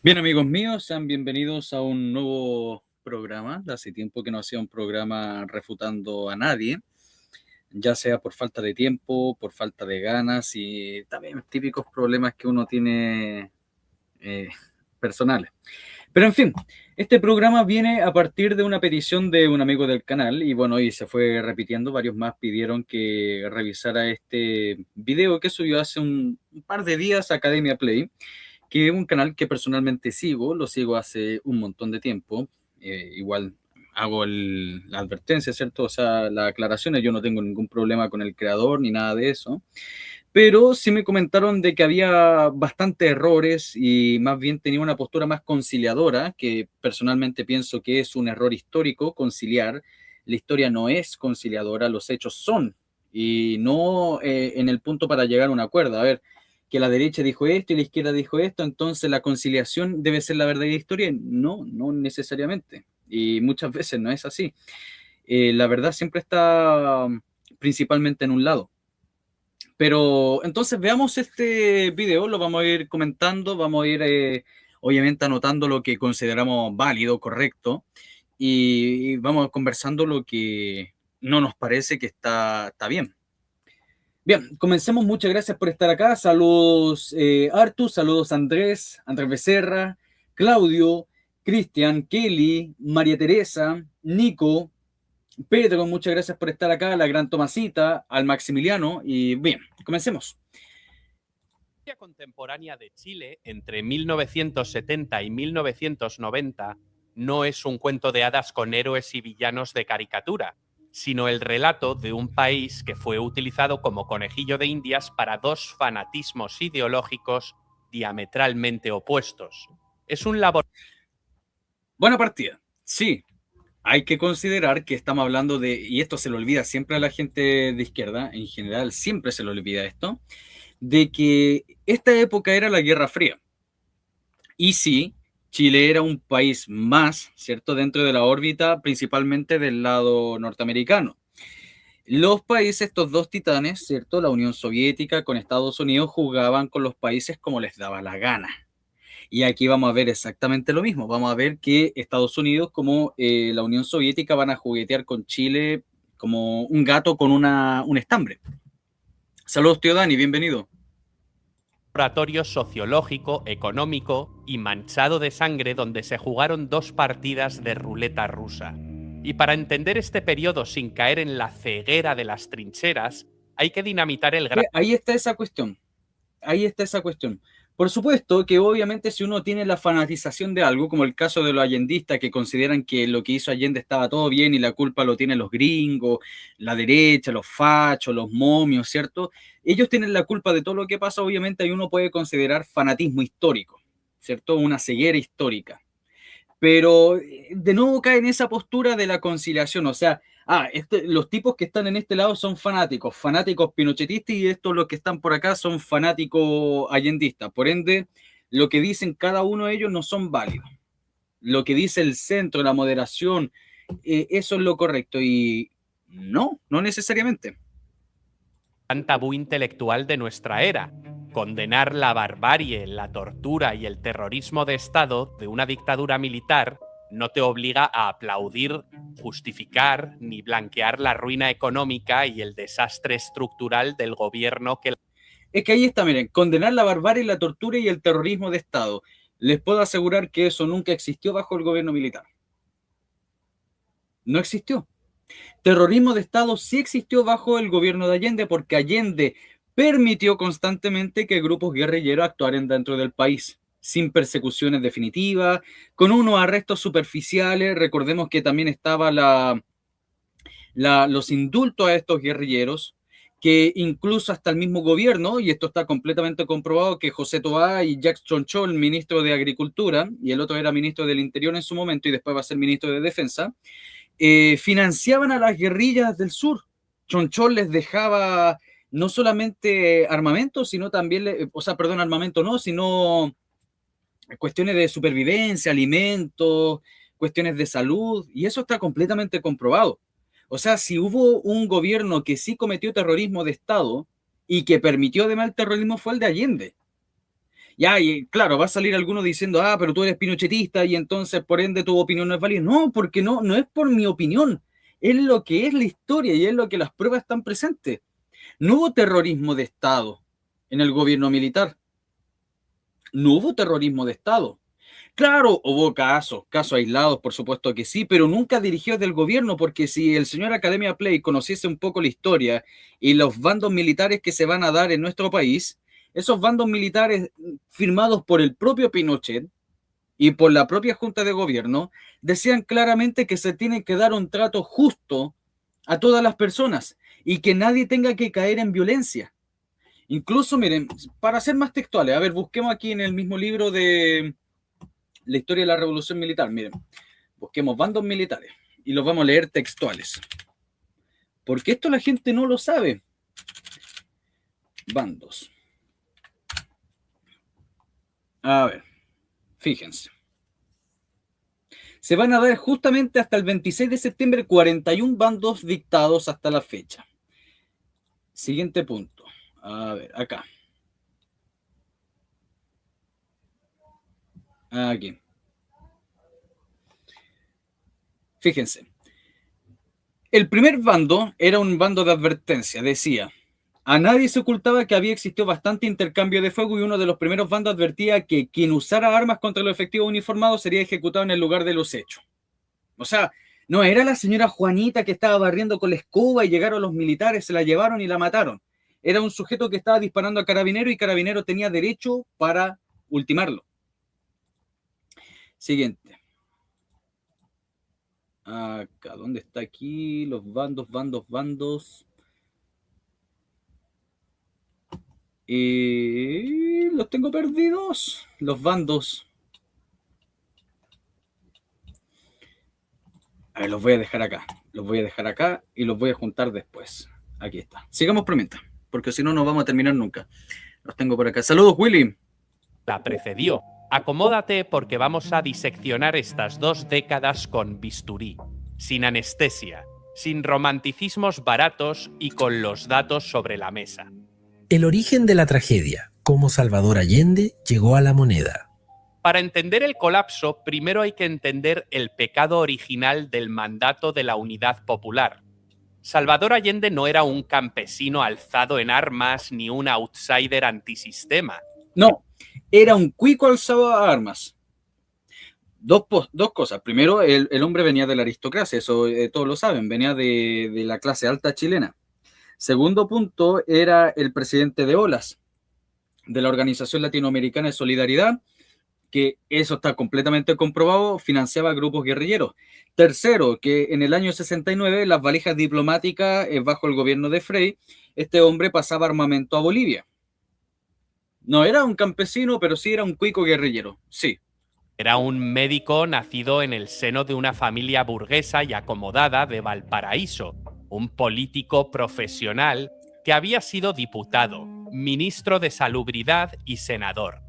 Bien, amigos míos, sean bienvenidos a un nuevo programa. Hace tiempo que no hacía un programa refutando a nadie, ya sea por falta de tiempo, por falta de ganas y también típicos problemas que uno tiene eh, personales. Pero en fin, este programa viene a partir de una petición de un amigo del canal y bueno, y se fue repitiendo, varios más pidieron que revisara este video que subió hace un par de días a Academia Play, que es un canal que personalmente sigo, lo sigo hace un montón de tiempo. Igual hago la advertencia, ¿cierto? O sea, las aclaraciones, yo no tengo ningún problema con el creador ni nada de eso, pero sí me comentaron de que había bastantes errores y más bien tenía una postura más conciliadora, que personalmente pienso que es un error histórico conciliar. La historia no es conciliadora, los hechos son, y no en el punto para llegar a un acuerdo. A ver, que la derecha dijo esto y la izquierda dijo esto, entonces la conciliación debe ser la verdadera historia. No, no necesariamente. Y muchas veces no es así. La verdad siempre está principalmente en un lado. Pero entonces veamos este video, lo vamos a ir comentando, vamos a ir obviamente anotando lo que consideramos válido, correcto, y vamos conversando lo que no nos parece que está bien. Bien, comencemos. Muchas gracias por estar acá. Saludos Artu, saludos Andrés Becerra, Claudio, Cristian, Kelly, María Teresa, Nico, Pedro, muchas gracias por estar acá, la gran Tomasita, al Maximiliano, y bien, comencemos. La historia contemporánea de Chile entre 1970 y 1990 no es un cuento de hadas con héroes y villanos de caricatura, sino el relato de un país que fue utilizado como conejillo de indias para dos fanatismos ideológicos diametralmente opuestos. Es un laboratorio. Buena partida. Sí, hay que considerar que estamos hablando de, y esto se le olvida siempre a la gente de izquierda, en general siempre se le olvida esto, de que esta época era la Guerra Fría. Y sí, Chile era un país más, ¿cierto?, dentro de la órbita, principalmente del lado norteamericano. Los países, estos dos titanes, ¿cierto?, la Unión Soviética con Estados Unidos, jugaban con los países como les daba la gana. Y aquí vamos a ver exactamente lo mismo. Vamos a ver que Estados Unidos como la Unión Soviética van a juguetear con Chile como un gato con un estambre. Saludos, tío Dani, bienvenido. Laboratorio sociológico, económico y manchado de sangre donde se jugaron dos partidas de ruleta rusa. Y para entender este periodo sin caer en la ceguera de las trincheras, hay que dinamitar el gran... Ahí está esa cuestión. Ahí está esa cuestión. Por supuesto que obviamente si uno tiene la fanatización de algo, como el caso de los allendistas que consideran que lo que hizo Allende estaba todo bien y la culpa lo tienen los gringos, la derecha, los fachos, los momios, ¿cierto? Ellos tienen la culpa de todo lo que pasa, obviamente ahí uno puede considerar fanatismo histórico, ¿cierto? Una ceguera histórica. Pero de nuevo cae en esa postura de la conciliación, o sea, los tipos que están en este lado son fanáticos pinochetistas, y estos los que están por acá son fanáticos allendistas. Por ende, lo que dicen cada uno de ellos no son válidos. Lo que dice el centro, la moderación, eso es lo correcto, y no necesariamente. tabú intelectual de nuestra era. Condenar la barbarie, la tortura y el terrorismo de Estado de una dictadura militar no te obliga a aplaudir, justificar ni blanquear la ruina económica y el desastre estructural del gobierno que... Es que ahí está, miren, condenar la barbarie, la tortura y el terrorismo de Estado. Les puedo asegurar que eso nunca existió bajo el gobierno militar. No existió. Terrorismo de Estado sí existió bajo el gobierno de Allende, porque Allende permitió constantemente que grupos guerrilleros actuaran dentro del país, sin persecuciones definitivas, con unos arrestos superficiales. Recordemos que también estaba los indultos a estos guerrilleros, que incluso hasta el mismo gobierno, y esto está completamente comprobado, que José Toá y Jacques Chonchol, ministro de Agricultura, y el otro era ministro del Interior en su momento, y después va a ser ministro de Defensa, financiaban a las guerrillas del sur. Chonchol les dejaba no solamente armamento, sino también, armamento no, sino cuestiones de supervivencia, alimentos, cuestiones de salud, y eso está completamente comprobado. O sea, si hubo un gobierno que sí cometió terrorismo de Estado y que permitió además el terrorismo, fue el de Allende. Ya, y claro, va a salir alguno diciendo, pero tú eres pinochetista y entonces por ende tu opinión no es válida. No, porque no es por mi opinión, es lo que es la historia y es lo que las pruebas están presentes. No hubo terrorismo de Estado en el gobierno militar. No hubo terrorismo de Estado. Claro, hubo casos aislados, por supuesto que sí, pero nunca dirigidos del gobierno, porque si el señor Academia Play conociese un poco la historia y los bandos militares que se van a dar en nuestro país, esos bandos militares firmados por el propio Pinochet y por la propia Junta de Gobierno, decían claramente que se tiene que dar un trato justo a todas las personas y que nadie tenga que caer en violencia. Incluso, miren, para ser más textuales, a ver, busquemos aquí en el mismo libro de la historia de la Revolución Militar, miren, busquemos bandos militares y los vamos a leer textuales. Porque esto la gente no lo sabe. Bandos. A ver, fíjense. Se van a dar justamente hasta el 26 de septiembre 41 bandos dictados hasta la fecha. Siguiente punto. A ver, acá. Aquí. Fíjense. El primer bando era un bando de advertencia. Decía, a nadie se ocultaba que había existido bastante intercambio de fuego y uno de los primeros bandos advertía que quien usara armas contra los efectivos uniformados sería ejecutado en el lugar de los hechos. O sea, no era la señora Juanita que estaba barriendo con la escoba y llegaron los militares, se la llevaron y la mataron. Era un sujeto que estaba disparando a Carabinero y Carabinero tenía derecho para ultimarlo. Siguiente. Acá, ¿dónde está aquí? Los bandos. Los tengo perdidos. Los bandos. A ver, los voy a dejar acá. Los voy a dejar acá y los voy a juntar después. Aquí está. Sigamos por mientras, porque si no, no vamos a terminar nunca. Los tengo por acá. Saludos, Willy. La precedió. Acomódate porque vamos a diseccionar estas 2 décadas con bisturí, sin anestesia, sin romanticismos baratos y con los datos sobre la mesa. El origen de la tragedia, cómo Salvador Allende llegó a la moneda. Para entender el colapso, primero hay que entender el pecado original del mandato de la Unidad Popular. Salvador Allende no era un campesino alzado en armas ni un outsider antisistema. No, era un cuico alzado a armas. Dos cosas. Primero, el hombre venía de la aristocracia, eso todos lo saben, venía de la clase alta chilena. Segundo punto, era el presidente de OLAS, de la Organización Latinoamericana de Solidaridad, que eso está completamente comprobado, financiaba grupos guerrilleros. Tercero, que en el año 69, las valijas diplomáticas bajo el gobierno de Frei, este hombre pasaba armamento a Bolivia. No era un campesino, pero sí era un cuico guerrillero, sí. Era un médico nacido en el seno de una familia burguesa y acomodada de Valparaíso, un político profesional que había sido diputado, ministro de Salubridad y senador.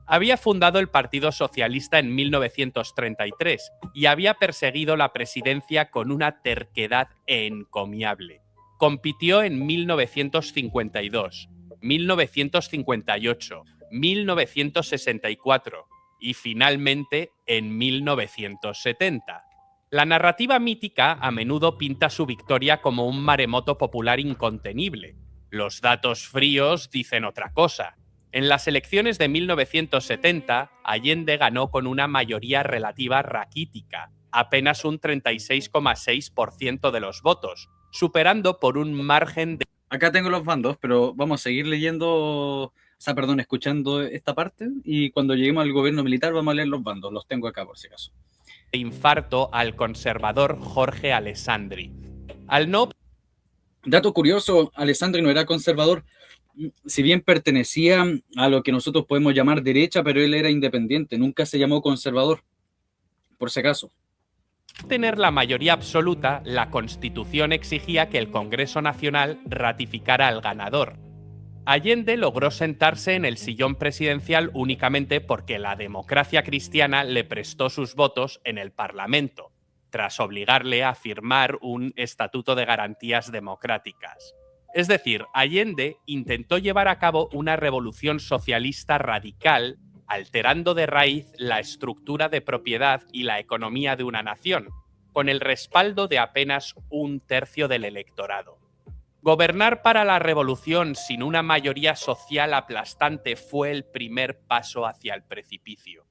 Había fundado el Partido Socialista en 1933 y había perseguido la presidencia con una terquedad encomiable. Compitió en 1952, 1958, 1964 y finalmente en 1970. La narrativa mítica a menudo pinta su victoria como un maremoto popular incontenible. Los datos fríos dicen otra cosa. En las elecciones de 1970, Allende ganó con una mayoría relativa raquítica, apenas un 36,6% de los votos, superando por un margen de... Acá tengo los bandos, pero vamos a seguir escuchando esta parte y cuando lleguemos al gobierno militar vamos a leer los bandos, los tengo acá por si acaso. Infarto al conservador Jorge Alessandri. Al no... Dato curioso, Alessandri no era conservador, si bien pertenecía a lo que nosotros podemos llamar derecha, pero él era independiente, nunca se llamó conservador, por si acaso. Tener la mayoría absoluta, la Constitución exigía que el Congreso Nacional ratificara al ganador. Allende logró sentarse en el sillón presidencial únicamente porque la democracia cristiana le prestó sus votos en el Parlamento, tras obligarle a firmar un Estatuto de Garantías Democráticas. Es decir, Allende intentó llevar a cabo una revolución socialista radical alterando de raíz la estructura de propiedad y la economía de una nación, con el respaldo de apenas un tercio del electorado. Gobernar para la revolución sin una mayoría social aplastante fue el primer paso hacia el precipicio.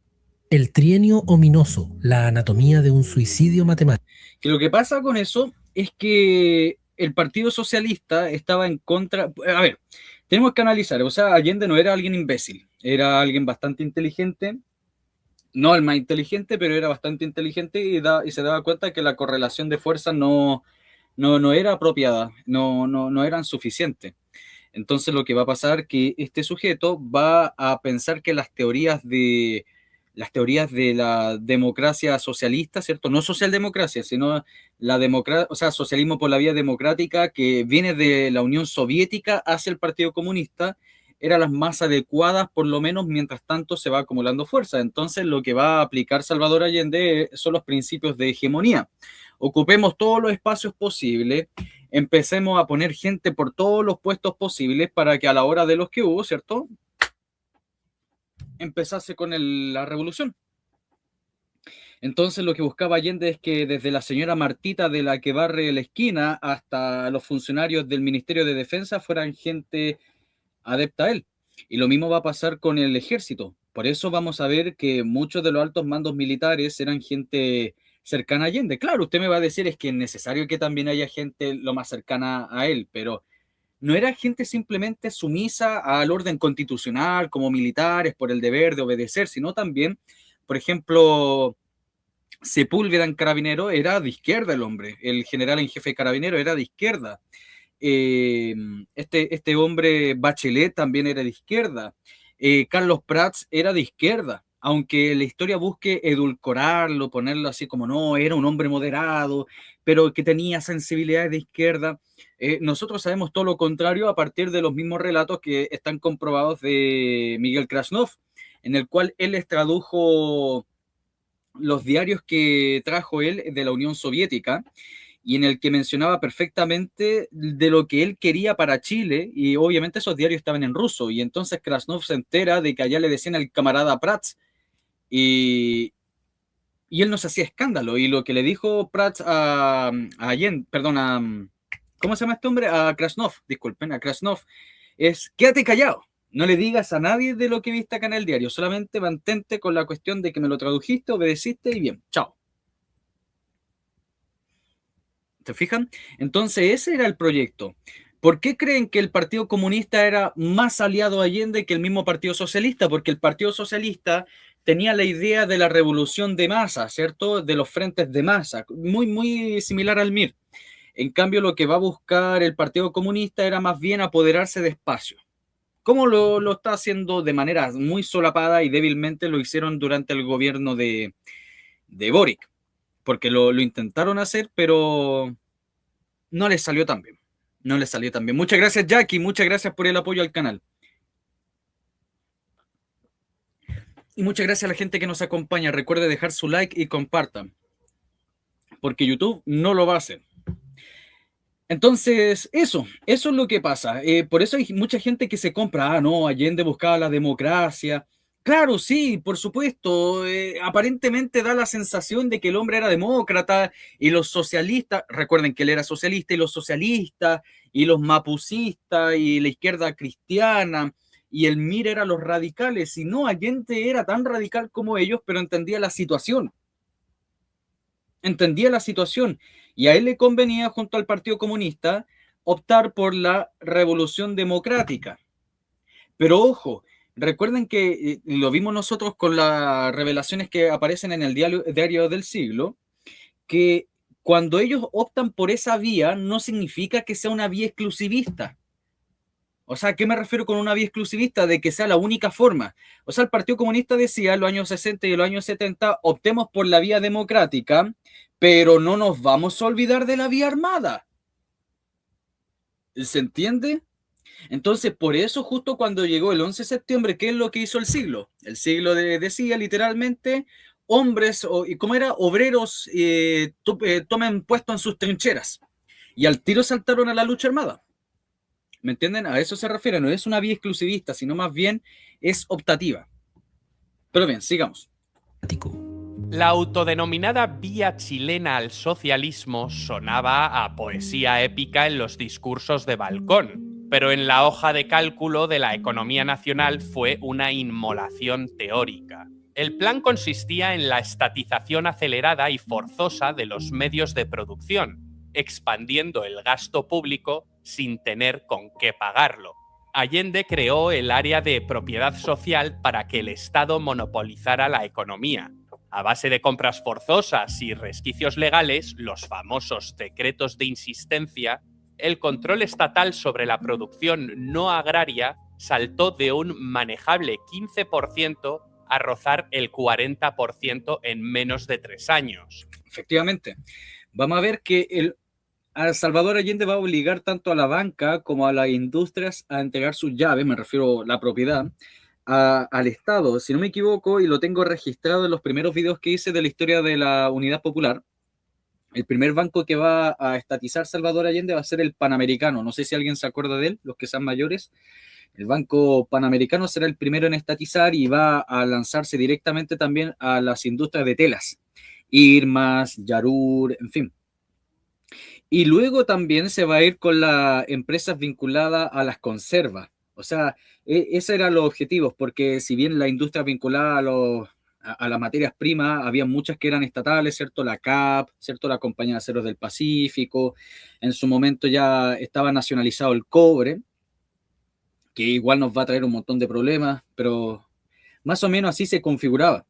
El trienio ominoso, la anatomía de un suicidio matemático. Que lo que pasa con eso es que el Partido Socialista estaba en contra. A ver, tenemos que analizar, o sea, Allende no era alguien imbécil, era alguien bastante inteligente, no el más inteligente, pero era bastante inteligente y se daba cuenta que la correlación de fuerzas no era apropiada, no eran suficientes. Entonces lo que va a pasar es que este sujeto va a pensar que las teorías de la democracia socialista, ¿cierto? No socialdemocracia, sino la democracia, o sea, socialismo por la vía democrática que viene de la Unión Soviética hacia el Partido Comunista, eran las más adecuadas, por lo menos mientras tanto se va acumulando fuerza. Entonces lo que va a aplicar Salvador Allende son los principios de hegemonía. Ocupemos todos los espacios posibles, empecemos a poner gente por todos los puestos posibles para que a la hora de los que hubo, ¿cierto?, empezase con la revolución. Entonces lo que buscaba Allende es que desde la señora Martita de la que barre la esquina hasta los funcionarios del Ministerio de Defensa fueran gente adepta a él. Y lo mismo va a pasar con el ejército. Por eso vamos a ver que muchos de los altos mandos militares eran gente cercana a Allende. Claro, usted me va a decir es que es necesario que también haya gente lo más cercana a él, pero no era gente simplemente sumisa al orden constitucional como militares por el deber de obedecer, sino también, por ejemplo, Sepúlveda en Carabinero era de izquierda el hombre, el general en jefe de Carabinero era de izquierda. Este hombre Bachelet también era de izquierda. Carlos Prats era de izquierda, aunque la historia busque edulcorarlo, ponerlo así como no, era un hombre moderado, pero que tenía sensibilidades de izquierda. Nosotros sabemos todo lo contrario a partir de los mismos relatos que están comprobados de Miguel Krasnov, en el cual él les tradujo los diarios que trajo él de la Unión Soviética y en el que mencionaba perfectamente de lo que él quería para Chile, y obviamente esos diarios estaban en ruso, y entonces Krasnov se entera de que allá le decían al camarada Prats, y él no se hacía escándalo, y lo que le dijo Prats a Allende, perdón, ¿cómo se llama este hombre? A Krasnov, disculpen, a Krasnov, es quédate callado, no le digas a nadie de lo que viste acá en el diario, solamente mantente con la cuestión de que me lo tradujiste, obedeciste y bien, chao. ¿Se fijan? Entonces ese era el proyecto. ¿Por qué creen que el Partido Comunista era más aliado a Allende que el mismo Partido Socialista? Porque el Partido Socialista tenía la idea de la revolución de masa, ¿cierto? De los frentes de masa, muy similar al MIR. En cambio, lo que va a buscar el Partido Comunista era más bien apoderarse de espacio. ¿Cómo lo está haciendo de manera muy solapada y débilmente lo hicieron durante el gobierno de Boric? Porque lo intentaron hacer, pero no les salió tan bien. No les salió tan bien. Muchas gracias, Jackie. Muchas gracias por el apoyo al canal. Y muchas gracias a la gente que nos acompaña. Recuerde dejar su like y compartan. Porque YouTube no lo va a hacer. Entonces, eso es lo que pasa. Por eso hay mucha gente que se compra, no, Allende buscaba la democracia. Claro, sí, por supuesto. Aparentemente da la sensación de que el hombre era demócrata y los socialistas, recuerden que él era socialista, y los socialistas y los mapucistas y la izquierda cristiana y el MIR eran los radicales. Y no, Allende era tan radical como ellos, pero entendía la situación. Entendía la situación y a él le convenía, junto al Partido Comunista, optar por la revolución democrática. Pero ojo, recuerden que lo vimos nosotros con las revelaciones que aparecen en el diario del siglo, que cuando ellos optan por esa vía no significa que sea una vía exclusivista. O sea, ¿a qué me refiero con una vía exclusivista? De que sea la única forma. O sea, el Partido Comunista decía en los años 60 y en los años 70, optemos por la vía democrática, pero no nos vamos a olvidar de la vía armada. ¿Se entiende? Entonces, por eso justo cuando llegó el 11 de septiembre, ¿qué es lo que hizo el siglo? El siglo decía literalmente, hombres, ¿cómo era? Obreros tomen puesto en sus trincheras. Y al tiro saltaron a la lucha armada. ¿Me entienden? A eso se refiere, no es una vía exclusivista, sino más bien es optativa. Pero bien, sigamos. La autodenominada vía chilena al socialismo sonaba a poesía épica en los discursos de balcón, pero en la hoja de cálculo de la economía nacional fue una inmolación teórica. El plan consistía en la estatización acelerada y forzosa de los medios de producción, expandiendo el gasto público sin tener con qué pagarlo. Allende creó el área de propiedad social para que el Estado monopolizara la economía. A base de compras forzosas y resquicios legales, los famosos decretos de insistencia, el control estatal sobre la producción no agraria saltó de un manejable 15% a rozar el 40% en menos de 3 años. Efectivamente, vamos a ver que a Salvador Allende va a obligar tanto a la banca como a las industrias a entregar sus llaves, me refiero a la propiedad, al Estado. Si no me equivoco, y lo tengo registrado en los primeros videos que hice de la historia de la Unidad Popular, el primer banco que va a estatizar Salvador Allende va a ser el Panamericano. No sé si alguien se acuerda de él, los que sean mayores. El Banco Panamericano será el primero en estatizar y va a lanzarse directamente también a las industrias de telas, Irmas, Yarur, en fin. Y luego también se va a ir con las empresas vinculadas a las conservas. O sea, ese eran los objetivos, porque si bien la industria vinculada a las materias primas, había muchas que eran estatales, ¿cierto? La CAP, ¿cierto? La Compañía de Aceros del Pacífico. En su momento ya estaba nacionalizado el cobre, que igual nos va a traer un montón de problemas, pero más o menos así se configuraba.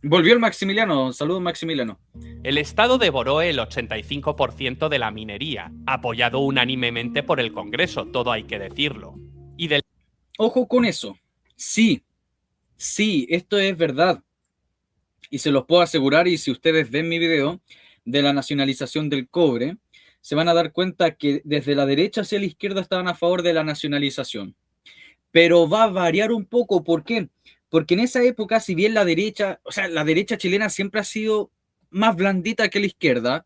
Volvió el Maximiliano. Saludos, Maximiliano. El Estado devoró el 85% de la minería, apoyado unánimemente por el Congreso, todo hay que decirlo. Ojo con eso. Sí, esto es verdad. Y se los puedo asegurar, y si ustedes ven mi video de la nacionalización del cobre, se van a dar cuenta que desde la derecha hacia la izquierda estaban a favor de la nacionalización. Pero va a variar un poco. ¿Por qué? Porque en esa época, si bien la derecha chilena siempre ha sido más blandita que la izquierda,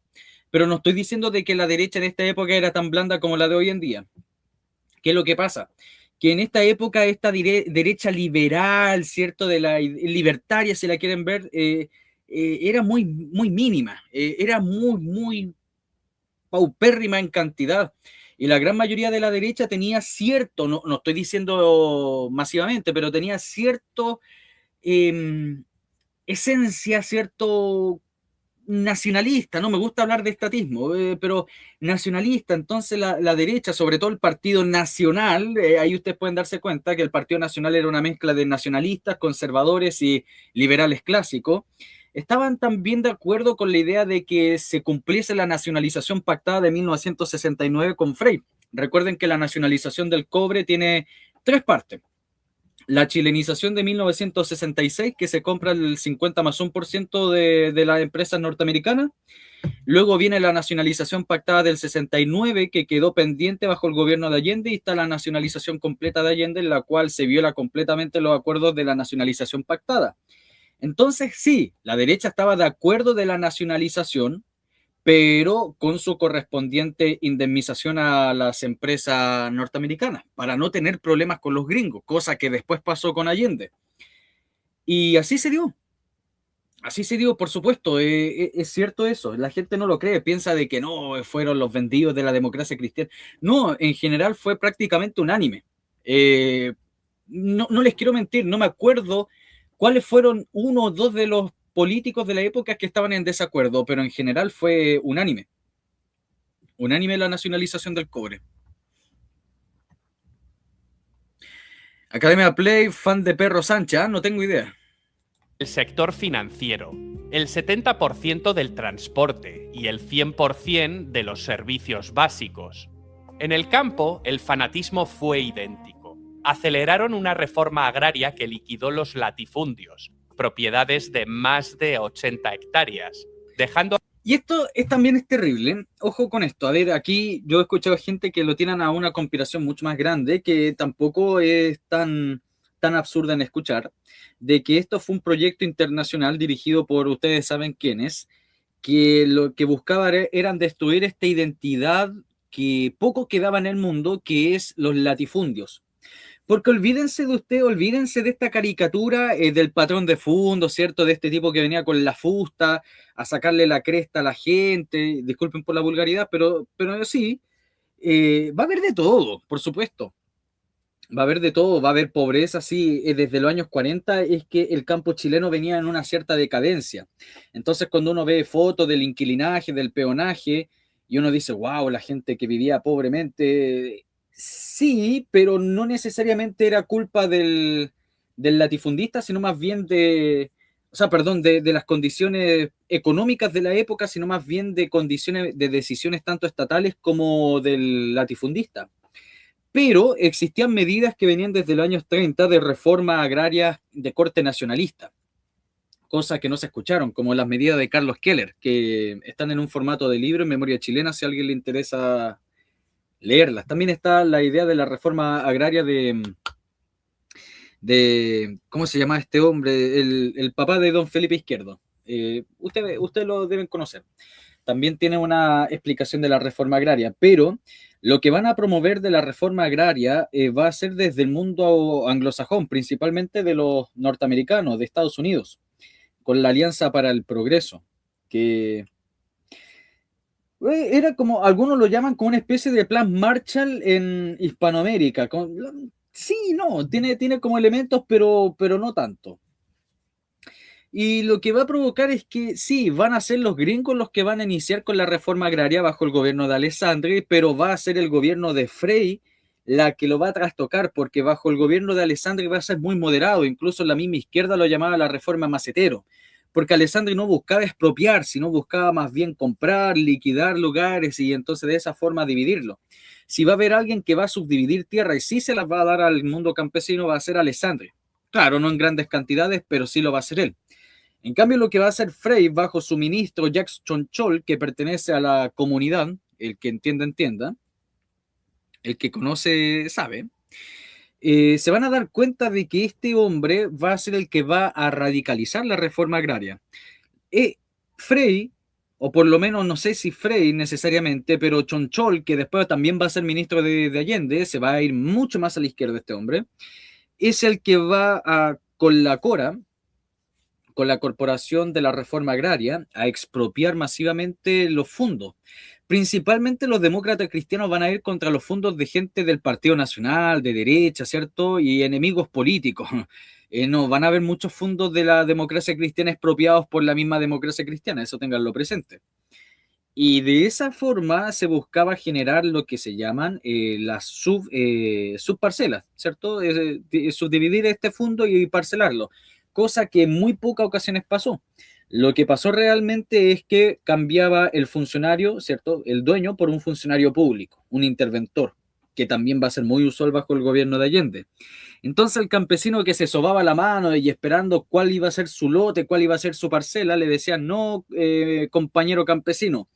pero no estoy diciendo de que la derecha de esta época era tan blanda como la de hoy en día. ¿Qué es lo que pasa? Que en esta época esta derecha liberal, ¿cierto? De la libertaria, si la quieren ver, era muy, muy mínima, era muy, muy paupérrima en cantidad. Y la gran mayoría de la derecha tenía cierto, no estoy diciendo masivamente, pero tenía cierto esencia, cierto nacionalista. No me gusta hablar de estatismo, pero nacionalista. Entonces la derecha, sobre todo el Partido Nacional, ahí ustedes pueden darse cuenta que el Partido Nacional era una mezcla de nacionalistas, conservadores y liberales clásicos. Estaban también de acuerdo con la idea de que se cumpliese la nacionalización pactada de 1969 con Frei. Recuerden que la nacionalización del cobre tiene 3 partes. La chilenización de 1966, que se compra el 50+1% de las empresas norteamericanas. Luego viene la nacionalización pactada del 69, que quedó pendiente bajo el gobierno de Allende, y está la nacionalización completa de Allende, en la cual se viola completamente los acuerdos de la nacionalización pactada. Entonces, sí, la derecha estaba de acuerdo de la nacionalización, pero con su correspondiente indemnización a las empresas norteamericanas, para no tener problemas con los gringos, cosa que después pasó con Allende. Y así se dio. Así se dio, por supuesto, es cierto eso, la gente no lo cree, piensa de que no, fueron los vendidos de la democracia cristiana. No, en general fue prácticamente unánime. No les quiero mentir, no me acuerdo cuáles fueron uno o dos de los políticos de la época que estaban en desacuerdo, pero en general fue unánime. Unánime la nacionalización del cobre. Academia Play, fan de Perro Sánchez, no tengo idea. El sector financiero, el 70% del transporte y el 100% de los servicios básicos. En el campo, el fanatismo fue idéntico. Aceleraron una reforma agraria que liquidó los latifundios, propiedades de más de 80 hectáreas, dejando... Y esto también es terrible. Ojo con esto. A ver, aquí yo he escuchado gente que lo tienen a una conspiración mucho más grande, que tampoco es tan absurda en escuchar, de que esto fue un proyecto internacional dirigido por ustedes saben quiénes, que lo que buscaban eran destruir esta identidad que poco quedaba en el mundo, que es los latifundios. Porque olvídense de esta caricatura del patrón de fondo, ¿cierto? De este tipo que venía con la fusta a sacarle la cresta a la gente, disculpen por la vulgaridad, pero sí, va a haber de todo, por supuesto. Va a haber de todo, va a haber pobreza, sí, desde los años 40 es que el campo chileno venía en una cierta decadencia. Entonces, cuando uno ve fotos del inquilinaje, del peonaje, y uno dice, wow, la gente que vivía pobremente, sí, pero no necesariamente era culpa del latifundista, sino más bien o sea, perdón, de las condiciones económicas de la época, sino más bien de condiciones, de decisiones tanto estatales como del latifundista. Pero existían medidas que venían desde los años 30 de reforma agraria de corte nacionalista, cosas que no se escucharon, como las medidas de Carlos Keller, que están en un formato de libro en memoria chilena, si a alguien le interesa leerlas. También está la idea de la reforma agraria ¿cómo se llama este hombre? El papá de don Felipe Izquierdo. Ustedes lo deben conocer. También tiene una explicación de la reforma agraria, pero lo que van a promover de la reforma agraria va a ser desde el mundo anglosajón, principalmente de los norteamericanos, de Estados Unidos, con la Alianza para el Progreso, que era como, algunos lo llaman como una especie de plan Marshall en Hispanoamérica. Sí, no, tiene como elementos, pero no tanto. Y lo que va a provocar es que sí, van a ser los gringos los que van a iniciar con la reforma agraria bajo el gobierno de Alessandri, pero va a ser el gobierno de Frei la que lo va a trastocar, porque bajo el gobierno de Alessandri va a ser muy moderado, incluso la misma izquierda lo llamaba la reforma macetero, porque Alessandri no buscaba expropiar, sino buscaba más bien comprar, liquidar lugares y entonces de esa forma dividirlo. Si va a haber alguien que va a subdividir tierra y sí se las va a dar al mundo campesino, va a ser Alessandri. Claro, no en grandes cantidades, pero sí lo va a hacer él. En cambio, lo que va a hacer Frei bajo su ministro Jacques Chonchol, que pertenece a la comunidad, el que entienda, entienda, el que conoce, sabe, se van a dar cuenta de que este hombre va a ser el que va a radicalizar la reforma agraria. Frei, o por lo menos no sé si Frei necesariamente, pero Chonchol, que después también va a ser ministro de Allende, se va a ir mucho más a la izquierda este hombre, es el que va a, con la Cora, con la Corporación de la Reforma Agraria, a expropiar masivamente los fondos. Principalmente los demócratas cristianos van a ir contra los fondos de gente del Partido Nacional, de derecha, ¿cierto? Y enemigos políticos. No van a haber muchos fondos de la democracia cristiana expropiados por la misma democracia cristiana, eso tenganlo presente. Y de esa forma se buscaba generar lo que se llaman las subparcelas, ¿cierto? Subdividir este fondo y parcelarlo, cosa que en muy pocas ocasiones pasó. Lo que pasó realmente es que cambiaba el funcionario, ¿cierto? El dueño por un funcionario público, un interventor, que también va a ser muy usual bajo el gobierno de Allende. Entonces el campesino que se sobaba la mano y esperando cuál iba a ser su lote, cuál iba a ser su parcela, le decían, no, compañero campesino,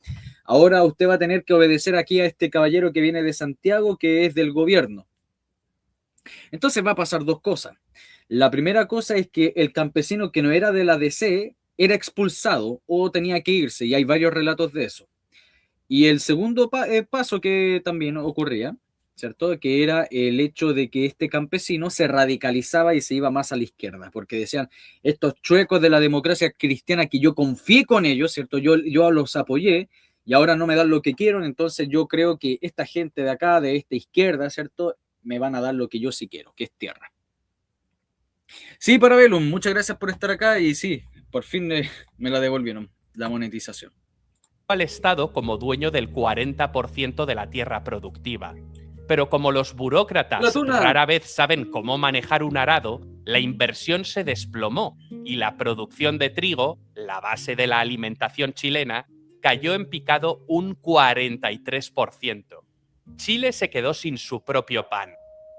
ahora usted va a tener que obedecer aquí a este caballero que viene de Santiago, que es del gobierno. Entonces va a pasar dos cosas. La primera cosa es que el campesino que no era de la DC era expulsado o tenía que irse, y hay varios relatos de eso. Y el segundo paso que también ocurría, ¿cierto? Que era el hecho de que este campesino se radicalizaba y se iba más a la izquierda, porque decían, estos chuecos de la democracia cristiana que yo confié con ellos, ¿cierto? Yo los apoyé y ahora no me dan lo que quiero, entonces yo creo que esta gente de acá, de esta izquierda, ¿cierto? Me van a dar lo que yo sí quiero, que es tierra. Sí, Parabellum, muchas gracias por estar acá y sí, por fin me la devolvieron, la monetización. Al Estado como dueño del 40% de la tierra productiva. Pero como los burócratas rara vez saben cómo manejar un arado, la inversión se desplomó y la producción de trigo, la base de la alimentación chilena, cayó en picado un 43%. Chile se quedó sin su propio pan.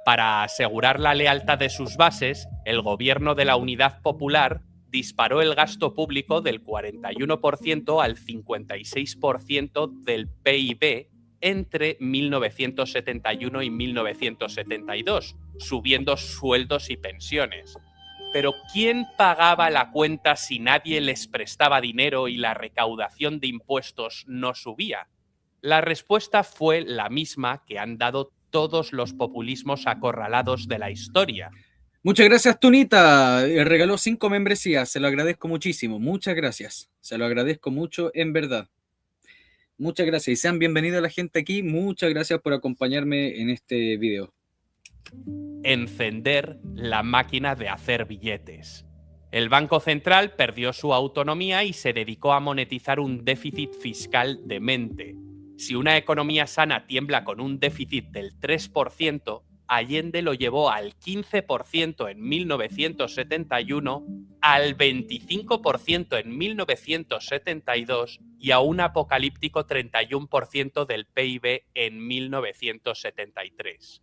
Para asegurar la lealtad de sus bases, el gobierno de la Unidad Popular disparó el gasto público del 41% al 56% del PIB entre 1971 y 1972, subiendo sueldos y pensiones. Pero ¿quién pagaba la cuenta si nadie les prestaba dinero y la recaudación de impuestos no subía? La respuesta fue la misma que han dado todos los populismos acorralados de la historia. Muchas gracias, Tunita. Regaló 5 membresías. Se lo agradezco muchísimo. Muchas gracias. Se lo agradezco mucho, en verdad. Muchas gracias. Y sean bienvenidos a la gente aquí. Muchas gracias por acompañarme en este video. Encender la máquina de hacer billetes. El Banco Central perdió su autonomía y se dedicó a monetizar un déficit fiscal demente. Si una economía sana tiembla con un déficit del 3%, Allende lo llevó al 15% en 1971, al 25% en 1972 y a un apocalíptico 31% del PIB en 1973.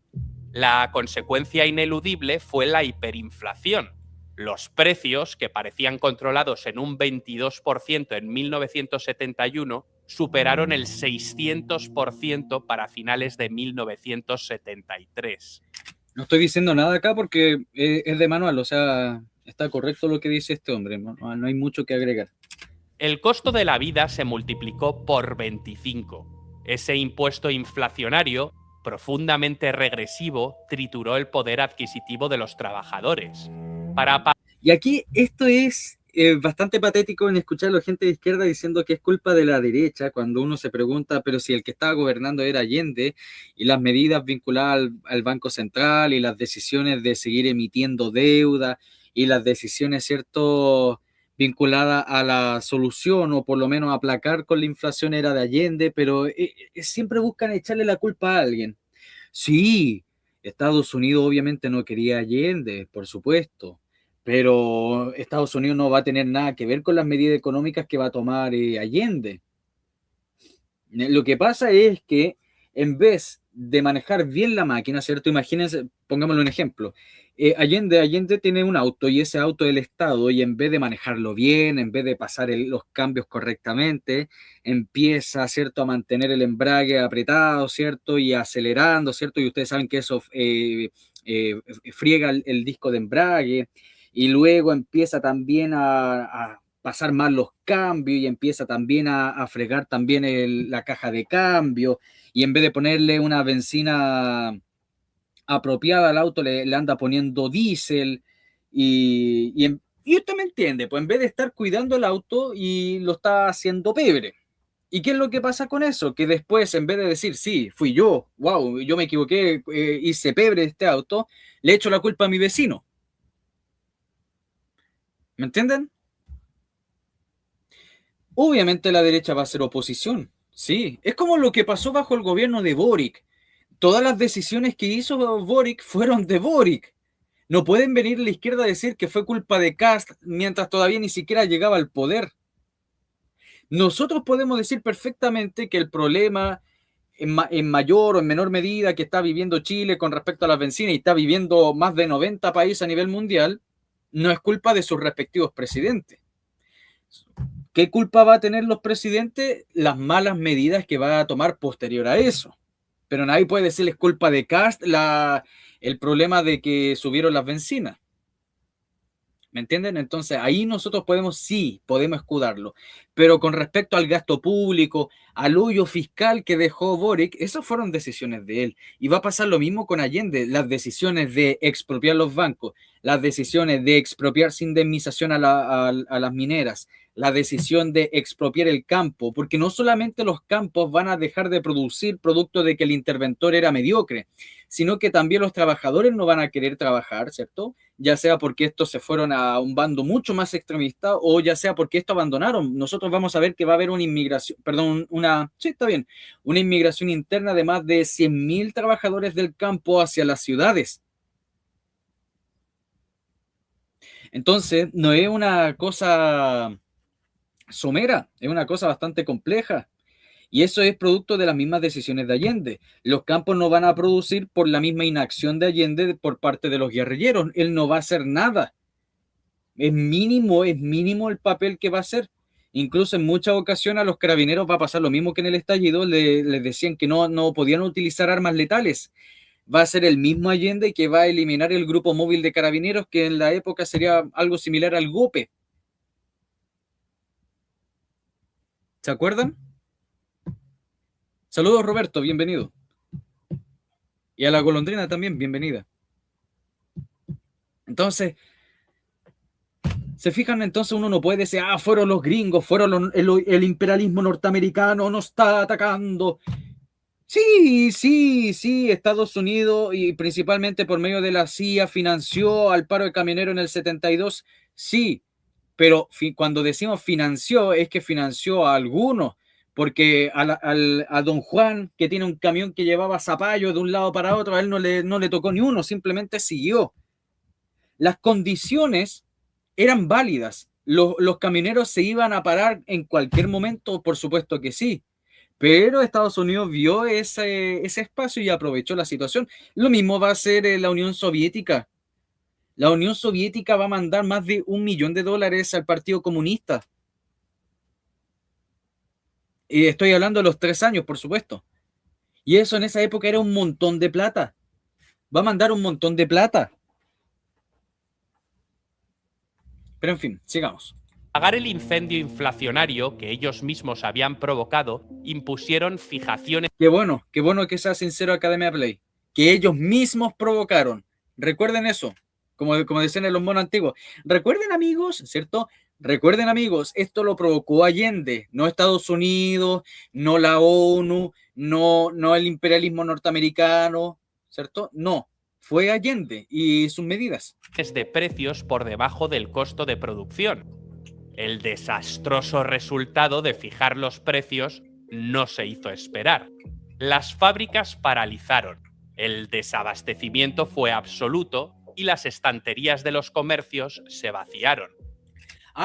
La consecuencia ineludible fue la hiperinflación. Los precios, que parecían controlados en un 22% en 1971, superaron el 600% para finales de 1973. No estoy diciendo nada acá porque es de manual, o sea, está correcto lo que dice este hombre, no hay mucho que agregar. El costo de la vida se multiplicó por 25. Ese impuesto inflacionario, profundamente regresivo, trituró el poder adquisitivo de los trabajadores. Y aquí esto es bastante patético en escuchar a la gente de izquierda diciendo que es culpa de la derecha cuando uno se pregunta, pero si el que estaba gobernando era Allende y las medidas vinculadas al Banco Central y las decisiones de seguir emitiendo deuda y las decisiones, ¿cierto?, vinculadas a la solución o por lo menos aplacar con la inflación era de Allende, pero siempre buscan echarle la culpa a alguien. Sí, Estados Unidos obviamente no quería Allende, por supuesto, pero Estados Unidos no va a tener nada que ver con las medidas económicas que va a tomar Allende. Lo que pasa es que en vez de manejar bien la máquina, ¿cierto? Imagínense, pongámosle un ejemplo. Allende tiene un auto y ese auto es el Estado y en vez de manejarlo bien, en vez de pasar los cambios correctamente, empieza, ¿cierto?, a mantener el embrague apretado, ¿cierto?, y acelerando, ¿cierto? Y ustedes saben que eso friega el disco de embrague y luego empieza también a pasar mal los cambios y empieza también a fregar también la caja de cambio y en vez de ponerle una benzina apropiada al auto le anda poniendo diésel y usted me entiende, pues en vez de estar cuidando el auto y lo está haciendo pebre. ¿Y qué es lo que pasa con eso? Que después, en vez de decir, sí, fui yo, wow, yo me equivoqué, hice pebre este auto, le echo la culpa a mi vecino. ¿Me entienden? Obviamente la derecha va a ser oposición, sí. Es como lo que pasó bajo el gobierno de Boric. Todas las decisiones que hizo Boric fueron de Boric. No pueden venir la izquierda a decir que fue culpa de Kast mientras todavía ni siquiera llegaba al poder. Nosotros podemos decir perfectamente que el problema en mayor o en menor medida que está viviendo Chile con respecto a las bencinas y está viviendo más de 90 países a nivel mundial, no es culpa de sus respectivos presidentes. ¿Qué culpa va a tener los presidentes? Las malas medidas que va a tomar posterior a eso. Pero nadie puede decirles culpa de Kast el problema de que subieron las bencinas. ¿Me entienden? Entonces ahí nosotros podemos escudarlo. Pero con respecto al gasto público, al hoyo fiscal que dejó Boric, esas fueron decisiones de él. Y va a pasar lo mismo con Allende, las decisiones de expropiar los bancos, las decisiones de expropiar sin indemnización a las mineras, la decisión de expropiar el campo, porque no solamente los campos van a dejar de producir producto de que el interventor era mediocre, sino que también los trabajadores no van a querer trabajar, ¿cierto? Ya sea porque estos se fueron a un bando mucho más extremista o ya sea porque estos abandonaron. Nosotros vamos a ver que va a haber una inmigración, una inmigración interna de más de 100.000 trabajadores del campo hacia las ciudades. Entonces, no es una cosa somera, es una cosa bastante compleja. Y eso es producto de las mismas decisiones de Allende. Los campos no van a producir por la misma inacción de Allende por parte de los guerrilleros. Él no va a hacer nada. Es mínimo el papel que va a hacer. Incluso en muchas ocasiones a los carabineros va a pasar lo mismo que en el estallido. Les decían que no podían utilizar armas letales. Va a ser el mismo Allende que va a eliminar el grupo móvil de carabineros, que en la época sería algo similar al GOPE. ¿Se acuerdan? Saludos, Roberto, bienvenido. Y a la golondrina también, bienvenida. Entonces, se fijan, entonces uno no puede decir, fueron los gringos, el imperialismo norteamericano nos está atacando. Sí, Estados Unidos y principalmente por medio de la CIA financió al paro de camioneros en el 72, sí, pero cuando decimos financió es que financió a algunos, porque a don Juan, que tiene un camión que llevaba zapallo de un lado para otro, a él no le tocó ni uno, simplemente siguió. Las condiciones eran válidas, los camioneros se iban a parar en cualquier momento, por supuesto que sí, pero Estados Unidos vio ese espacio y aprovechó la situación. Lo mismo va a hacer la Unión Soviética. La Unión Soviética va a mandar más de $1 millón al Partido Comunista. Y estoy hablando de los 3 años, por supuesto. Y eso en esa época era un montón de plata. Va a mandar un montón de plata. Pero en fin, sigamos. Pagar el incendio inflacionario que ellos mismos habían provocado, impusieron fijaciones. Qué bueno que sea sincero Academia Play. Que ellos mismos provocaron. Recuerden eso. Como decían en los monos antiguos. Recuerden, amigos, ¿cierto? Recuerden, amigos, esto lo provocó Allende, no Estados Unidos, no la ONU, no el imperialismo norteamericano, ¿cierto? No, fue Allende y sus medidas. De precios por debajo del costo de producción. El desastroso resultado de fijar los precios no se hizo esperar. Las fábricas paralizaron, el desabastecimiento fue absoluto y las estanterías de los comercios se vaciaron.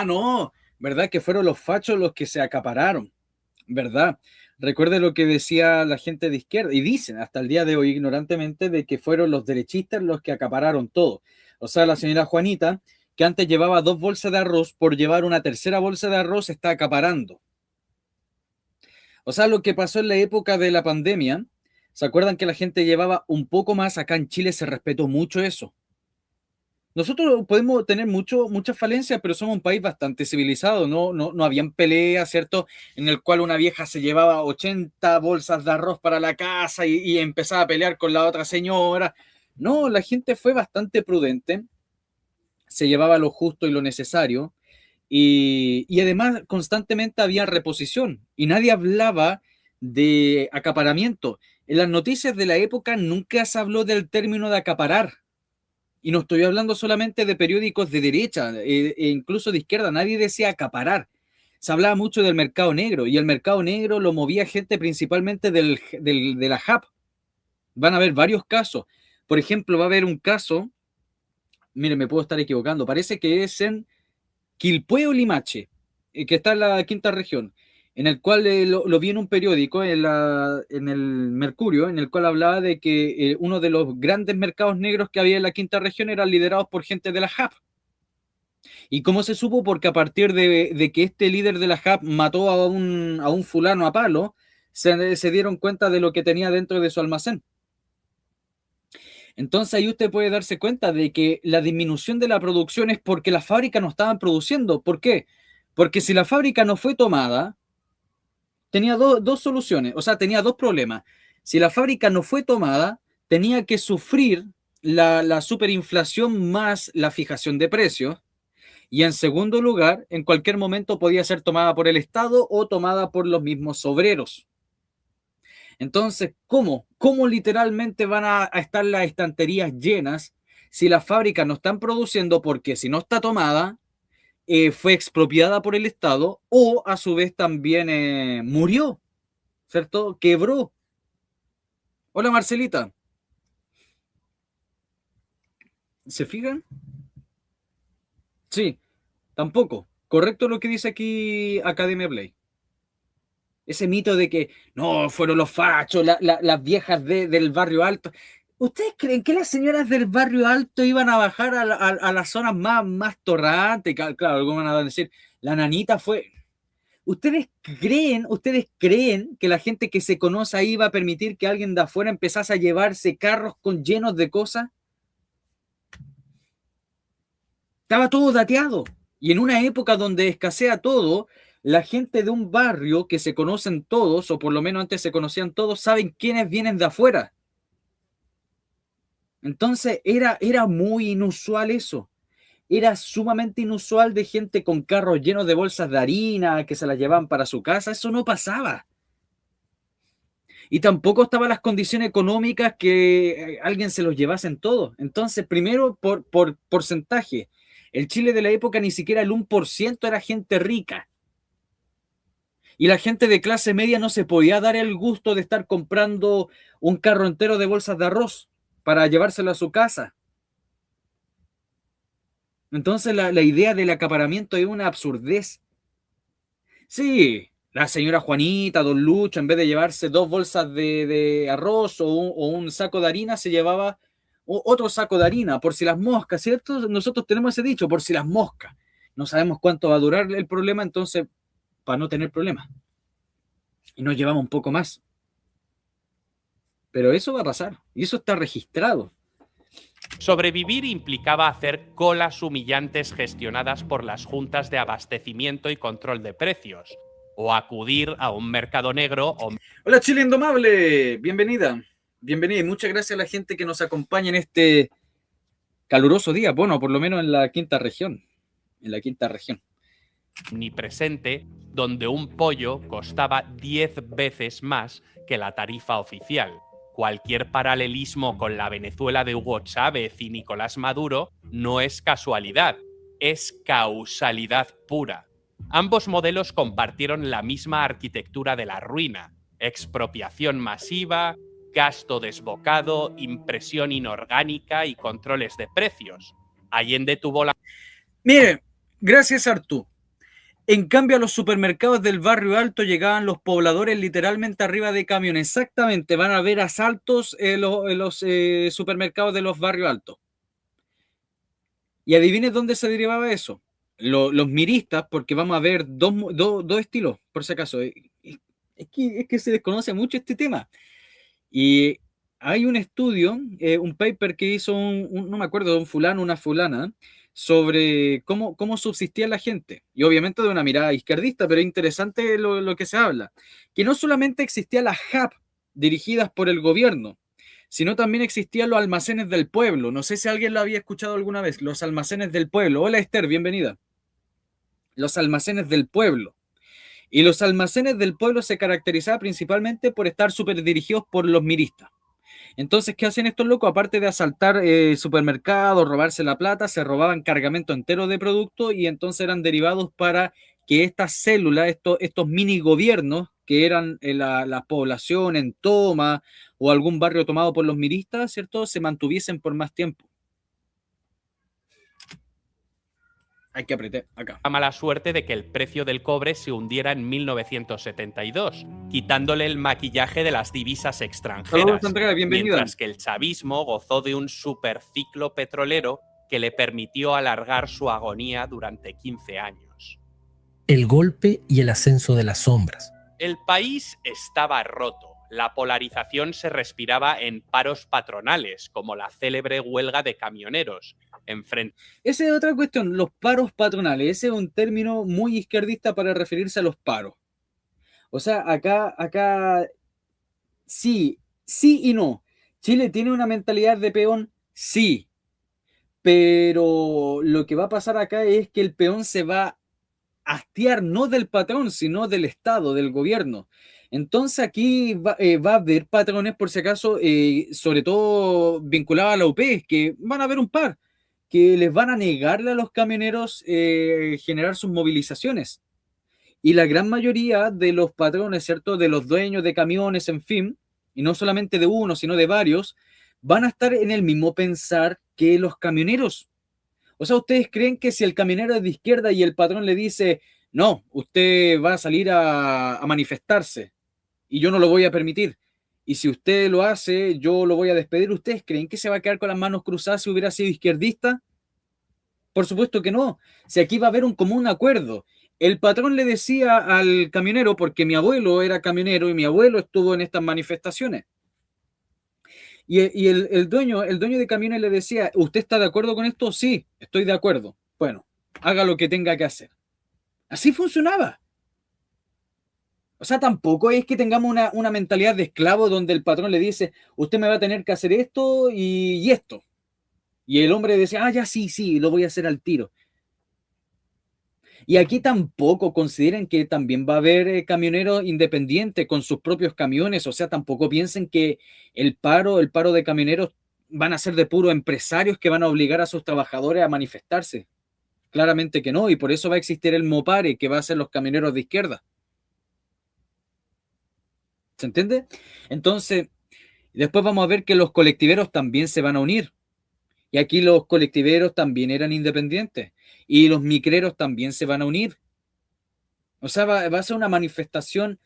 No, ¿verdad? Que fueron los fachos los que se acapararon, ¿verdad? Recuerde lo que decía la gente de izquierda, y dicen hasta el día de hoy ignorantemente de que fueron los derechistas los que acapararon todo. O sea, la señora Juanita, que antes llevaba 2 bolsas de arroz, por llevar una tercera bolsa de arroz está acaparando. O sea, lo que pasó en la época de la pandemia, ¿se acuerdan que la gente llevaba un poco más? Acá en Chile se respetó mucho eso. Nosotros podemos tener muchas falencias, pero somos un país bastante civilizado, no habían peleas, ¿cierto? En el cual una vieja se llevaba 80 bolsas de arroz para la casa y empezaba a pelear con la otra señora. No, la gente fue bastante prudente, se llevaba lo justo y lo necesario, y además constantemente había reposición, y nadie hablaba de acaparamiento. En las noticias de la época nunca se habló del término de acaparar. Y no estoy hablando solamente de periódicos de derecha, e incluso de izquierda, nadie decía acaparar. Se hablaba mucho del mercado negro, y el mercado negro lo movía gente principalmente de la JAP. Van a haber varios casos. Por ejemplo, va a haber un caso, mire, me puedo estar equivocando, parece que es en Quilpué o Limache, que está en la quinta región, en el cual lo vi en un periódico, en el Mercurio, en el cual hablaba de que uno de los grandes mercados negros que había en la quinta región eran liderados por gente de la JAP. ¿Y cómo se supo? Porque a partir de que este líder de la JAP mató a un fulano a palo, se dieron cuenta de lo que tenía dentro de su almacén. Entonces ahí usted puede darse cuenta de que la disminución de la producción es porque las fábricas no estaban produciendo. ¿Por qué? Porque si la fábrica no fue tomada, tenía dos soluciones, o sea, tenía 2 problemas. Si la fábrica no fue tomada, tenía que sufrir la superinflación más la fijación de precios. Y en segundo lugar, en cualquier momento podía ser tomada por el Estado o tomada por los mismos obreros. Entonces, ¿cómo literalmente van a estar las estanterías llenas si las fábricas no están produciendo? Porque si no está tomada, fue expropiada por el Estado o a su vez también murió, ¿cierto? Quebró. Hola, Marcelita. ¿Se fijan? Sí, tampoco. Correcto lo que dice aquí Academia Play. Ese mito de que no, fueron los fachos, las viejas del barrio alto. ¿Ustedes creen que las señoras del barrio alto iban a bajar a las zonas más torrantes? Claro, algunos van a decir, la nanita fue... ¿Ustedes creen que la gente que se conoce ahí va a permitir que alguien de afuera empezase a llevarse carros llenos de cosas? Estaba todo dateado. Y en una época donde escasea todo, la gente de un barrio que se conocen todos, o por lo menos antes se conocían todos, saben quiénes vienen de afuera. Entonces era muy inusual eso. Era sumamente inusual de gente con carros llenos de bolsas de harina que se las llevaban para su casa. Eso no pasaba. Y tampoco estaban las condiciones económicas que alguien se los llevase en todo. Entonces, primero, por porcentaje, el Chile de la época ni siquiera el 1% era gente rica. Y la gente de clase media no se podía dar el gusto de estar comprando un carro entero de bolsas de arroz para llevárselo a su casa. Entonces la idea del acaparamiento es una absurdez. Sí, la señora Juanita, don Lucho, en vez de llevarse 2 bolsas de arroz o un saco de harina, se llevaba otro saco de harina, por si las moscas, ¿cierto? Nosotros tenemos ese dicho, por si las moscas. No sabemos cuánto va a durar el problema, entonces, para no tener problemas. Y nos llevamos un poco más. Pero eso va a pasar, y eso está registrado. Sobrevivir implicaba hacer colas humillantes gestionadas por las juntas de abastecimiento y control de precios, o acudir a un mercado negro o... Hola Chile Indomable, bienvenida. Bienvenida y muchas gracias a la gente que nos acompaña en este caluroso día, bueno, por lo menos en la quinta región. En la quinta región. Ni presente, donde un pollo costaba 10 veces más que la tarifa oficial. Cualquier paralelismo con la Venezuela de Hugo Chávez y Nicolás Maduro no es casualidad, es causalidad pura. Ambos modelos compartieron la misma arquitectura de la ruina: expropiación masiva, gasto desbocado, impresión inorgánica y controles de precios. Allende tuvo la... Mire, gracias Artú. En cambio, a los supermercados del barrio alto llegaban los pobladores literalmente arriba de camiones. Exactamente, van a haber asaltos en los supermercados de los barrios altos. Y adivinen dónde se derivaba eso. Los miristas, porque vamos a ver dos estilos, por si acaso. Es que se desconoce mucho este tema. Y hay un estudio, un paper que hizo no me acuerdo, un fulano, una fulana, sobre cómo subsistía la gente. Y obviamente de una mirada izquierdista, pero es interesante lo que se habla. Que no solamente existía la JAP dirigidas por el gobierno, sino también existían los almacenes del pueblo. No sé si alguien lo había escuchado alguna vez, los almacenes del pueblo. Hola Esther, bienvenida. Los almacenes del pueblo. Y los almacenes del pueblo se caracterizaban principalmente por estar súper dirigidos por los miristas. Entonces, ¿qué hacen estos locos? Aparte de asaltar supermercados, robarse la plata, se robaban cargamento entero de productos y entonces eran derivados para que estas células, estos mini gobiernos, que eran la población en toma o algún barrio tomado por los miristas, ¿cierto?, se mantuviesen por más tiempo. Hay que apretar acá. La mala suerte de que el precio del cobre se hundiera en 1972, quitándole el maquillaje de las divisas extranjeras. Saludos, Andrea, bienvenida. Mientras que el chavismo gozó de un superciclo petrolero que le permitió alargar su agonía durante 15 años. El golpe y el ascenso de las sombras. El país estaba roto. La polarización se respiraba en paros patronales, como la célebre huelga de camioneros. Esa es otra cuestión, los paros patronales. Ese es un término muy izquierdista para referirse a los paros. O sea, acá sí y no. ¿Chile tiene una mentalidad de peón? Sí. Pero lo que va a pasar acá es que el peón se va a hastiar no del patrón, sino del Estado, del gobierno. Entonces aquí va a haber patrones, por si acaso, sobre todo vinculados a la UP, que van a haber un par, que les van a negarle a los camioneros generar sus movilizaciones. Y la gran mayoría de los patrones, ¿cierto?, de los dueños de camiones, en fin, y no solamente de uno, sino de varios, van a estar en el mismo pensar que los camioneros. O sea, ¿ustedes creen que si el camionero es de izquierda y el patrón le dice, no, usted va a salir a manifestarse y yo no lo voy a permitir, y si usted lo hace, yo lo voy a despedir, ¿ustedes creen que se va a quedar con las manos cruzadas si hubiera sido izquierdista? Por supuesto que no. Si aquí va a haber un común acuerdo. El patrón le decía al camionero, porque mi abuelo era camionero y mi abuelo estuvo en estas manifestaciones. Y el dueño de camiones le decía, ¿usted está de acuerdo con esto? Sí, estoy de acuerdo. Bueno, haga lo que tenga que hacer. Así funcionaba. O sea, tampoco es que tengamos una mentalidad de esclavo donde el patrón le dice, usted me va a tener que hacer esto y esto. Y el hombre dice, ya sí, lo voy a hacer al tiro. Y aquí tampoco consideren que también va a haber camioneros independientes con sus propios camiones. O sea, tampoco piensen que el paro de camioneros van a ser de puro empresarios que van a obligar a sus trabajadores a manifestarse. Claramente que no, y por eso va a existir el Mopare, que va a ser los camioneros de izquierda. ¿Se entiende? Entonces, después vamos a ver que los colectiveros también se van a unir. Y aquí los colectiveros también eran independientes. Y los micreros también se van a unir. O sea, va a ser una manifestación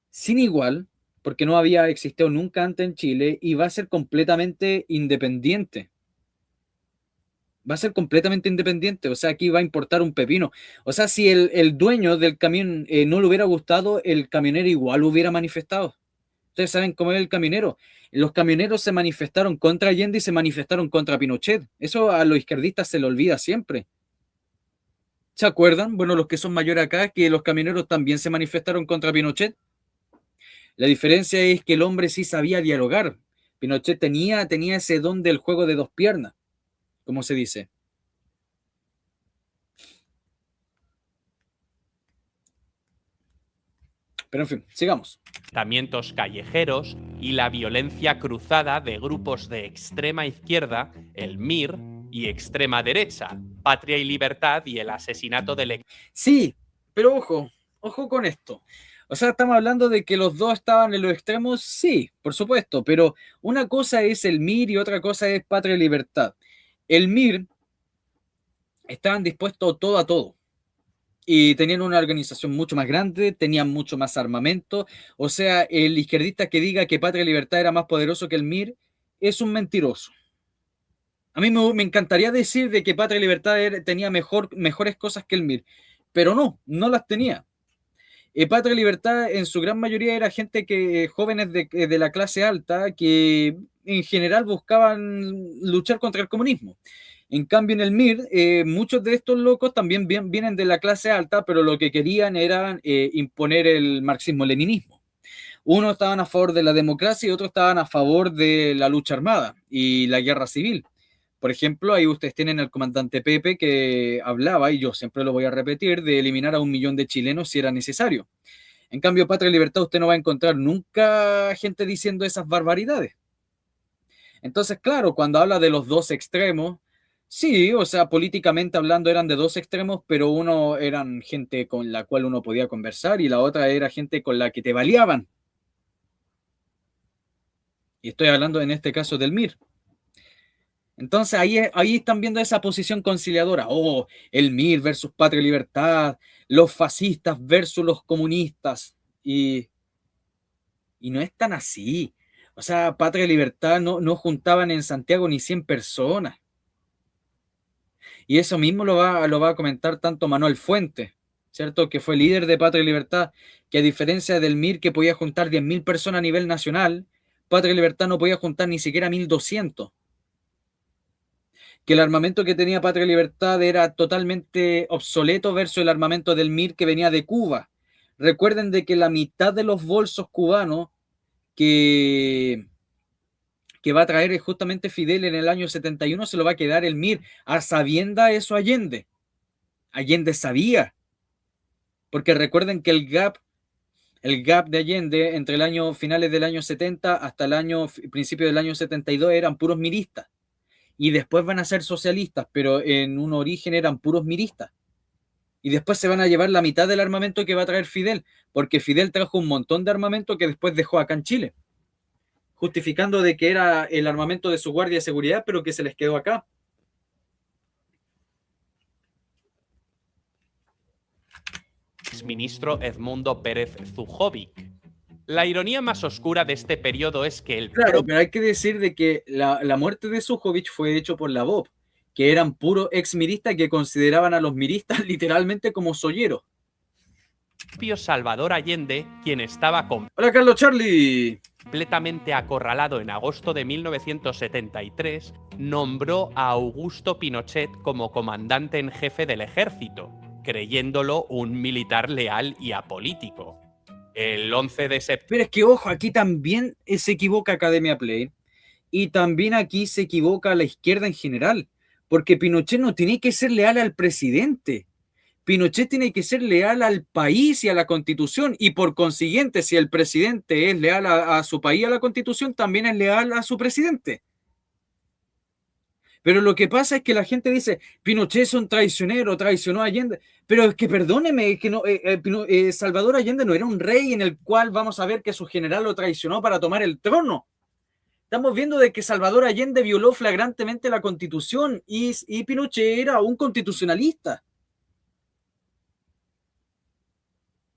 sin igual, porque no había existido nunca antes en Chile, y va a ser completamente independiente. Va a ser completamente independiente, o sea, aquí va a importar un pepino. O sea, si el dueño del camión no le hubiera gustado, el camionero igual hubiera manifestado. Ustedes saben cómo es el camionero. Los camioneros se manifestaron contra Allende y se manifestaron contra Pinochet. Eso a los izquierdistas se le olvida siempre. ¿Se acuerdan? Bueno, los que son mayores acá, que los camioneros también se manifestaron contra Pinochet. La diferencia es que el hombre sí sabía dialogar. Pinochet tenía ese don del juego de dos piernas, como se dice. Pero en fin, sigamos. Enfrentamientos callejeros y la violencia cruzada de grupos de extrema izquierda, el MIR, y extrema derecha, Patria y Libertad, y el asesinato del... Sí, pero ojo con esto. O sea, estamos hablando de que los dos estaban en los extremos, sí, por supuesto, pero una cosa es el MIR y otra cosa es Patria y Libertad. El MIR estaban dispuestos todo a todo. Y tenían una organización mucho más grande, tenían mucho más armamento. O sea, el izquierdista que diga que Patria y Libertad era más poderoso que el MIR es un mentiroso. A mí me encantaría decir de que Patria y Libertad tenía mejores cosas que el MIR, pero no las tenía. Patria y Libertad en su gran mayoría era gente jóvenes de la clase alta que en general buscaban luchar contra el comunismo. En cambio, en el MIR, muchos de estos locos también vienen de la clase alta, pero lo que querían era imponer el marxismo-leninismo. Unos estaban a favor de la democracia y otros estaban a favor de la lucha armada y la guerra civil. Por ejemplo, ahí ustedes tienen al comandante Pepe que hablaba, y yo siempre lo voy a repetir, de eliminar a 1 millón de chilenos si era necesario. En cambio, Patria y Libertad, usted no va a encontrar nunca gente diciendo esas barbaridades. Entonces, claro, cuando habla de los dos extremos, sí, o sea, políticamente hablando eran de dos extremos, pero uno eran gente con la cual uno podía conversar y la otra era gente con la que te baleaban. Y estoy hablando en este caso del MIR. Entonces ahí están viendo esa posición conciliadora. Oh, el MIR versus Patria y Libertad, los fascistas versus los comunistas. Y no es tan así. O sea, Patria y Libertad no juntaban en Santiago ni 100 personas. Y eso mismo lo va a comentar tanto Manuel Fuentes, ¿cierto? Que fue líder de Patria y Libertad, que a diferencia del MIR que podía juntar 10.000 personas a nivel nacional, Patria y Libertad no podía juntar ni siquiera 1.200. Que el armamento que tenía Patria y Libertad era totalmente obsoleto versus el armamento del MIR que venía de Cuba. Recuerden de que la mitad de los bolsos cubanos que va a traer justamente Fidel en el año 71 se lo va a quedar el MIR, a sabienda eso Allende. Allende sabía, porque recuerden que el gap de Allende entre el año finales del año 70 hasta el principio del año 72 eran puros miristas. Y después van a ser socialistas, pero en un origen eran puros miristas. Y después se van a llevar la mitad del armamento que va a traer Fidel, porque Fidel trajo un montón de armamento que después dejó acá en Chile, justificando de que era el armamento de su guardia de seguridad, pero que se les quedó acá. Exministro Edmundo Pérez Zujovic. La ironía más oscura de este periodo es que Claro, pero hay que decir de que la muerte de Zujovic fue hecho por la BOP, que eran puros ex-miristas que consideraban a los miristas literalmente como solleros. Salvador Allende, quien estaba ¡Hola, Carlos Charlie! completamente acorralado en agosto de 1973, nombró a Augusto Pinochet como comandante en jefe del ejército, creyéndolo un militar leal y apolítico. El 11 de septiembre. Pero es que, ojo, aquí también se equivoca Academia Play y también aquí se equivoca la izquierda en general, porque Pinochet no tiene que ser leal al presidente. Pinochet tiene que ser leal al país y a la Constitución, y por consiguiente, si el presidente es leal a su país y a la Constitución, también es leal a su presidente. Pero lo que pasa es que la gente dice, Pinochet es un traicionero, traicionó a Allende. Pero es que perdóneme, que no, Salvador Allende no era un rey en el cual vamos a ver que su general lo traicionó para tomar el trono. Estamos viendo de que Salvador Allende violó flagrantemente la Constitución y Pinochet era un constitucionalista.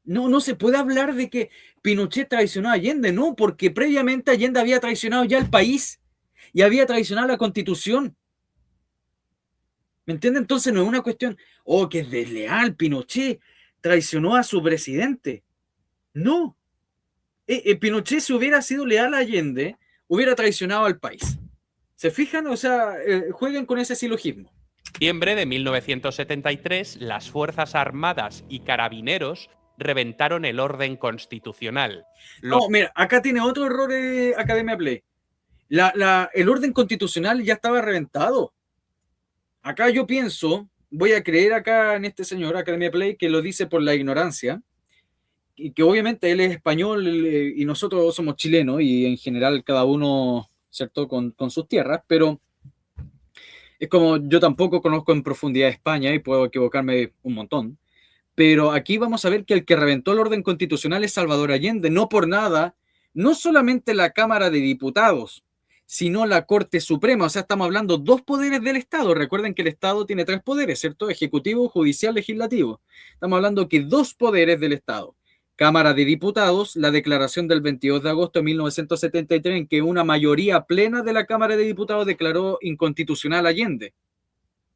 No se puede hablar de que Pinochet traicionó a Allende, no, porque previamente Allende había traicionado ya el país y había traicionado la Constitución. ¿Me entiende? Entonces no es una cuestión, que es desleal, Pinochet traicionó a su presidente. No. Pinochet, si hubiera sido leal a Allende, hubiera traicionado al país. ¿Se fijan? O sea, jueguen con ese silogismo. En septiembre de 1973, las Fuerzas Armadas y Carabineros reventaron el orden constitucional. No, mira, acá tiene otro error Academia Play. El orden constitucional ya estaba reventado. Acá yo pienso, voy a creer acá en este señor, Academia Play, que lo dice por la ignorancia, y que obviamente él es español y nosotros somos chilenos, y en general cada uno, ¿cierto?, con sus tierras, pero es como yo tampoco conozco en profundidad España y puedo equivocarme un montón. Pero aquí vamos a ver que el que reventó el orden constitucional es Salvador Allende, no por nada, no solamente la Cámara de Diputados, sino la Corte Suprema. O sea, estamos hablando dos poderes del Estado. Recuerden que el Estado tiene tres poderes, ¿cierto? Ejecutivo, judicial, legislativo. Estamos hablando que dos poderes del Estado. Cámara de Diputados, la declaración del 22 de agosto de 1973, en que una mayoría plena de la Cámara de Diputados declaró inconstitucional a Allende.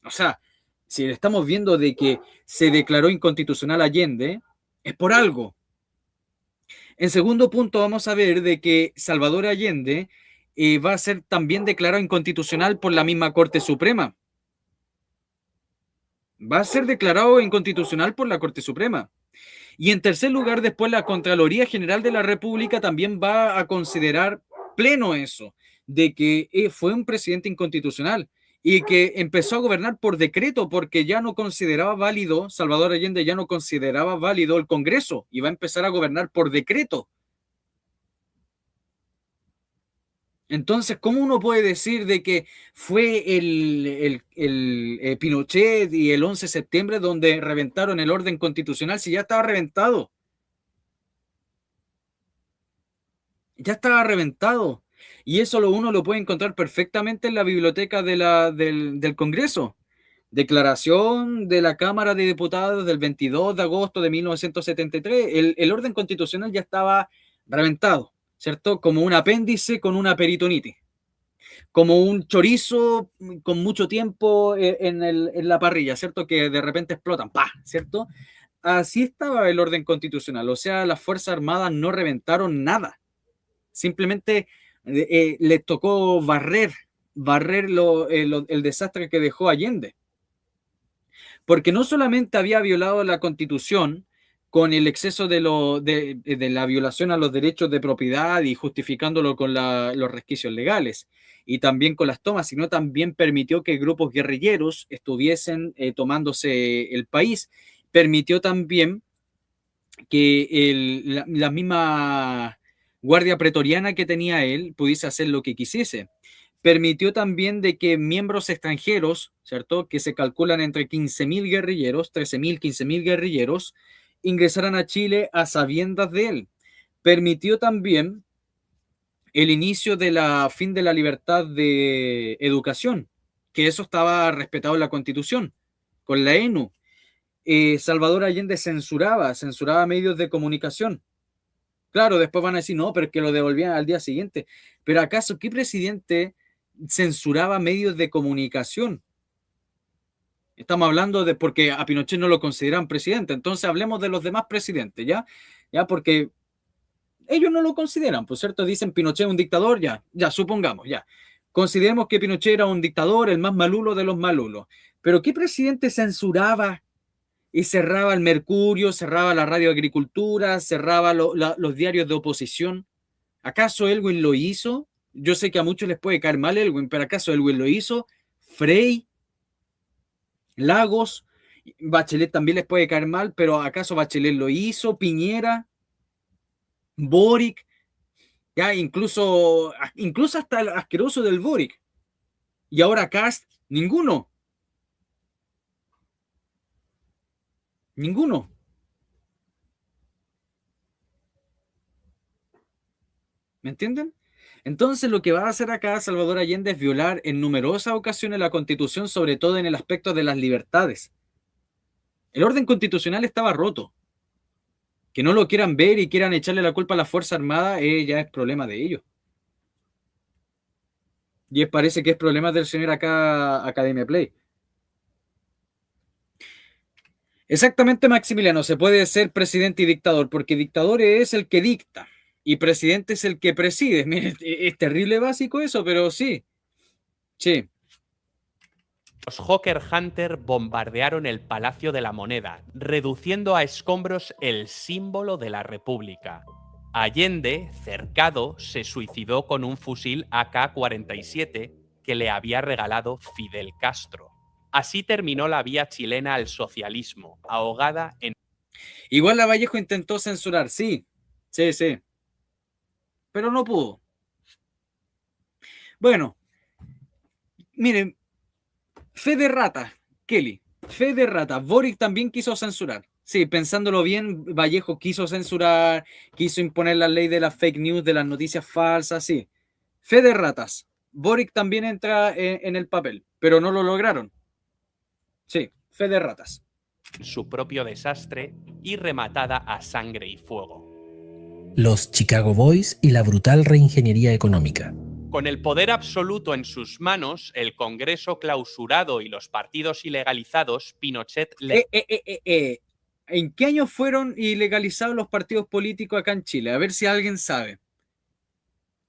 O sea, si estamos viendo de que se declaró inconstitucional Allende, es por algo. En segundo punto, vamos a ver de que Salvador Allende va a ser también declarado inconstitucional por la misma Corte Suprema. Va a ser declarado inconstitucional por la Corte Suprema. Y en tercer lugar, después la Contraloría General de la República también va a considerar pleno eso, de que fue un presidente inconstitucional y que empezó a gobernar por decreto porque ya no consideraba válido, Salvador Allende ya no consideraba válido el Congreso y va a empezar a gobernar por decreto. Entonces, ¿cómo uno puede decir de que fue el Pinochet y el 11 de septiembre donde reventaron el orden constitucional si ya estaba reventado? Ya estaba reventado. Y eso uno lo puede encontrar perfectamente en la biblioteca del Congreso. Declaración de la Cámara de Diputados del 22 de agosto de 1973. El orden constitucional ya estaba reventado, ¿cierto? Como un apéndice con una peritonitis. Como un chorizo con mucho tiempo en la parrilla, ¿cierto? Que de repente explotan, ¡pah! ¿Cierto? Así estaba el orden constitucional. O sea, las Fuerzas Armadas no reventaron nada. Simplemente les tocó barrer el desastre que dejó Allende. Porque no solamente había violado la Constitución con el exceso de la violación a los derechos de propiedad y justificándolo con los resquicios legales, y también con las tomas, sino también permitió que grupos guerrilleros estuviesen tomándose el país. Permitió también que la misma guardia pretoriana que tenía él pudiese hacer lo que quisiese. Permitió también de que miembros extranjeros, ¿cierto?, que se calculan entre 15.000 guerrilleros, 13.000, 15.000 guerrilleros, ingresaran a Chile a sabiendas de él. Permitió también el inicio de la fin de la libertad de educación, que eso estaba respetado en la Constitución, con la ENU. Salvador Allende censuraba medios de comunicación. Claro, después van a decir, no, pero es que lo devolvían al día siguiente. Pero ¿acaso qué presidente censuraba medios de comunicación? Estamos hablando de, porque a Pinochet no lo consideran presidente, entonces hablemos de los demás presidentes, ¿ya? Porque ellos no lo consideran, por cierto, dicen Pinochet es un dictador, ya, supongamos, ya. Consideremos que Pinochet era un dictador, el más malulo de los malulos. Pero ¿qué presidente censuraba y cerraba el Mercurio, cerraba la Radio Agricultura, cerraba los diarios de oposición. ¿Acaso Elwin lo hizo? Yo sé que a muchos les puede caer mal Elwin, pero ¿acaso Elwin lo hizo? Frey, Lagos, Bachelet también les puede caer mal, pero ¿acaso Bachelet lo hizo? Piñera, Boric, ya incluso hasta el asqueroso del Boric. Y ahora Kast, ninguno. Ninguno. ¿Me entienden? Entonces lo que va a hacer acá Salvador Allende es violar en numerosas ocasiones la Constitución, sobre todo en el aspecto de las libertades. El orden constitucional estaba roto. Que no lo quieran ver y quieran echarle la culpa a la Fuerza Armada, ya es problema de ellos. Y parece que es problema del señor acá, Academia Play. Exactamente, Maximiliano, se puede ser presidente y dictador, porque dictador es el que dicta y presidente es el que preside. Mire, es terrible básico eso, pero sí. Sí. Los Hawker Hunter bombardearon el Palacio de la Moneda, reduciendo a escombros el símbolo de la República. Allende, cercado, se suicidó con un fusil AK-47 que le había regalado Fidel Castro. Así terminó la vía chilena al socialismo, ahogada en... Igual la Vallejo intentó censurar, sí. Sí, sí. Pero no pudo. Bueno, miren, fe de rata, Kelly. Fe de rata. Boric también quiso censurar. Sí, pensándolo bien, Vallejo quiso censurar, quiso imponer la ley de las fake news, de las noticias falsas, sí. Fe de ratas. Boric también entra en el papel, pero no lo lograron. Sí, fe de ratas. Su propio desastre y rematada a sangre y fuego. Los Chicago Boys y la brutal reingeniería económica. Con el poder absoluto en sus manos, el Congreso clausurado y los partidos ilegalizados, Pinochet... ¿En qué año fueron ilegalizados los partidos políticos acá en Chile? A ver si alguien sabe.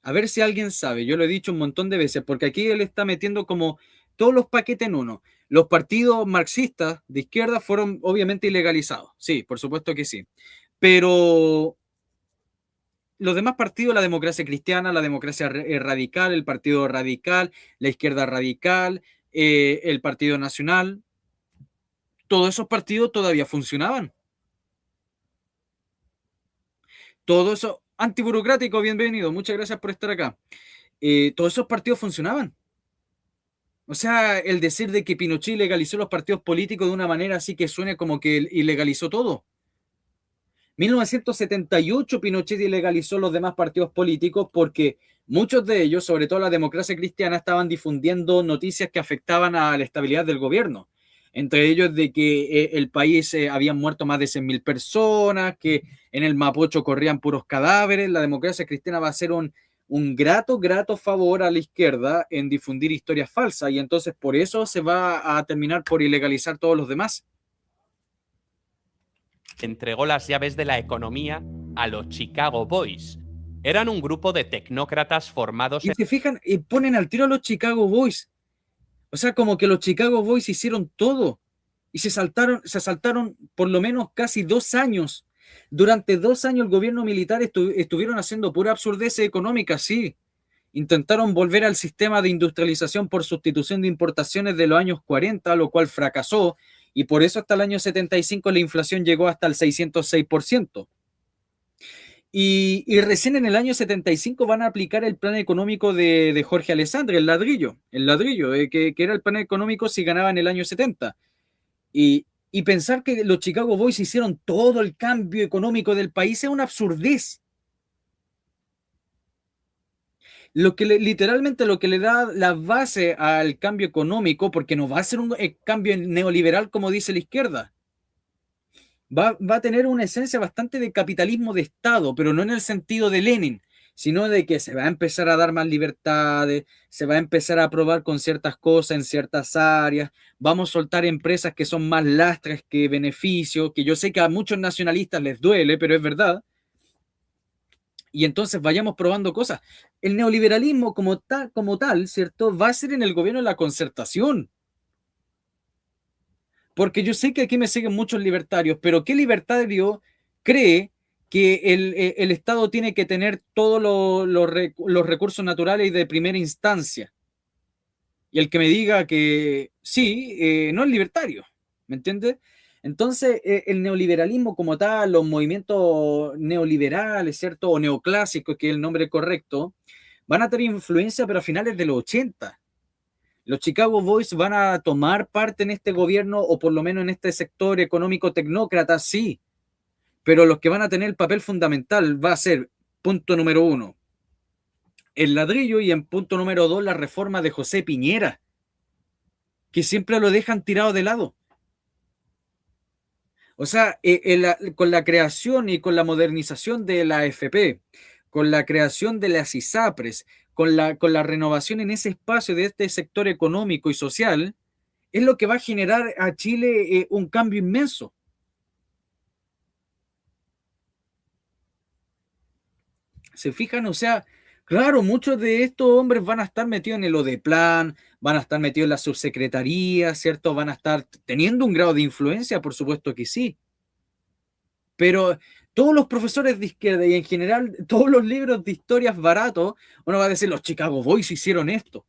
A ver si alguien sabe. Yo lo he dicho un montón de veces, porque aquí él está metiendo como todos los paquetes en uno. Los partidos marxistas de izquierda fueron obviamente ilegalizados. Sí, por supuesto que sí. Pero los demás partidos, la democracia cristiana, la democracia radical, el partido radical, la izquierda radical, el partido nacional, todos esos partidos todavía funcionaban. Todo eso, antiburocrático, bienvenido, muchas gracias por estar acá. Todos esos partidos funcionaban. O sea, el decir de que Pinochet legalizó los partidos políticos de una manera así que suene como que ilegalizó todo. 1978 Pinochet ilegalizó los demás partidos políticos porque muchos de ellos, sobre todo la democracia cristiana, estaban difundiendo noticias que afectaban a la estabilidad del gobierno. Entre ellos de que el país habían muerto más de 100.000 personas, que en el Mapocho corrían puros cadáveres. La democracia cristiana va a ser un grato favor a la izquierda en difundir historias falsas y entonces por eso se va a terminar por ilegalizar todos los demás. Entregó las llaves de la economía a los Chicago Boys. Eran un grupo de tecnócratas formados... Y se fijan, y ponen al tiro a los Chicago Boys. O sea, como que los Chicago Boys hicieron todo y se saltaron por lo menos casi 2 años. Durante 2 años el gobierno militar estuvieron haciendo pura absurdez económica, sí. Intentaron volver al sistema de industrialización por sustitución de importaciones de los años 40, lo cual fracasó, y por eso hasta el año 75 la inflación llegó hasta el 606%. Y recién en el año 75 van a aplicar el plan económico de Jorge Alessandri, el ladrillo, que era el plan económico si ganaba en el año 70. Y pensar que los Chicago Boys hicieron todo el cambio económico del país es una absurdez. Literalmente lo que le da la base al cambio económico, porque no va a ser un cambio neoliberal como dice la izquierda. Va a tener una esencia bastante de capitalismo de Estado, pero no en el sentido de Lenin, sino de que se va a empezar a dar más libertades, se va a empezar a aprobar con ciertas cosas en ciertas áreas, vamos a soltar empresas que son más lastres que beneficios, que yo sé que a muchos nacionalistas les duele, pero es verdad. Y entonces vayamos probando cosas. El neoliberalismo como tal, ¿cierto? Va a ser en el gobierno de la concertación. Porque yo sé que aquí me siguen muchos libertarios, pero ¿qué libertario cree que el Estado tiene que tener todos los recursos naturales y de primera instancia? Y el que me diga que sí, no es libertario, ¿me entiendes? Entonces, el neoliberalismo como tal, los movimientos neoliberales, ¿cierto? O neoclásicos, que es el nombre correcto, van a tener influencia, pero a finales de los 80. Los Chicago Boys van a tomar parte en este gobierno, o por lo menos en este sector económico tecnócrata, sí, pero los que van a tener el papel fundamental va a ser, punto número 1, el ladrillo, y en punto número 2, la reforma de José Piñera, que siempre lo dejan tirado de lado. O sea, con la creación y con la modernización de la AFP, con la creación de las ISAPRES, con la renovación en ese espacio de este sector económico y social, es lo que va a generar a Chile un cambio inmenso. ¿Se fijan? O sea, claro, muchos de estos hombres van a estar metidos en el ODEPLAN, van a estar metidos en la subsecretaría, ¿cierto? Van a estar teniendo un grado de influencia, por supuesto que sí. Pero todos los profesores de izquierda y en general todos los libros de historias baratos, uno va a decir, los Chicago Boys hicieron esto.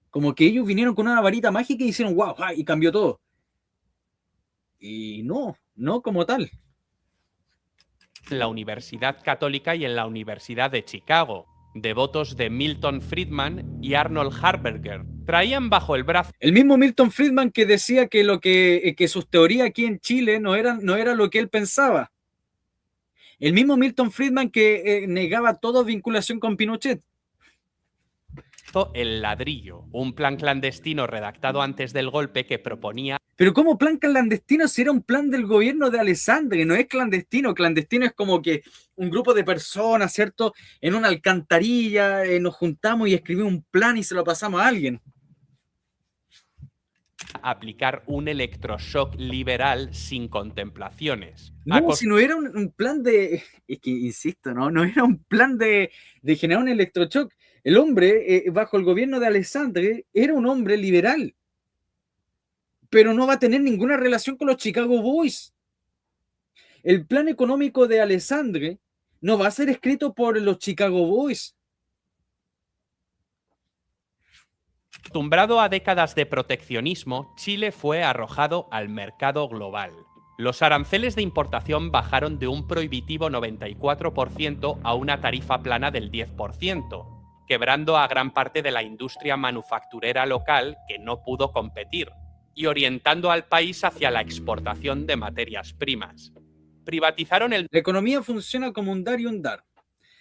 Como que ellos vinieron con una varita mágica y hicieron wow, y cambió todo. Y no como tal. En la Universidad Católica y en la Universidad de Chicago, devotos de Milton Friedman y Arnold Harberger, traían bajo el brazo el mismo Milton Friedman que decía que sus teorías aquí en Chile no era lo que él pensaba. El mismo Milton Friedman que negaba toda vinculación con Pinochet. el ladrillo, un plan clandestino redactado antes del golpe que proponía... Pero ¿cómo plan clandestino si era un plan del gobierno de Alessandri? No es clandestino. Clandestino es como que un grupo de personas, ¿cierto? En una alcantarilla nos juntamos y escribimos un plan y se lo pasamos a alguien. Aplicar un electroshock liberal sin contemplaciones. No, si no era un plan de... Es que, insisto, no era un plan de generar un electroshock. El hombre, bajo el gobierno de Alessandri, era un hombre liberal. Pero no va a tener ninguna relación con los Chicago Boys. El plan económico de Alessandri no va a ser escrito por los Chicago Boys. Acostumbrado a décadas de proteccionismo, Chile fue arrojado al mercado global. Los aranceles de importación bajaron de un prohibitivo 94% a una tarifa plana del 10%, quebrando a gran parte de la industria manufacturera local que no pudo competir, y orientando al país hacia la exportación de materias primas. Privatizaron el... La economía funciona como un dar y un dar.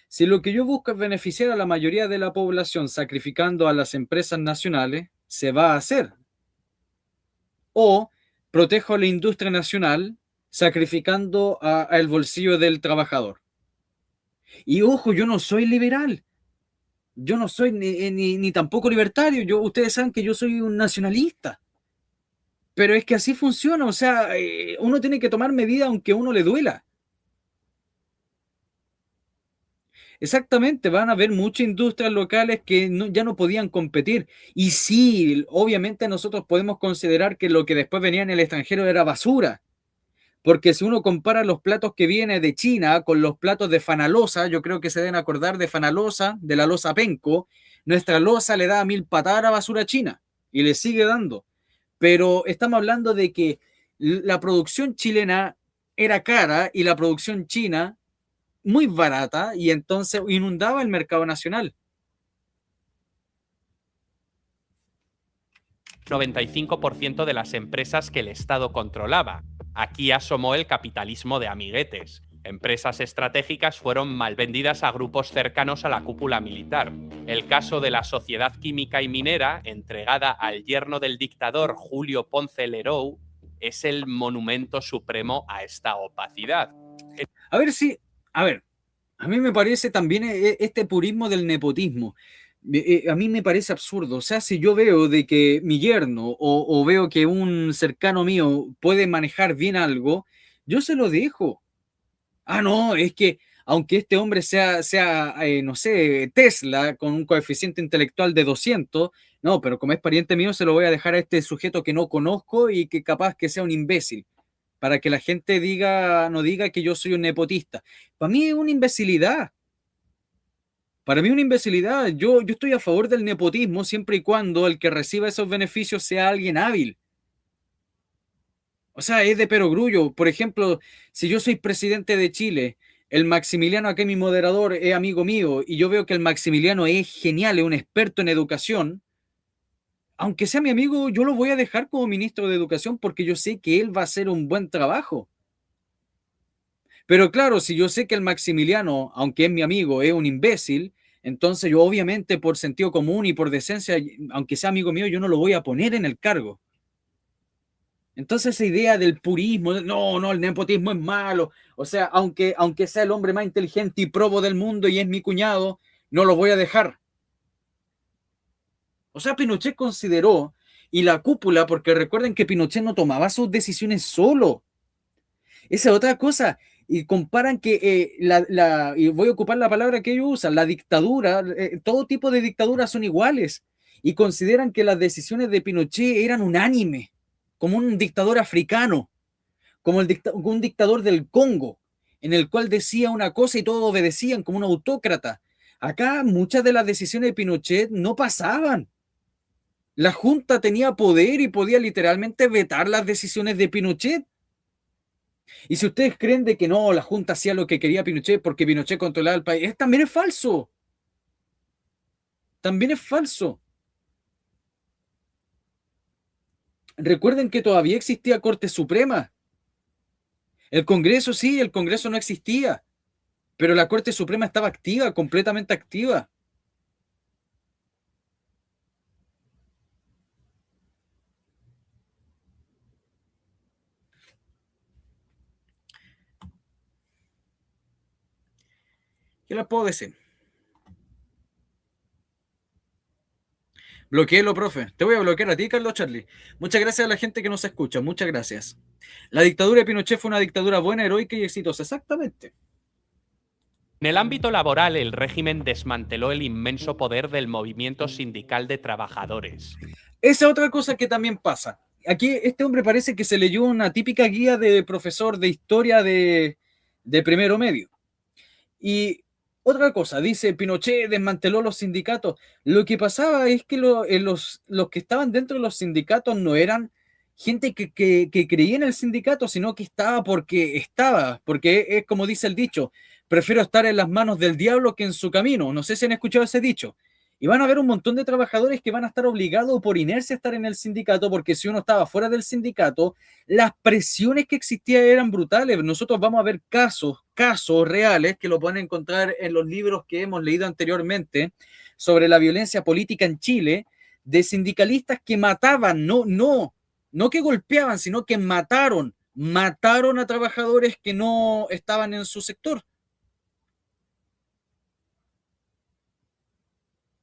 Si lo que yo busco es beneficiar a la mayoría de la población sacrificando a las empresas nacionales, se va a hacer. O protejo a la industria nacional sacrificando al bolsillo del trabajador. Y ojo, yo no soy liberal. Yo no soy ni tampoco libertario. Ustedes saben que yo soy un nacionalista. Pero es que así funciona. O sea, uno tiene que tomar medidas aunque a uno le duela. Exactamente, van a haber muchas industrias locales que ya no podían competir. Y sí, obviamente nosotros podemos considerar que lo que después venía en el extranjero era basura. Porque si uno compara los platos que vienen de China con los platos de Fanalosa, yo creo que se deben acordar de Fanalosa, de la losa Penco, nuestra losa le da 1000 patadas a basura china y le sigue dando. Pero estamos hablando de que la producción chilena era cara y la producción china muy barata, y entonces inundaba el mercado nacional. 95% de las empresas que el Estado controlaba. Aquí asomó el capitalismo de amiguetes. Empresas estratégicas fueron mal vendidas a grupos cercanos a la cúpula militar. El caso de la Sociedad Química y Minera, entregada al yerno del dictador Julio Ponce Lerou, es el monumento supremo a esta opacidad. A mí me parece también este purismo del nepotismo. A mí me parece absurdo. O sea, si yo veo de que mi yerno o veo que un cercano mío puede manejar bien algo, yo se lo dejo. Ah, no, es que aunque este hombre sea no sé, Tesla, con un coeficiente intelectual de 200, No, pero como es pariente mío, se lo voy a dejar a este sujeto que no conozco y que capaz que sea un imbécil, para que la gente no diga que yo soy un nepotista. Para mí es una imbecilidad. Para mí una imbecilidad. Yo estoy a favor del nepotismo siempre y cuando el que reciba esos beneficios sea alguien hábil. O sea, es de perogrullo. Por ejemplo, si yo soy presidente de Chile, el Maximiliano, aquí mi moderador, es amigo mío, y yo veo que el Maximiliano es genial, es un experto en educación, aunque sea mi amigo, yo lo voy a dejar como ministro de Educación porque yo sé que él va a hacer un buen trabajo. Pero claro, si yo sé que el Maximiliano, aunque es mi amigo, es un imbécil, entonces yo obviamente por sentido común y por decencia, aunque sea amigo mío, yo no lo voy a poner en el cargo. Entonces esa idea del purismo, no, el nepotismo es malo, o sea, aunque sea el hombre más inteligente y probo del mundo y es mi cuñado, no lo voy a dejar. O sea, Pinochet consideró, y la cúpula, porque recuerden que Pinochet no tomaba sus decisiones solo. Esa es otra cosa. Y comparan que y voy a ocupar la palabra que ellos usan, la dictadura, todo tipo de dictaduras son iguales. Y consideran que las decisiones de Pinochet eran unánime, como un dictador africano, como un dictador del Congo, en el cual decía una cosa y todos obedecían como un autócrata. Acá muchas de las decisiones de Pinochet no pasaban. La Junta tenía poder y podía literalmente vetar las decisiones de Pinochet. Y si ustedes creen de que no, la Junta hacía lo que quería Pinochet porque Pinochet controlaba el país, también es falso. También es falso. Recuerden que todavía existía Corte Suprema. El Congreso sí, el Congreso no existía, pero la Corte Suprema estaba activa, completamente activa. ¿Qué les puedo decir? Bloqueelo, profe. Te voy a bloquear a ti, Carlos Charlie. Muchas gracias a la gente que nos escucha. Muchas gracias. La dictadura de Pinochet fue una dictadura buena, heroica y exitosa. Exactamente. En el ámbito laboral, el régimen desmanteló el inmenso poder del movimiento sindical de trabajadores. Esa es otra cosa que también pasa. Aquí este hombre parece que se leyó una típica guía de profesor de historia de primero medio. Y otra cosa, dice Pinochet desmanteló los sindicatos. Lo que pasaba es que los que estaban dentro de los sindicatos no eran gente que creía en el sindicato, sino que porque es como dice el dicho, prefiero estar en las manos del diablo que en su camino. No sé si han escuchado ese dicho. Y van a haber un montón de trabajadores que van a estar obligados por inercia a estar en el sindicato, porque si uno estaba fuera del sindicato, las presiones que existían eran brutales. Nosotros vamos a ver casos reales que lo pueden encontrar en los libros que hemos leído anteriormente sobre la violencia política en Chile, de sindicalistas que mataban, no que golpeaban, sino que mataron a trabajadores que no estaban en su sector.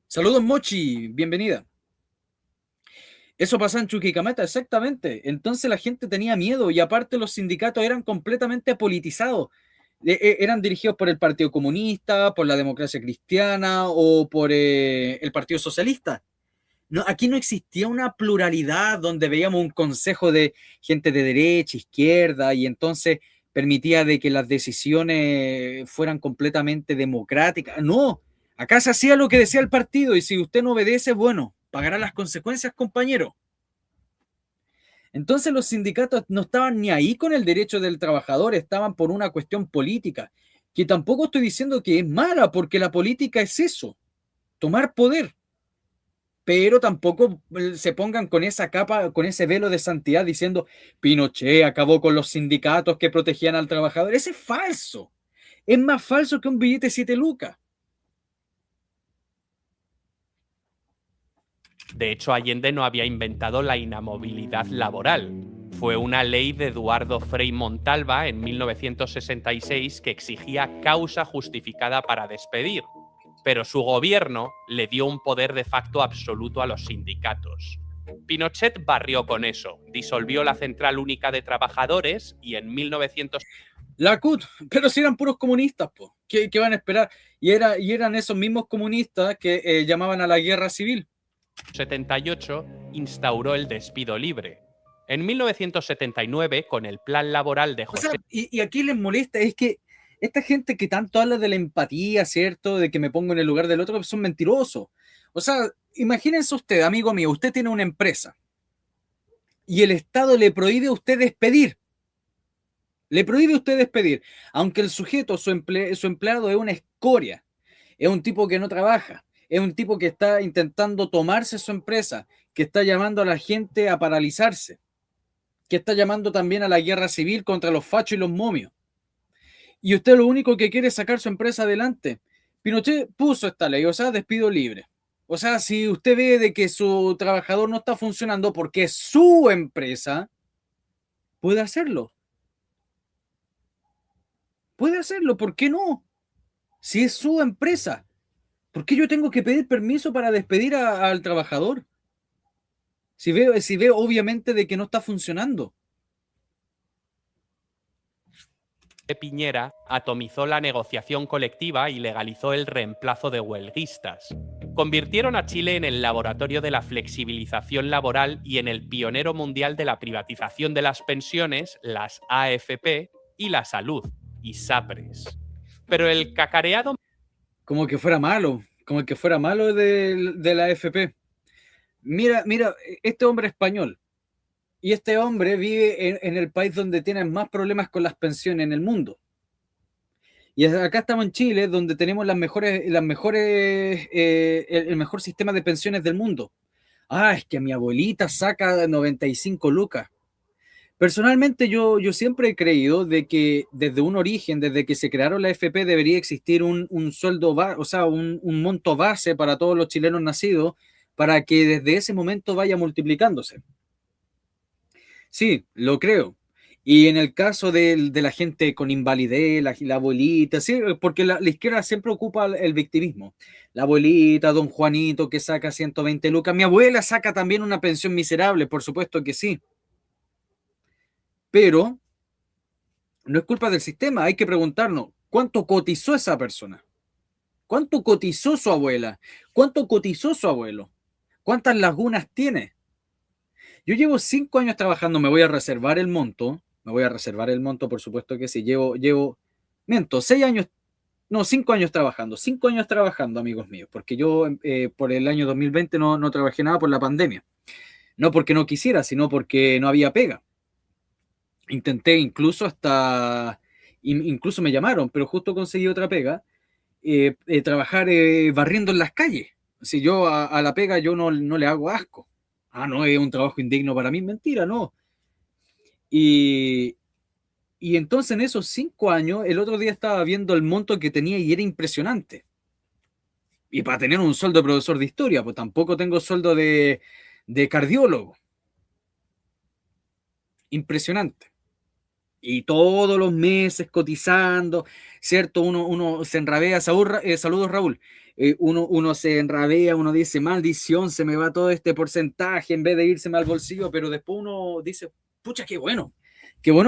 Saludos, Mochi, bienvenida. Eso pasaba en Chuquicamata, exactamente. Entonces la gente tenía miedo y aparte los sindicatos eran completamente politizados. Eran dirigidos por el Partido Comunista, por la Democracia Cristiana o por el Partido Socialista. No, aquí no existía una pluralidad donde veíamos un consejo de gente de derecha, izquierda, y entonces permitía de que las decisiones fueran completamente democráticas. No, acá se hacía lo que decía el partido y si usted no obedece, bueno, pagará las consecuencias, compañero. Entonces los sindicatos no estaban ni ahí con el derecho del trabajador, estaban por una cuestión política, que tampoco estoy diciendo que es mala, porque la política es eso, tomar poder. Pero tampoco se pongan con esa capa, con ese velo de santidad diciendo Pinochet acabó con los sindicatos que protegían al trabajador. Ese es falso. Es más falso que un billete de 7 lucas. De hecho, Allende no había inventado la inamovilidad laboral. Fue una ley de Eduardo Frei Montalva en 1966 que exigía causa justificada para despedir, pero su gobierno le dio un poder de facto absoluto a los sindicatos. Pinochet barrió con eso, disolvió la Central Única de Trabajadores y en 1900... La CUT, pero si eran puros comunistas, po. ¿Qué van a esperar? Y eran esos mismos comunistas que llamaban a la guerra civil. 78 instauró el despido libre. En 1979, con el plan laboral de O José... sea, y aquí les molesta, es que esta gente que tanto habla de la empatía, ¿cierto? De que me pongo en el lugar del otro, son mentirosos. O sea, imagínense usted, amigo mío, usted tiene una empresa y el Estado le prohíbe a usted despedir. Le prohíbe a usted despedir, aunque el sujeto, su empleado es una escoria, es un tipo que no trabaja, es un tipo que está intentando tomarse su empresa, que está llamando a la gente a paralizarse, que está llamando también a la guerra civil contra los fachos y los momios. Y usted lo único que quiere es sacar su empresa adelante. Pinochet puso esta ley, o sea, despido libre. O sea, si usted ve de que su trabajador no está funcionando porque es su empresa, puede hacerlo. Puede hacerlo, ¿por qué no? Si es su empresa, ¿por qué yo tengo que pedir permiso para despedir al trabajador? Si veo obviamente de que no está funcionando. Piñera atomizó la negociación colectiva y legalizó el reemplazo de huelguistas. Convirtieron a Chile en el laboratorio de la flexibilización laboral y en el pionero mundial de la privatización de las pensiones, las AFP, y la salud, ISAPRES. Pero el cacareado... Como que fuera malo de la AFP. Mira, este hombre español, y este hombre vive en el país donde tienen más problemas con las pensiones en el mundo. Y acá estamos en Chile, donde tenemos el mejor sistema de pensiones del mundo. Ah, es que mi abuelita saca 95 lucas. Personalmente yo siempre he creído de que desde un origen, desde que se crearon la AFP, debería existir un sueldo, o sea, un monto base para todos los chilenos nacidos, para que desde ese momento vaya multiplicándose. Sí, lo creo. Y en el caso de la gente con invalidez, la abuelita, sí, porque la izquierda siempre ocupa el victimismo. La abuelita, don Juanito, que saca 120 lucas. Mi abuela saca también una pensión miserable, por supuesto que sí. Pero no es culpa del sistema, hay que preguntarnos, ¿cuánto cotizó esa persona? ¿Cuánto cotizó su abuela? ¿Cuánto cotizó su abuelo? ¿Cuántas lagunas tiene? Yo llevo 5 años trabajando, me voy a reservar el monto, por supuesto que sí, miento, 6 años, no, 5 años trabajando, 5 años trabajando, amigos míos, porque yo por el año 2020 no trabajé nada por la pandemia. No porque no quisiera, sino porque no había pega. Intenté incluso incluso me llamaron, pero justo conseguí otra pega, trabajar barriendo en las calles. Si yo a la pega yo no le hago asco. Ah, no, es un trabajo indigno para mí. Mentira, no. Y entonces en esos 5 años, el otro día estaba viendo el monto que tenía y era impresionante. Y para tener un sueldo de profesor de historia, pues tampoco tengo sueldo de cardiólogo. Impresionante. Y todos los meses cotizando, ¿cierto? Uno se enrabea, saludos Raúl, uno se enrabea, uno dice, maldición, se me va todo este porcentaje en vez de irse al bolsillo, pero después uno dice, pucha, qué bueno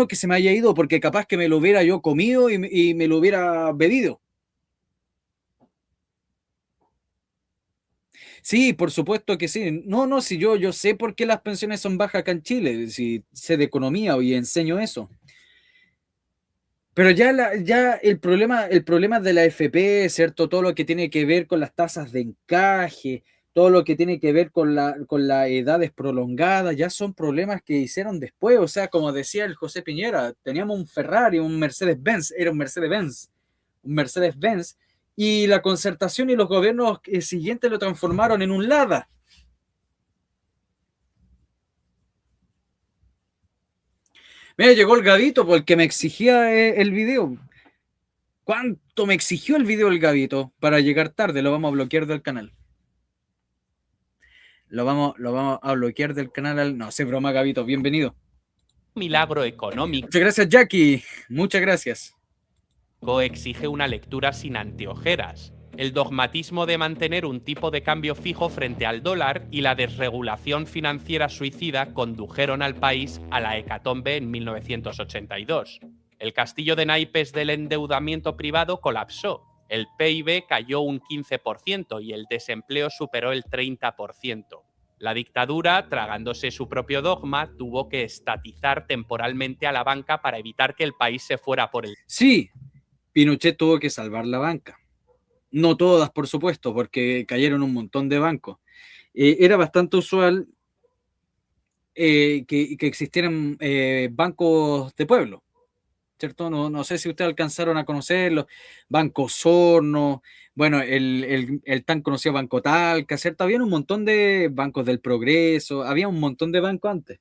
que se me haya ido, porque capaz que me lo hubiera yo comido y me lo hubiera bebido. Sí, por supuesto que sí. No, si yo sé por qué las pensiones son bajas acá en Chile, si sé de economía y enseño eso. Pero ya el problema de la AFP, ¿cierto? Todo lo que tiene que ver con las tasas de encaje, todo lo que tiene que ver con las edades prolongadas, ya son problemas que hicieron después. O sea, como decía el José Piñera, teníamos un Ferrari, un Mercedes-Benz, y la Concertación y los gobiernos siguientes lo transformaron en un Lada. Mira, llegó el Gavito, porque me exigía el video. ¿Cuánto me exigió el video el Gavito para llegar tarde? Lo vamos a bloquear del canal. Lo vamos a bloquear del canal. No sé, broma, Gavito, bienvenido. Milagro económico. Muchas gracias, Jackie. Muchas gracias. Exige una lectura sin anteojeras. El dogmatismo de mantener un tipo de cambio fijo frente al dólar y la desregulación financiera suicida condujeron al país a la hecatombe en 1982. El castillo de naipes del endeudamiento privado colapsó El PIB cayó un 15% y el desempleo superó el 30%. La dictadura, tragándose su propio dogma, tuvo que estatizar temporalmente a la banca para evitar que el país se fuera por el... Sí, Pinochet tuvo que salvar la banca. No todas, por supuesto, porque cayeron un montón de bancos. Era bastante usual que existieran bancos de pueblo, ¿cierto? No sé si ustedes alcanzaron a conocerlos, Banco Sorno, bueno, el tan conocido Banco Talca, ¿cierto? Había un montón de bancos del Progreso, había un montón de bancos antes.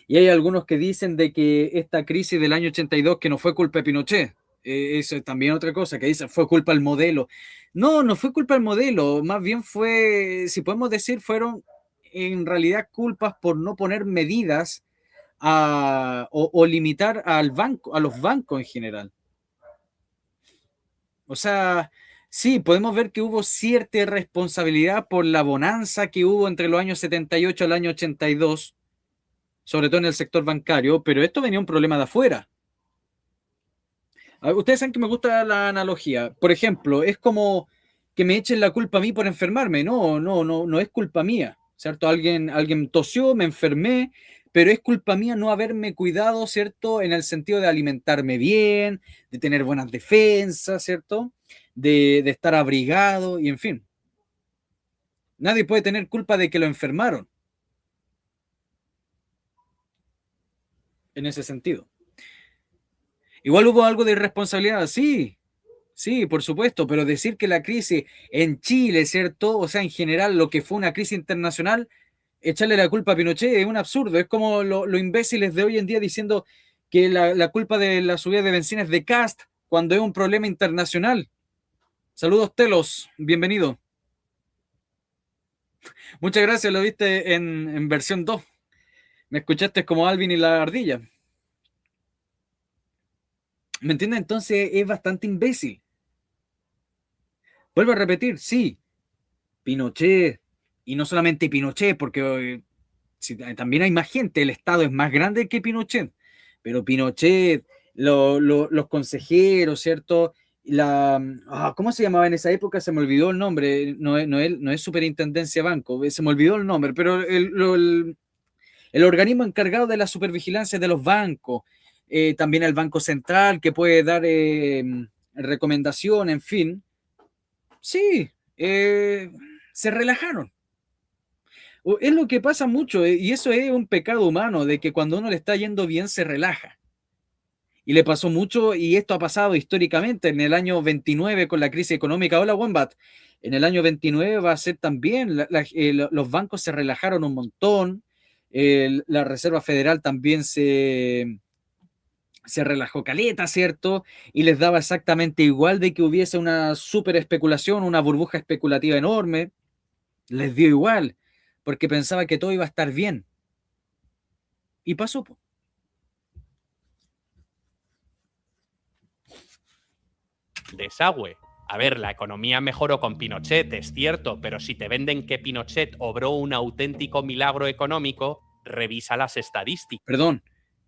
Y hay algunos que dicen de que esta crisis del año 82 que no fue culpa de Pinochet. Eso es también otra cosa, que dicen fue culpa del modelo. No fue culpa del modelo, más bien fue, si podemos decir, fueron en realidad culpas por no poner medidas o limitar al banco, a los bancos en general. O sea, sí, podemos ver que hubo cierta responsabilidad por la bonanza que hubo entre los años 78 al año 82, sobre todo en el sector bancario, pero esto venía un problema de afuera. Ustedes saben que me gusta la analogía. Por ejemplo, es como que me echen la culpa a mí por enfermarme. No es culpa mía, ¿cierto? Alguien tosió, me enfermé, pero es culpa mía no haberme cuidado, ¿cierto? En el sentido de alimentarme bien, de tener buenas defensas, ¿cierto? De estar abrigado y en fin. Nadie puede tener culpa de que lo enfermaron. En ese sentido. Igual hubo algo de irresponsabilidad, sí, por supuesto, pero decir que la crisis en Chile, ¿cierto? O sea, en general, lo que fue una crisis internacional, echarle la culpa a Pinochet es un absurdo. Es como los imbéciles de hoy en día diciendo que la culpa de la subida de bencina es de Kast cuando es un problema internacional. Saludos, Telos, bienvenido. Muchas gracias, lo viste en versión 2. Me escuchaste como Alvin y la ardilla. ¿Me entiendes? Entonces es bastante imbécil. Vuelvo a repetir, sí, Pinochet, y no solamente Pinochet, porque también hay más gente, el Estado es más grande que Pinochet, pero Pinochet, los consejeros, ¿cierto? ¿Cómo se llamaba en esa época? Se me olvidó el nombre, no es Superintendencia Banco, se me olvidó el nombre, pero el organismo encargado de la supervigilancia de los bancos, también el Banco Central que puede dar recomendación, en fin. Sí, se relajaron. Es lo que pasa mucho, y eso es un pecado humano, de que cuando uno le está yendo bien se relaja. Y le pasó mucho, y esto ha pasado históricamente en el año 29 con la crisis económica. Hola, Wombat. En el año 29 va a ser también, los bancos se relajaron un montón, la Reserva Federal también se relajó caleta, ¿cierto? Y les daba exactamente igual de que hubiese una super especulación, una burbuja especulativa enorme. Les dio igual, porque pensaba que todo iba a estar bien. Y pasó. Desagüe. A ver, la economía mejoró con Pinochet, es cierto, pero si te venden que Pinochet obró un auténtico milagro económico, revisa las estadísticas.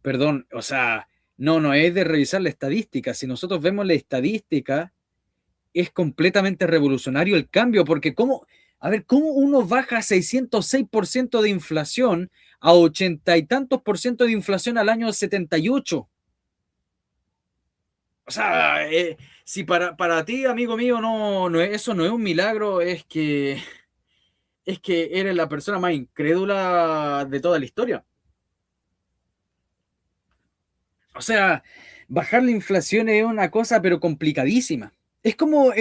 Perdón, o sea, no es de revisar la estadística. Si nosotros vemos la estadística, es completamente revolucionario el cambio, porque ¿cómo uno baja 606% de inflación a 80 y tantos por ciento de inflación al año 78? O sea, si para ti, amigo mío, eso no es un milagro, es que eres la persona más incrédula de toda la historia. O sea, bajar la inflación es una cosa, pero complicadísima. Es como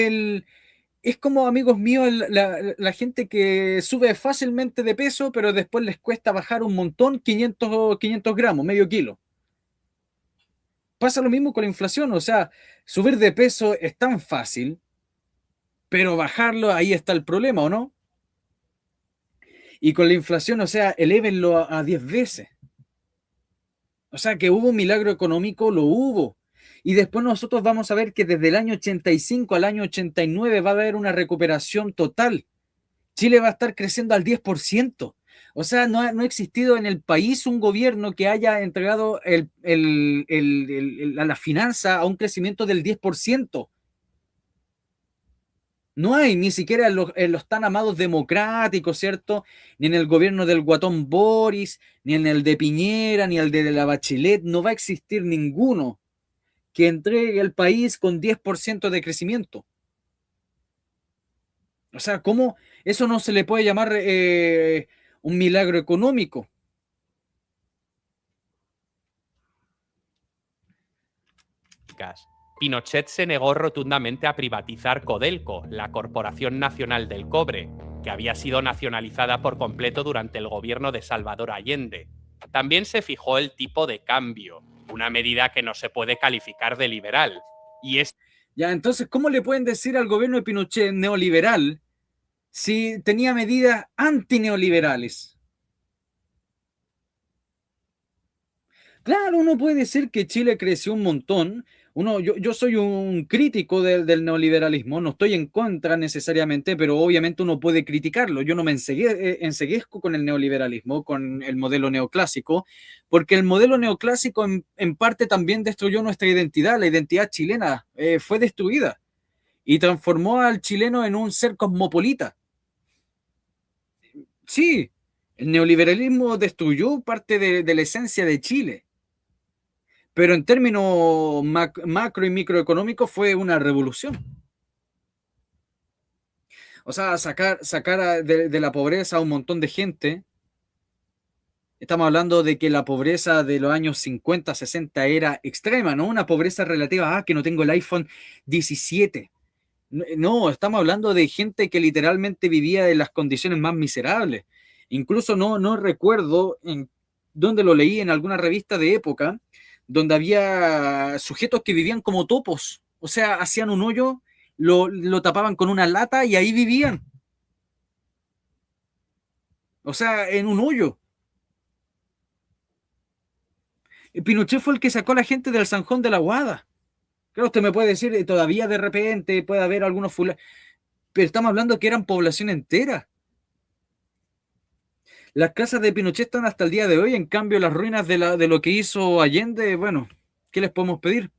amigos míos, la gente que sube fácilmente de peso, pero después les cuesta bajar un montón, 500 gramos, medio kilo. Pasa lo mismo con la inflación, o sea, subir de peso es tan fácil, pero bajarlo, ahí está el problema, ¿o no? Y con la inflación, o sea, elévenlo a 10 veces. O sea, que hubo un milagro económico, lo hubo. Y después nosotros vamos a ver que desde el año 85 al año 89 va a haber una recuperación total. Chile va a estar creciendo al 10%. O sea, no ha existido en el país un gobierno que haya entregado la finanza a un crecimiento del 10%. No hay, ni siquiera en los tan amados democráticos, ¿cierto? Ni en el gobierno del guatón Boris, ni en el de Piñera, ni el de la Bachelet. No va a existir ninguno que entregue el país con 10% de crecimiento. O sea, ¿cómo eso no se le puede llamar un milagro económico? Pinochet se negó rotundamente a privatizar Codelco, la Corporación Nacional del Cobre, que había sido nacionalizada por completo durante el gobierno de Salvador Allende. También se fijó el tipo de cambio, una medida que no se puede calificar de liberal. Ya, entonces, ¿cómo le pueden decir al gobierno de Pinochet neoliberal si tenía medidas antineoliberales? Claro, uno puede decir que Chile creció un montón. Yo soy un crítico del neoliberalismo, no estoy en contra necesariamente, pero obviamente uno puede criticarlo. Yo no me enseguezco con el neoliberalismo, con el modelo neoclásico, porque el modelo neoclásico en parte también destruyó nuestra identidad, la identidad chilena fue destruida y transformó al chileno en un ser cosmopolita. Sí, el neoliberalismo destruyó parte de la esencia de Chile. Pero en términos macro y microeconómicos fue una revolución. O sea, sacar de la pobreza a un montón de gente. Estamos hablando de que la pobreza de los años 50, 60 era extrema, no una pobreza relativa a que no tengo el iPhone 17. No, estamos hablando de gente que literalmente vivía en las condiciones más miserables. Incluso no recuerdo en dónde lo leí, en alguna revista de época, donde había sujetos que vivían como topos. O sea, hacían un hoyo, lo tapaban con una lata y ahí vivían. O sea, en un hoyo. Pinochet fue el que sacó a la gente del Zanjón de la Guada. Claro, usted me puede decir, todavía de repente puede haber algunos fulanos, pero estamos hablando que eran población entera. Las casas de Pinochet están hasta el día de hoy, en cambio las ruinas de lo que hizo Allende, bueno, ¿qué les podemos pedir?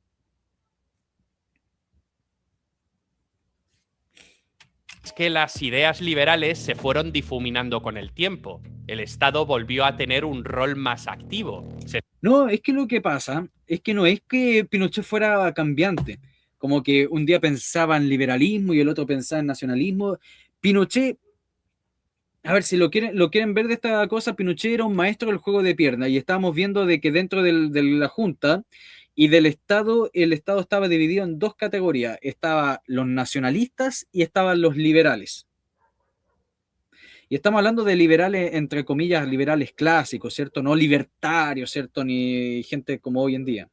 Es que las ideas liberales se fueron difuminando con el tiempo. El Estado volvió a tener un rol más activo. No, es que lo que pasa es que no es que Pinochet fuera cambiante, como que un día pensaba en liberalismo y el otro pensaba en nacionalismo. Pinochet, a ver, si lo quieren ver de esta cosa, Pinochet era un maestro del juego de pierna y estábamos viendo de que dentro de la Junta y del Estado, el Estado estaba dividido en dos categorías. Estaban los nacionalistas y estaban los liberales. Y estamos hablando de liberales, entre comillas, liberales clásicos, ¿cierto? No libertarios, ¿cierto? Ni gente como hoy en día.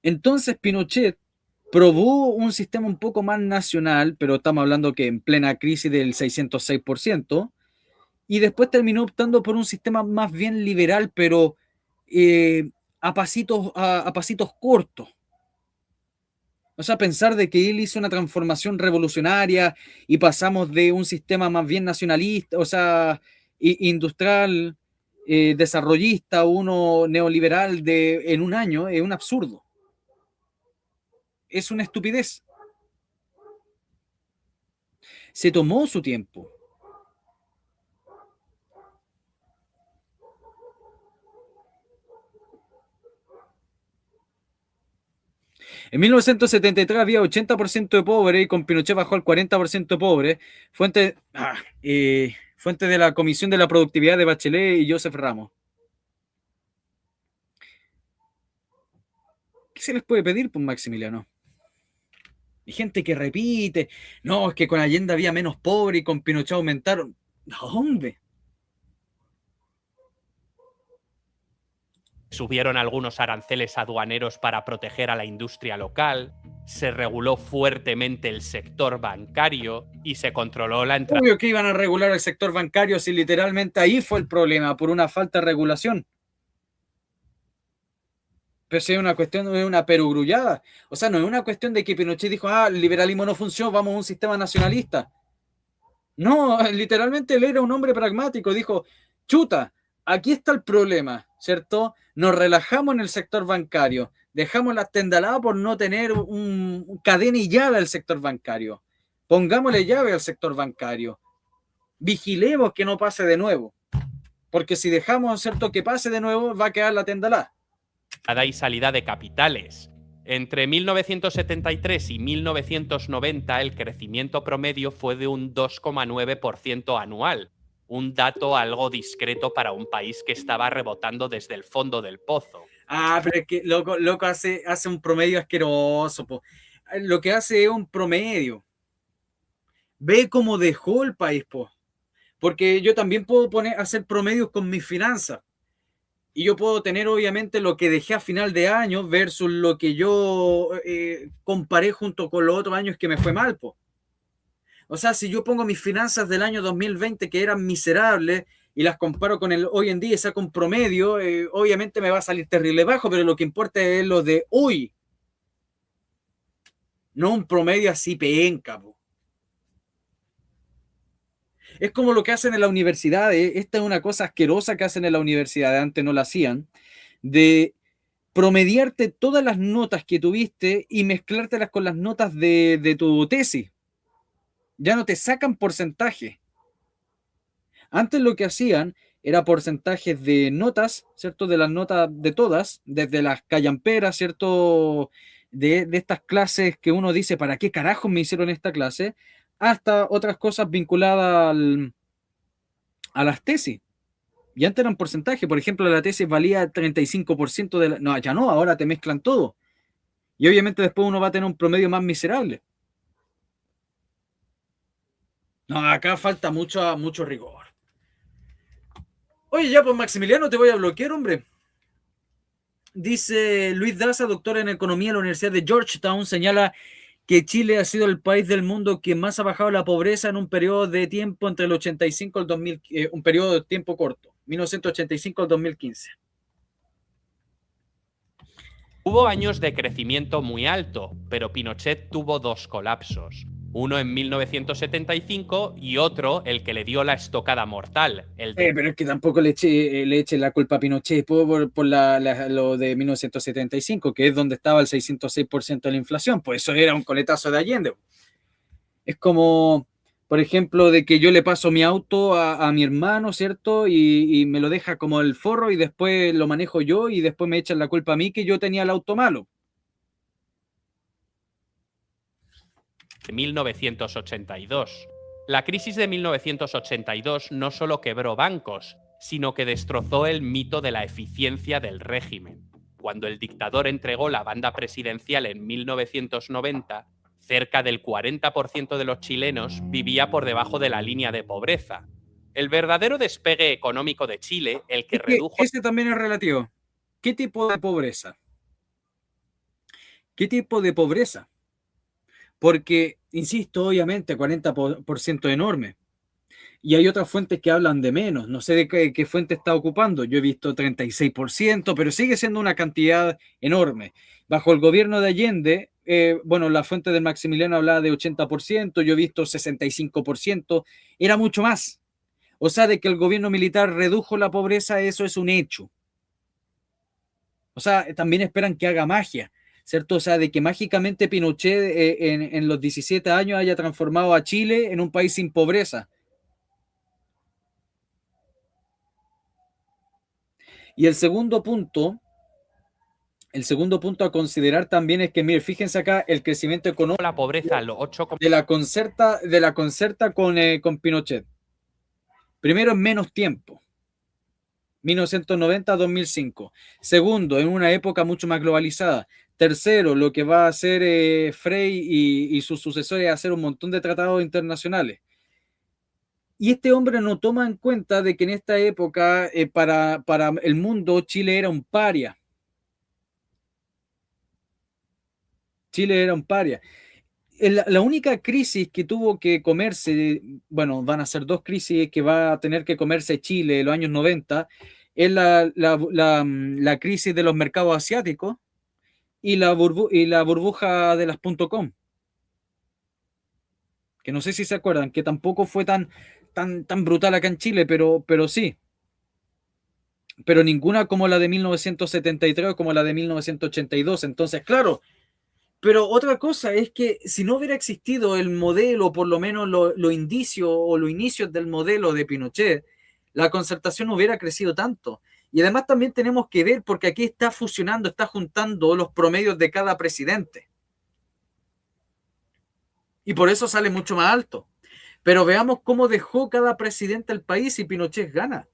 Entonces Pinochet probó un sistema un poco más nacional, pero estamos hablando que en plena crisis del 606%, y después terminó optando por un sistema más bien liberal, pero a pasitos cortos. O sea, pensar de que él hizo una transformación revolucionaria y pasamos de un sistema más bien nacionalista, o sea, industrial, desarrollista, a uno neoliberal en un año, es un absurdo. Es una estupidez. Se tomó su tiempo. En 1973 había 80% de pobres y con Pinochet bajó al 40% de pobres. Fuente de la Comisión de la Productividad de Bachelet y Joseph Ramos. ¿Qué se les puede pedir, pues, Maximiliano? Hay gente que repite, no, es que con Allende había menos pobres y con Pinochet aumentaron. ¿Dónde? Subieron algunos aranceles aduaneros para proteger a la industria local, se reguló fuertemente el sector bancario y se controló la entrada. Obvio que iban a regular el sector bancario si literalmente ahí fue el problema, por una falta de regulación. Pero si es una cuestión, no es una perogrullada. O sea, no es una cuestión de que Pinochet dijo, el liberalismo no funcionó, vamos a un sistema nacionalista. No, literalmente él era un hombre pragmático, dijo, chuta, aquí está el problema, ¿cierto? Nos relajamos en el sector bancario, dejamos la tendalada por no tener un cadenillada del sector bancario. Pongámosle llave al sector bancario. Vigilemos que no pase de nuevo. Porque si dejamos, ¿cierto?, que pase de nuevo, va a quedar la tendalá. Y salida de capitales. Entre 1973 y 1990 el crecimiento promedio fue de un 2,9% anual, un dato algo discreto para un país que estaba rebotando desde el fondo del pozo. Pero es que loco hace un promedio asqueroso, po. Lo que hace es un promedio. Ve cómo dejó el país, po. Porque yo también puedo hacer promedios con mis finanzas. Y yo puedo tener, obviamente, lo que dejé a final de año versus lo que yo comparé junto con los otros años que me fue mal, po. O sea, si yo pongo mis finanzas del año 2020 que eran miserables y las comparo con el hoy en día y saco un promedio, obviamente me va a salir terrible bajo, pero lo que importa es lo de hoy. No un promedio así penca, po. Es como lo que hacen en la universidad. Esta es una cosa asquerosa que hacen en la universidad, antes no la hacían, de promediarte todas las notas que tuviste y mezclártelas con las notas de tu tesis. Ya no te sacan porcentaje. Antes lo que hacían era porcentajes de notas, ¿cierto? De las notas de todas, desde las callamperas, ¿cierto? De estas clases que uno dice, ¿para qué carajos me hicieron esta clase? Hasta otras cosas vinculadas a las tesis. Y antes eran porcentaje. Por ejemplo, la tesis valía 35% de la... No, ya no, ahora te mezclan todo. Y obviamente después uno va a tener un promedio más miserable. No, acá falta mucho rigor. Oye, ya pues Maximiliano, te voy a bloquear, hombre. Dice Luis Daza, doctor en economía en la Universidad de Georgetown, señala que Chile ha sido el país del mundo que más ha bajado la pobreza en un periodo de tiempo entre el 85 y el 2000, un periodo de tiempo corto, 1985 al 2015. Hubo años de crecimiento muy alto, pero Pinochet tuvo dos colapsos. Uno en 1975 y otro el que le dio la estocada mortal. Pero es que tampoco le eche la culpa a Pinochet por lo de 1975, que es donde estaba el 606% de la inflación. Pues eso era un coletazo de Allende. Es como, por ejemplo, de que yo le paso mi auto a mi hermano, ¿cierto? Y me lo deja como el forro y después lo manejo yo y después me echan la culpa a mí que yo tenía el auto malo. 1982. La crisis de 1982 no solo quebró bancos, sino que destrozó el mito de la eficiencia del régimen. Cuando el dictador entregó la banda presidencial en 1990, cerca del 40% de los chilenos vivía por debajo de la línea de pobreza. El verdadero despegue económico de Chile, el que redujo... Este también es relativo. ¿Qué tipo de pobreza? ¿Qué tipo de pobreza? Porque, insisto, obviamente, 40% enorme. Y hay otras fuentes que hablan de menos. No sé de qué fuente está ocupando. Yo he visto 36%, pero sigue siendo una cantidad enorme. Bajo el gobierno de Allende, bueno, la fuente de Maximiliano hablaba de 80%, yo he visto 65%, era mucho más. O sea, de que el gobierno militar redujo la pobreza, eso es un hecho. O sea, también esperan que haga magia, ¿cierto? O sea, de que mágicamente Pinochet en los 17 años haya transformado a Chile en un país sin pobreza. Y el segundo punto a considerar también es que, mire, fíjense acá el crecimiento económico la pobreza a los 8, de la concerta con Pinochet. Primero, en menos tiempo, 1990 a 2005. Segundo, en una época mucho más globalizada. Tercero, lo que va a hacer Frei y sus sucesores es hacer un montón de tratados internacionales. Y este hombre no toma en cuenta de que en esta época, para el mundo, Chile era un paria. Chile era un paria. La única crisis que tuvo que comerse, bueno, van a ser dos crisis que va a tener que comerse Chile en los años 90, es la crisis de los mercados asiáticos y la burbuja de las .com. Que no sé si se acuerdan, que tampoco fue tan brutal acá en Chile, pero sí. Pero ninguna como la de 1973 o como la de 1982. Entonces, claro, Pero otra cosa es que si no hubiera existido el modelo, por lo menos los indicios o los inicios del modelo de Pinochet, la concertación no hubiera crecido tanto. Y además también tenemos que ver, porque aquí está fusionando, está juntando los promedios de cada presidente. Y por eso sale mucho más alto. Pero veamos cómo dejó cada presidente el país y Pinochet gana,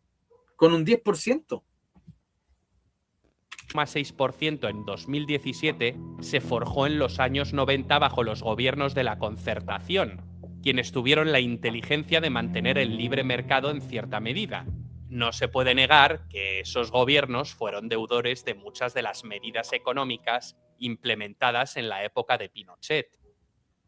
con un 10%. 6% en 2017 se forjó en los años 90 bajo los gobiernos de la Concertación, quienes tuvieron la inteligencia de mantener el libre mercado en cierta medida. No se puede negar que esos gobiernos fueron deudores de muchas de las medidas económicas implementadas en la época de Pinochet.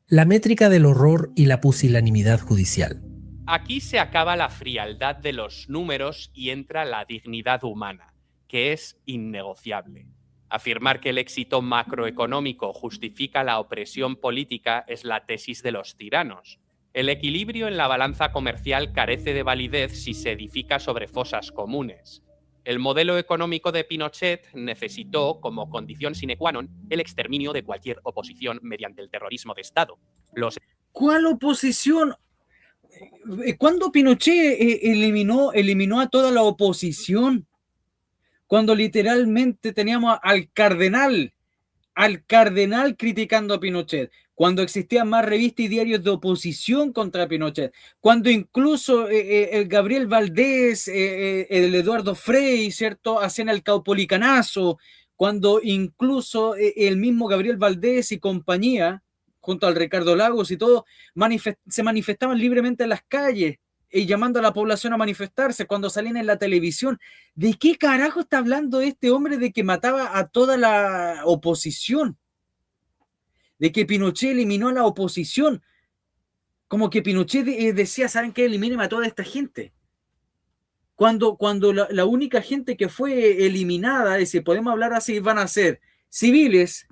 La métrica del horror y la pusilanimidad judicial. Aquí se acaba la frialdad de los números y entra la dignidad humana, que es innegociable. Afirmar que el éxito macroeconómico justifica la opresión política es la tesis de los tiranos. El equilibrio en la balanza comercial carece de validez si se edifica sobre fosas comunes. El modelo económico de Pinochet necesitó, como condición sine qua non, el exterminio de cualquier oposición mediante el terrorismo de Estado. ¿Cuál oposición? ¿Cuándo Pinochet eliminó a toda la oposición? Cuando literalmente teníamos al cardenal criticando a Pinochet, cuando existían más revistas y diarios de oposición contra Pinochet, cuando incluso el Gabriel Valdés, el Eduardo Frei, ¿cierto?, hacían el caupolicanazo, cuando incluso el mismo Gabriel Valdés y compañía, junto al Ricardo Lagos y todo, se manifestaban libremente en las calles y llamando a la población a manifestarse, cuando salían en la televisión. ¿De qué carajo está hablando este hombre de que mataba a toda la oposición? De que Pinochet eliminó a la oposición. Como que Pinochet decía, ¿saben qué? Eliminen a toda esta gente. Cuando la única gente que fue eliminada, y si podemos hablar así, van a ser civiles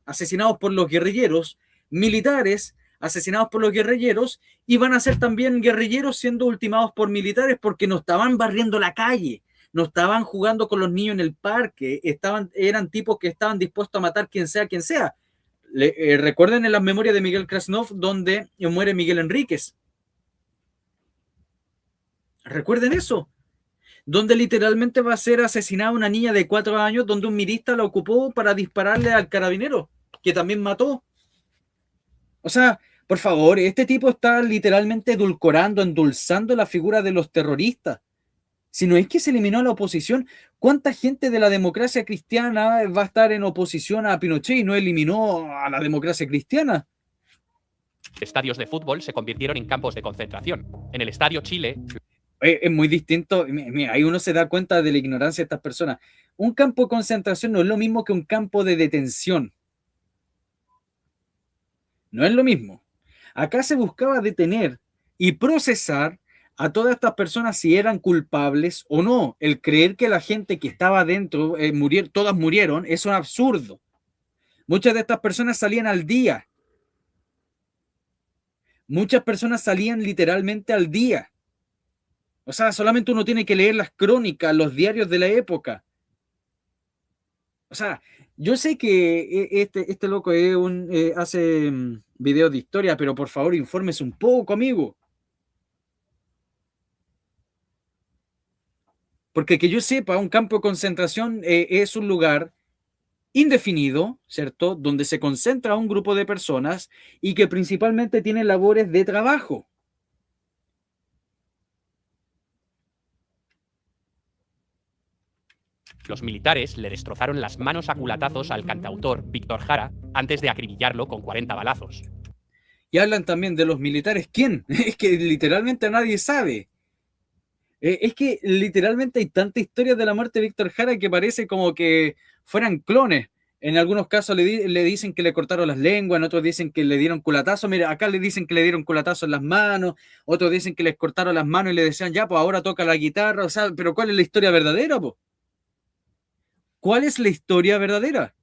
asesinados por los guerrilleros, militares asesinados por los guerrilleros, y van a ser también guerrilleros siendo ultimados por militares porque no estaban barriendo la calle, no estaban jugando con los niños en el parque, eran tipos que estaban dispuestos a matar quien sea. Recuerden en las memorias de Miguel Krasnov donde muere Miguel Enríquez. Recuerden eso. Donde literalmente va a ser asesinada una niña de 4 años, donde un milista la ocupó para dispararle al carabinero, que también mató. O sea, por favor, este tipo está literalmente edulcorando, endulzando la figura de los terroristas. Si no es que se eliminó a la oposición, ¿cuánta gente de la democracia cristiana va a estar en oposición a Pinochet y no eliminó a la democracia cristiana? Estadios de fútbol se convirtieron en campos de concentración. En el Estadio Chile... Es muy distinto. Mira, ahí uno se da cuenta de la ignorancia de estas personas. Un campo de concentración no es lo mismo que un campo de detención. No es lo mismo. Acá se buscaba detener y procesar a todas estas personas si eran culpables o no. El creer que la gente que estaba dentro, todas murieron, es un absurdo. Muchas de estas personas salían al día. Muchas personas salían literalmente al día. O sea, solamente uno tiene que leer las crónicas, los diarios de la época. O sea, yo sé que este loco hace videos de historia, pero por favor, infórmese un poco, amigo. Porque que yo sepa, un campo de concentración es un lugar indefinido, ¿cierto?, donde se concentra un grupo de personas y que principalmente tiene labores de trabajo. Los militares le destrozaron las manos a culatazos al cantautor Víctor Jara antes de acribillarlo con 40 balazos. Y hablan también de los militares. ¿Quién? Es que literalmente nadie sabe. Es que literalmente hay tanta historia de la muerte de Víctor Jara que parece como que fueran clones. En algunos casos le dicen que le cortaron las lenguas, en otros dicen que le dieron culatazo. Mira, acá le dicen que le dieron culatazo en las manos, otros dicen que les cortaron las manos y le decían, ya, pues ahora toca la guitarra. O sea, pero ¿cuál es la historia verdadera, po? ¿Cuál es la historia verdadera?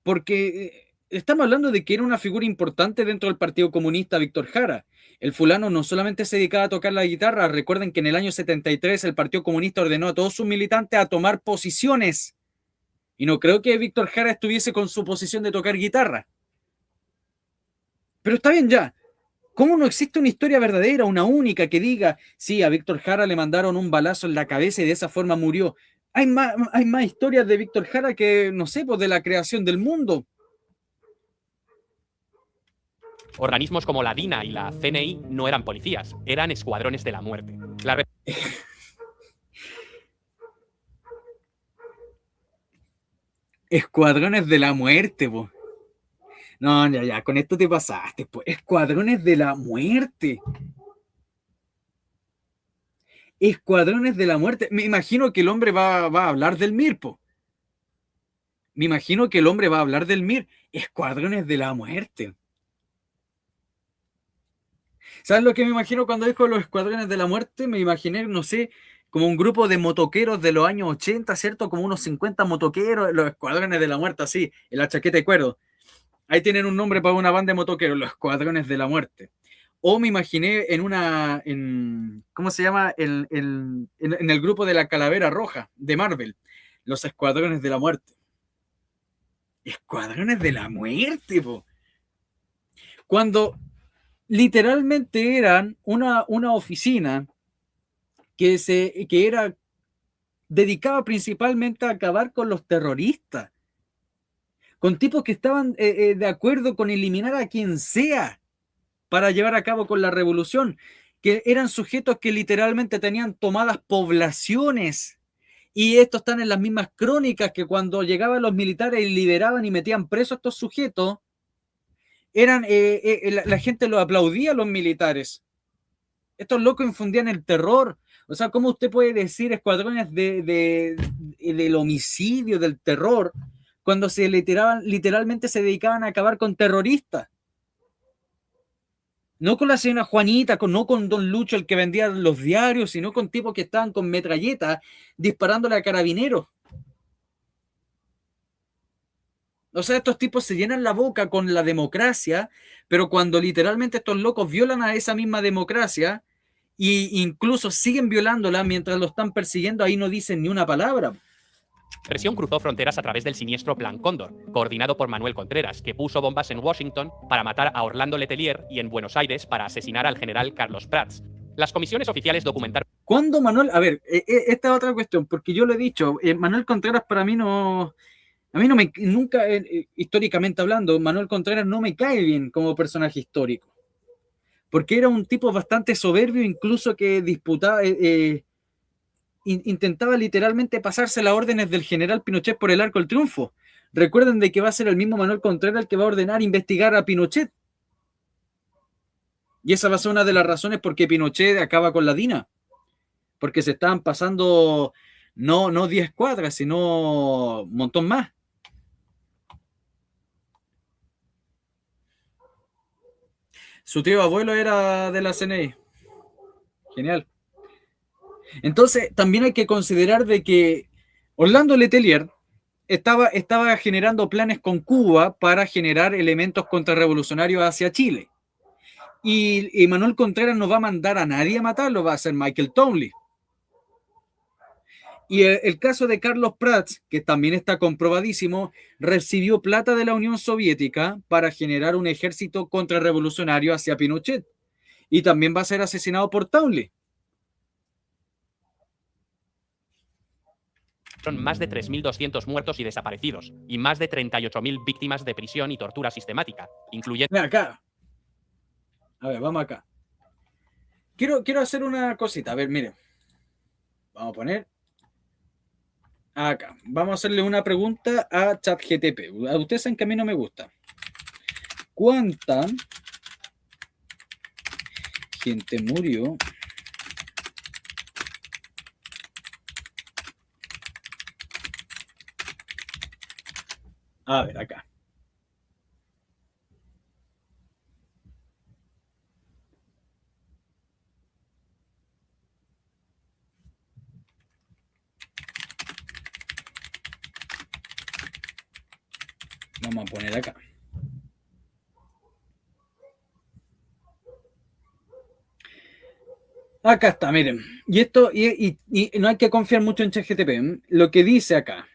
Porque estamos hablando de que era una figura importante dentro del Partido Comunista Víctor Jara. El fulano no solamente se dedicaba a tocar la guitarra, recuerden que en el año 73 el Partido Comunista ordenó a todos sus militantes a tomar posiciones. Y no creo que Víctor Jara estuviese con su posición de tocar guitarra. Pero está bien ya. ¿Cómo no existe una historia verdadera, una única, que diga, sí, a Víctor Jara le mandaron un balazo en la cabeza y de esa forma murió? Hay más historias de Víctor Jara que, no sé, pues de la creación del mundo. Organismos como la DINA y la CNI no eran policías, eran escuadrones de la muerte. Escuadrones de la muerte, po. No, ya, con esto te pasaste, pues. Escuadrones de la muerte. Escuadrones de la muerte. Me imagino que el hombre va a hablar del MIR, po. Me imagino que el hombre va a hablar del MIR. Escuadrones de la muerte. ¿Sabes lo que me imagino cuando dijo los escuadrones de la muerte? Me imaginé, no sé, como un grupo de motoqueros de los años 80, ¿cierto? Como unos 50 motoqueros, los escuadrones de la muerte, así, en la chaqueta de cuero. Ahí tienen un nombre para una banda de motoqueros, los escuadrones de la muerte. O me imaginé ¿cómo se llama? En el grupo de la Calavera Roja de Marvel, los escuadrones de la muerte. Escuadrones de la muerte, po. Cuando literalmente eran una oficina que era dedicada principalmente a acabar con los terroristas, con tipos que estaban de acuerdo con eliminar a quien sea para llevar a cabo con la revolución, que eran sujetos que literalmente tenían tomadas poblaciones. Y esto están en las mismas crónicas, que cuando llegaban los militares y liberaban y metían presos a estos sujetos, la gente lo aplaudía a los militares. Estos locos infundían el terror. O sea, ¿cómo usted puede decir escuadrones del homicidio, del terror, cuando literalmente se dedicaban a acabar con terroristas? No con la señora Juanita, no con Don Lucho, el que vendía los diarios, sino con tipos que estaban con metralletas disparándole a carabineros. O sea, estos tipos se llenan la boca con la democracia, pero cuando literalmente estos locos violan a esa misma democracia e incluso siguen violándola mientras lo están persiguiendo, ahí no dicen ni una palabra. Presión cruzó fronteras a través del siniestro Plan Cóndor, coordinado por Manuel Contreras, que puso bombas en Washington para matar a Orlando Letelier y en Buenos Aires para asesinar al general Carlos Prats. Las comisiones oficiales documentaron... ¿Cuándo Manuel? A ver, esta es otra cuestión, porque yo lo he dicho, Manuel Contreras para mí no... A mí nunca, históricamente hablando, Manuel Contreras no me cae bien como personaje histórico. Porque era un tipo bastante soberbio, incluso que disputaba, intentaba literalmente pasarse las órdenes del general Pinochet por el arco del triunfo. Recuerden de que va a ser el mismo Manuel Contreras el que va a ordenar investigar a Pinochet. Y esa va a ser una de las razones por qué Pinochet acaba con la DINA. Porque se estaban pasando no 10 cuadras, sino un montón más. Su tío abuelo era de la CNI. Genial. Entonces, también hay que considerar de que Orlando Letelier estaba generando planes con Cuba para generar elementos contrarrevolucionarios hacia Chile. Y Manuel Contreras no va a mandar a nadie a matarlo, va a ser Michael Townley. Y el caso de Carlos Prats, que también está comprobadísimo, recibió plata de la Unión Soviética para generar un ejército contrarrevolucionario hacia Pinochet. Y también va a ser asesinado por Townley. Son más de 3.200 muertos y desaparecidos, y más de 38.000 víctimas de prisión y tortura sistemática, incluyendo... Mira acá. A ver, vamos acá. Quiero hacer una cosita. A ver, miren. Vamos a poner acá. Vamos a hacerle una pregunta a ChatGTP. Ustedes saben que a mí no me gusta. ¿Cuánta gente murió a ver acá? Vamos a poner acá. Acá está, miren. Y esto, y no hay que confiar mucho en ChatGTP. Lo que dice acá.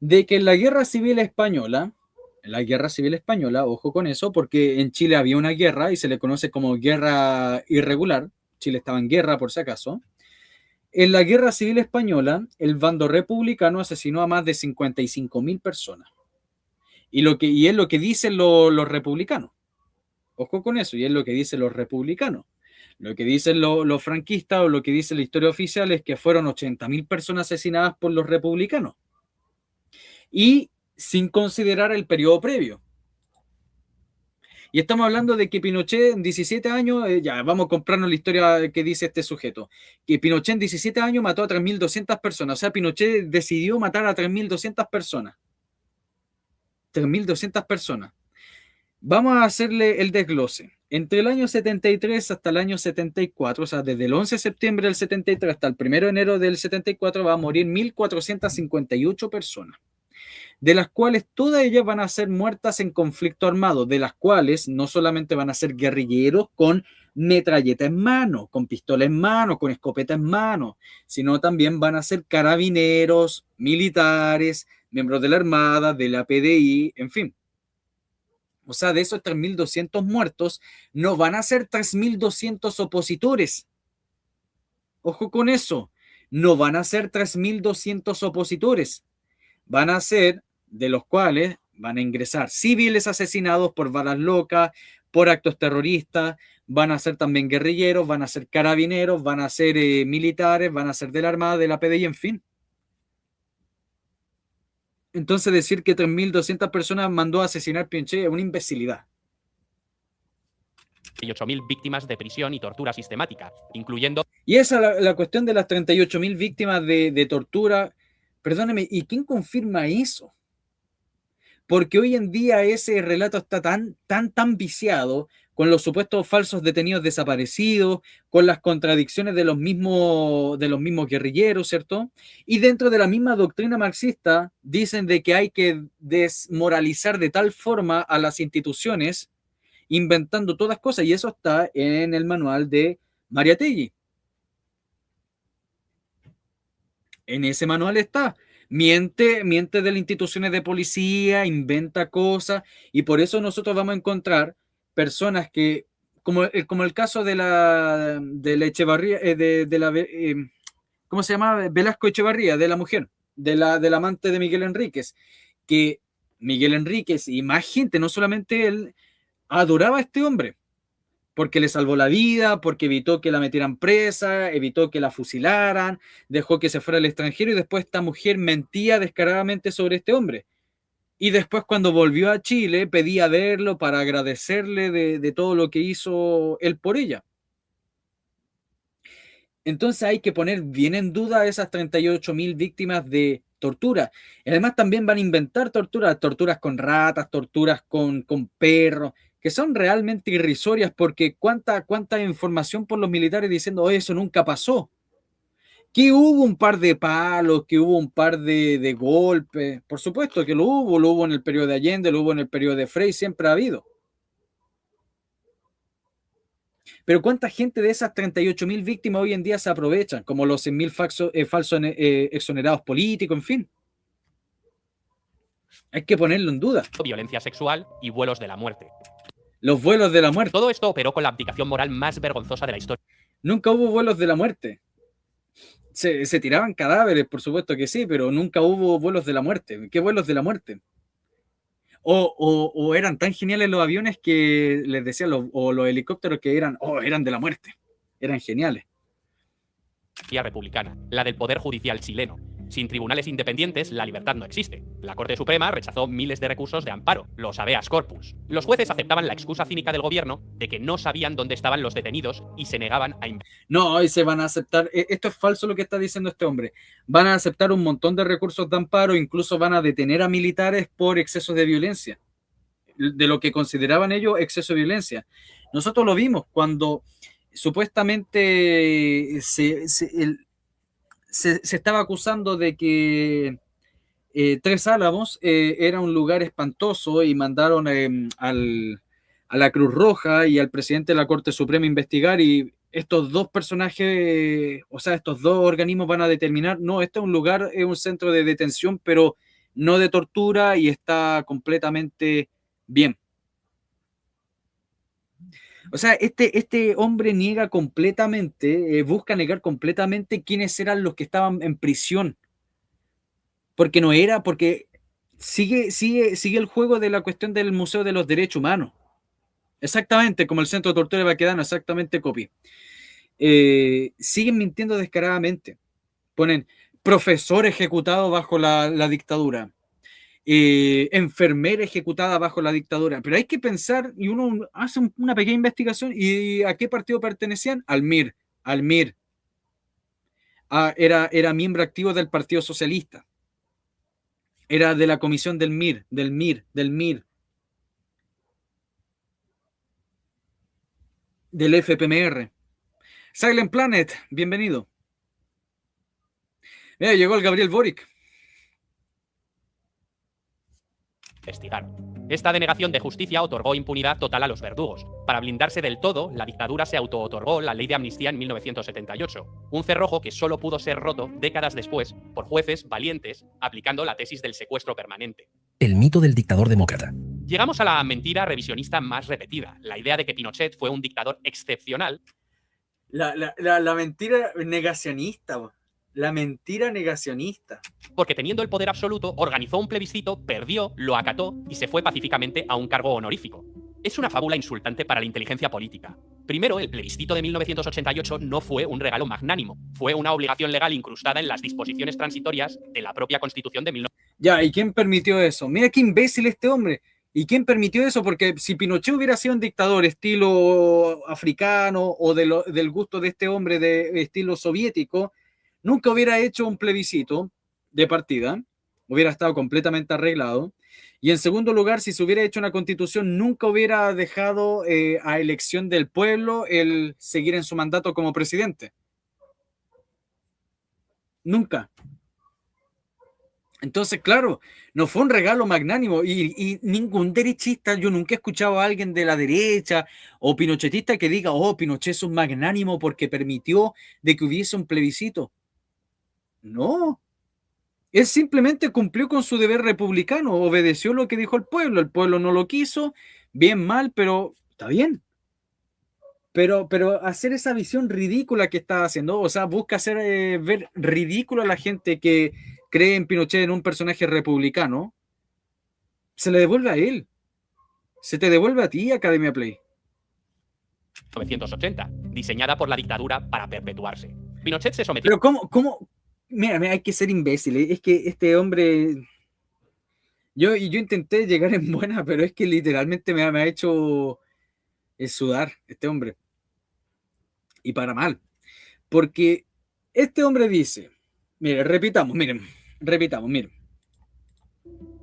de que en la guerra civil española, ojo con eso, porque en Chile había una guerra y se le conoce como guerra irregular, Chile estaba en guerra por si acaso. En la guerra civil española, el bando republicano asesinó a más de 55.000 personas. Y es lo que dicen los republicanos. Ojo con eso, y es lo que dicen los republicanos. Lo que dicen los franquistas o lo que dice la historia oficial es que fueron 80.000 personas asesinadas por los republicanos. Y sin considerar el periodo previo. Y estamos hablando de que Pinochet en 17 años, ya vamos a comprarnos la historia que dice este sujeto, que Pinochet en 17 años mató a 3.200 personas. O sea, Pinochet decidió matar a 3.200 personas. 3.200 personas. Vamos a hacerle el desglose. Entre el año 73 hasta el año 74, o sea, desde el 11 de septiembre del 73 hasta el 1 de enero del 74, va a morir 1.458 personas, de las cuales todas ellas van a ser muertas en conflicto armado, de las cuales no solamente van a ser guerrilleros con metralleta en mano, con pistola en mano, con escopeta en mano, sino también van a ser carabineros, militares, miembros de la Armada, de la PDI, en fin. O sea, de esos 3.200 muertos, no van a ser 3.200 opositores. Ojo con eso, no van a ser 3.200 opositores. Van a ser, de los cuales van a ingresar civiles asesinados por balas locas, por actos terroristas, van a ser también guerrilleros, van a ser carabineros, van a ser militares, van a ser de la Armada, de la PDI, en fin. Entonces decir que 3.200 personas mandó a asesinar Pinochet es una imbecilidad. 38.000 víctimas de prisión y tortura sistemática, incluyendo... Y esa es la cuestión de las 38.000 víctimas de tortura. Perdóneme, ¿y quién confirma eso? Porque hoy en día ese relato está tan viciado con los supuestos falsos detenidos desaparecidos, con las contradicciones de los mismos guerrilleros, ¿cierto? Y dentro de la misma doctrina marxista dicen de que hay que desmoralizar de tal forma a las instituciones, inventando todas cosas, y eso está en el manual de Mariátegui. En ese manual está. Miente de las instituciones de policía, inventa cosas, y por eso nosotros vamos a encontrar personas que, como el caso de la Echevarría, ¿cómo se llama? Velasco Echevarría, de la mujer, del amante de Miguel Enríquez, que Miguel Enríquez y más gente, no solamente él, adoraba a este hombre, porque le salvó la vida, porque evitó que la metieran presa, evitó que la fusilaran, dejó que se fuera al extranjero, y después esta mujer mentía descaradamente sobre este hombre. Y después cuando volvió a Chile pedía verlo para agradecerle de todo lo que hizo él por ella. Entonces hay que poner bien en duda esas 38.000 víctimas de tortura. Y además también van a inventar torturas con ratas, torturas con perros, que son realmente irrisorias, porque cuánta información por los militares diciendo, oh, eso nunca pasó. Que hubo un par de palos, que hubo un par de golpes, por supuesto que lo hubo en el periodo de Allende, lo hubo en el periodo de Frei, siempre ha habido. Pero ¿cuánta gente de esas 38.000 víctimas hoy en día se aprovechan? Como los 100.000 falsos exonerados políticos, en fin. Hay que ponerlo en duda. Violencia sexual y vuelos de la muerte. Los vuelos de la muerte. Todo esto operó con la abdicación moral más vergonzosa de la historia. Nunca hubo vuelos de la muerte. Se tiraban cadáveres, por supuesto que sí, pero nunca hubo vuelos de la muerte. ¿Qué vuelos de la muerte? O eran tan geniales los aviones que les decían, o los helicópteros que eran de la muerte. Eran geniales. Republicana, la del Poder Judicial chileno. Sin tribunales independientes, la libertad no existe. La Corte Suprema rechazó miles de recursos de amparo, los habeas corpus. Los jueces aceptaban la excusa cínica del gobierno de que no sabían dónde estaban los detenidos y se negaban a... No, y se van a aceptar, esto es falso lo que está diciendo este hombre, van a aceptar un montón de recursos de amparo, incluso van a detener a militares por excesos de violencia, de lo que consideraban ellos exceso de violencia. Nosotros lo vimos cuando supuestamente se estaba acusando de que Tres Álamos era un lugar espantoso y mandaron a la Cruz Roja y al presidente de la Corte Suprema a investigar, y estos dos personajes, o sea, estos dos organismos van a determinar, no, este es un lugar, es un centro de detención, pero no de tortura y está completamente bien. O sea, este hombre niega completamente, busca negar completamente quiénes eran los que estaban en prisión. Porque no era, porque sigue el juego de la cuestión del Museo de los Derechos Humanos. Exactamente, como el Centro de Tortura de Baquedano, exactamente copia. Siguen mintiendo descaradamente. Ponen profesor ejecutado bajo la dictadura. Enfermera ejecutada bajo la dictadura. Pero hay que pensar, y uno hace una pequeña investigación, ¿y a qué partido pertenecían? Al MIR. Al MIR. Era miembro activo del Partido Socialista. Era de la comisión del MIR, del MIR, del FPMR. Silent Planet, bienvenido. Mira, llegó el Gabriel Boric. Investigar. Esta denegación de justicia otorgó impunidad total a los verdugos. Para blindarse del todo, la dictadura se autootorgó la ley de amnistía en 1978, un cerrojo que solo pudo ser roto décadas después por jueces valientes aplicando la tesis del secuestro permanente. El mito del dictador demócrata. Llegamos a la mentira revisionista más repetida, la idea de que Pinochet fue un dictador excepcional. La mentira negacionista. La mentira negacionista. Porque teniendo el poder absoluto, organizó un plebiscito, perdió, lo acató y se fue pacíficamente a un cargo honorífico. Es una fábula insultante para la inteligencia política. Primero, el plebiscito de 1988 no fue un regalo magnánimo, fue una obligación legal incrustada en las disposiciones transitorias de la propia Constitución de 1988. Ya, ¿y quién permitió eso? Mira qué imbécil este hombre. ¿Y quién permitió eso? Porque si Pinochet hubiera sido un dictador estilo africano o del gusto de este hombre de estilo soviético, nunca hubiera hecho un plebiscito de partida, hubiera estado completamente arreglado. Y en segundo lugar, si se hubiera hecho una constitución, nunca hubiera dejado a elección del pueblo el seguir en su mandato como presidente. Nunca. Entonces, claro, no fue un regalo magnánimo y ningún derechista, yo nunca he escuchado a alguien de la derecha o pinochetista que diga, oh, Pinochet es un magnánimo porque permitió de que hubiese un plebiscito. No, él simplemente cumplió con su deber republicano, obedeció lo que dijo el pueblo no lo quiso, bien, mal, pero está bien. Pero hacer esa visión ridícula que está haciendo, o sea, busca hacer ver ridículo a la gente que cree en Pinochet en un personaje republicano, se le devuelve a él. Se te devuelve a ti, Academia Play. 1980, diseñada por la dictadura para perpetuarse. Pinochet se sometió. Pero ¿cómo? Mira, hay que ser imbécil. Es que este hombre... Yo intenté llegar en buena, pero es que literalmente me ha hecho sudar este hombre. Y para mal. Porque este hombre dice... repitamos, miren.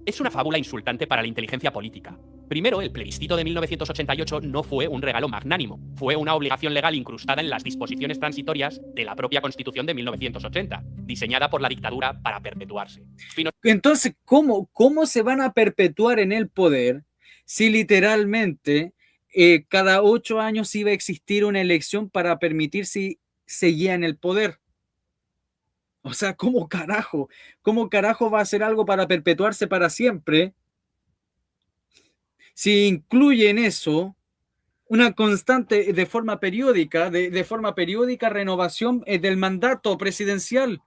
Es una fábula insultante para la inteligencia política. Primero, el plebiscito de 1988 no fue un regalo magnánimo, fue una obligación legal incrustada en las disposiciones transitorias de la propia Constitución de 1980, diseñada por la dictadura para perpetuarse. Entonces, ¿cómo se van a perpetuar en el poder si literalmente cada 8 años iba a existir una elección para permitir si seguía en el poder? O sea, ¿cómo carajo va a hacer algo para perpetuarse para siempre si incluye en eso una constante de forma periódica, renovación del mandato presidencial?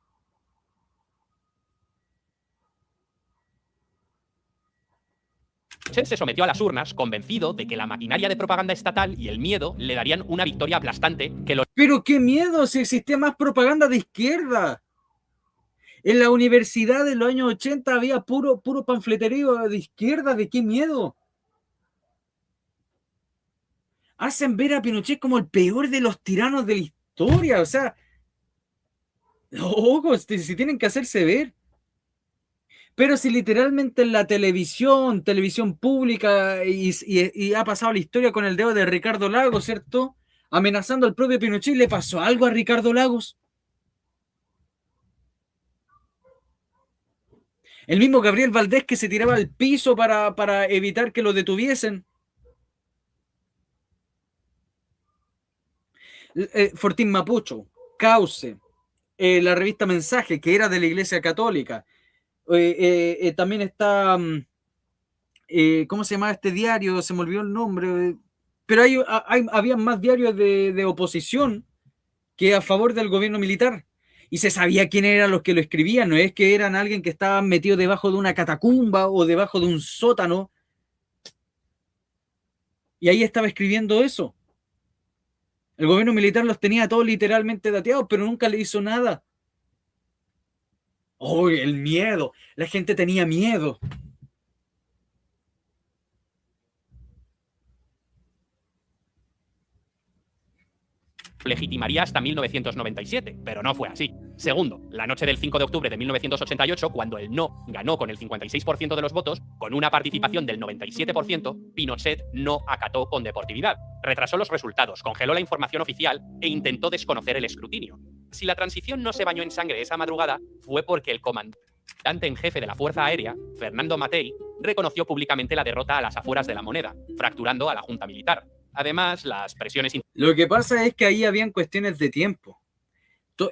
Pinochet se sometió a las urnas convencido de que la maquinaria de propaganda estatal y el miedo le darían una victoria aplastante que lo... ¡Pero qué miedo si existía más propaganda de izquierda! En la universidad de los años 80 había puro panfleterío de izquierda. ¿De qué miedo? Hacen ver a Pinochet como el peor de los tiranos de la historia. O sea, ojo, si tienen que hacerse ver. Pero si literalmente en la televisión pública, y ha pasado la historia con el dedo de Ricardo Lagos, ¿cierto? Amenazando al propio Pinochet, ¿le pasó algo a Ricardo Lagos? El mismo Gabriel Valdés que se tiraba al piso para evitar que lo detuviesen. Fortín Mapucho, Cauce, la revista Mensaje, que era de la Iglesia Católica. También está, ¿cómo se llama este diario? Se me olvidó el nombre. Pero había más diarios de oposición que a favor del gobierno militar. Y se sabía quién eran los que lo escribían, no es que eran alguien que estaba metido debajo de una catacumba o debajo de un sótano. Y ahí estaba escribiendo eso. El gobierno militar los tenía todos literalmente dateados, pero nunca le hizo nada. Oh, el miedo. La gente tenía miedo. Legitimaría hasta 1997, pero no fue así. Segundo, la noche del 5 de octubre de 1988, cuando el no ganó con el 56% de los votos, con una participación del 97%, Pinochet no acató con deportividad. Retrasó los resultados, congeló la información oficial e intentó desconocer el escrutinio. Si la transición no se bañó en sangre esa madrugada, fue porque el comandante en jefe de la Fuerza Aérea, Fernando Matei, reconoció públicamente la derrota a las afueras de La Moneda, fracturando a la Junta Militar. Además, las presiones... Lo que pasa es que ahí habían cuestiones de tiempo.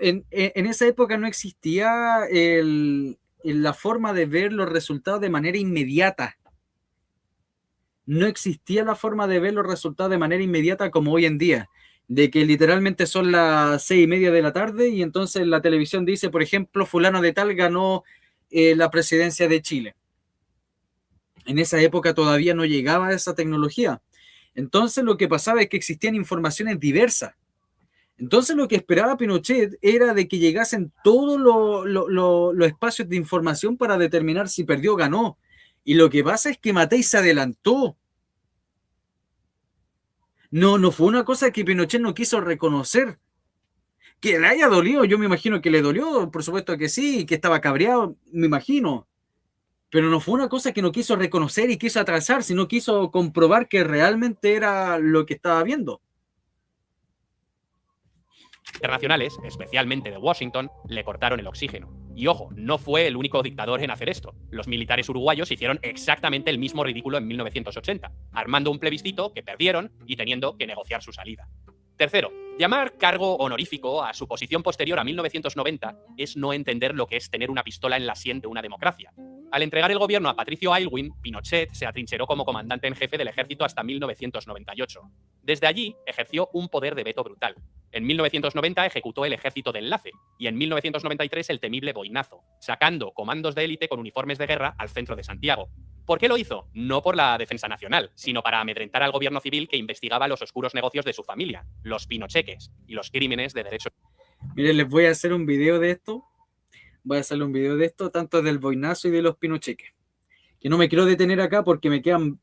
En esa época no existía la forma de ver los resultados de manera inmediata. No existía la forma de ver los resultados de manera inmediata como hoy en día, de que literalmente son las 6:30 de la tarde y entonces la televisión dice, por ejemplo, fulano de tal ganó la presidencia de Chile. En esa época todavía no llegaba esa tecnología. Entonces lo que pasaba es que existían informaciones diversas. Entonces lo que esperaba Pinochet era de que llegasen todos los espacios de información para determinar si perdió o ganó. Y lo que pasa es que Matei se adelantó. No fue una cosa que Pinochet no quiso reconocer. Que le haya dolido, yo me imagino que le dolió, por supuesto que sí, que estaba cabreado, me imagino. Pero no fue una cosa que no quiso reconocer y quiso atrasar, sino quiso comprobar que realmente era lo que estaba viendo. Internacionales, especialmente de Washington, le cortaron el oxígeno. Y ojo, no fue el único dictador en hacer esto. Los militares uruguayos hicieron exactamente el mismo ridículo en 1980, armando un plebiscito que perdieron y teniendo que negociar su salida. Tercero, llamar cargo honorífico a su posición posterior a 1990 es no entender lo que es tener una pistola en la sien de una democracia. Al entregar el gobierno a Patricio Aylwin, Pinochet se atrincheró como comandante en jefe del ejército hasta 1998. Desde allí ejerció un poder de veto brutal. En 1990 ejecutó el ejército de enlace y en 1993 el temible boinazo, sacando comandos de élite con uniformes de guerra al centro de Santiago. ¿Por qué lo hizo? No por la defensa nacional, sino para amedrentar al gobierno civil que investigaba los oscuros negocios de su familia, los pinocheques y los crímenes de derechos. Miren, les voy a hacer un video de esto. Voy a hacerle un video de esto, tanto del boinazo y de los pinocheques. Que no me quiero detener acá porque me quedan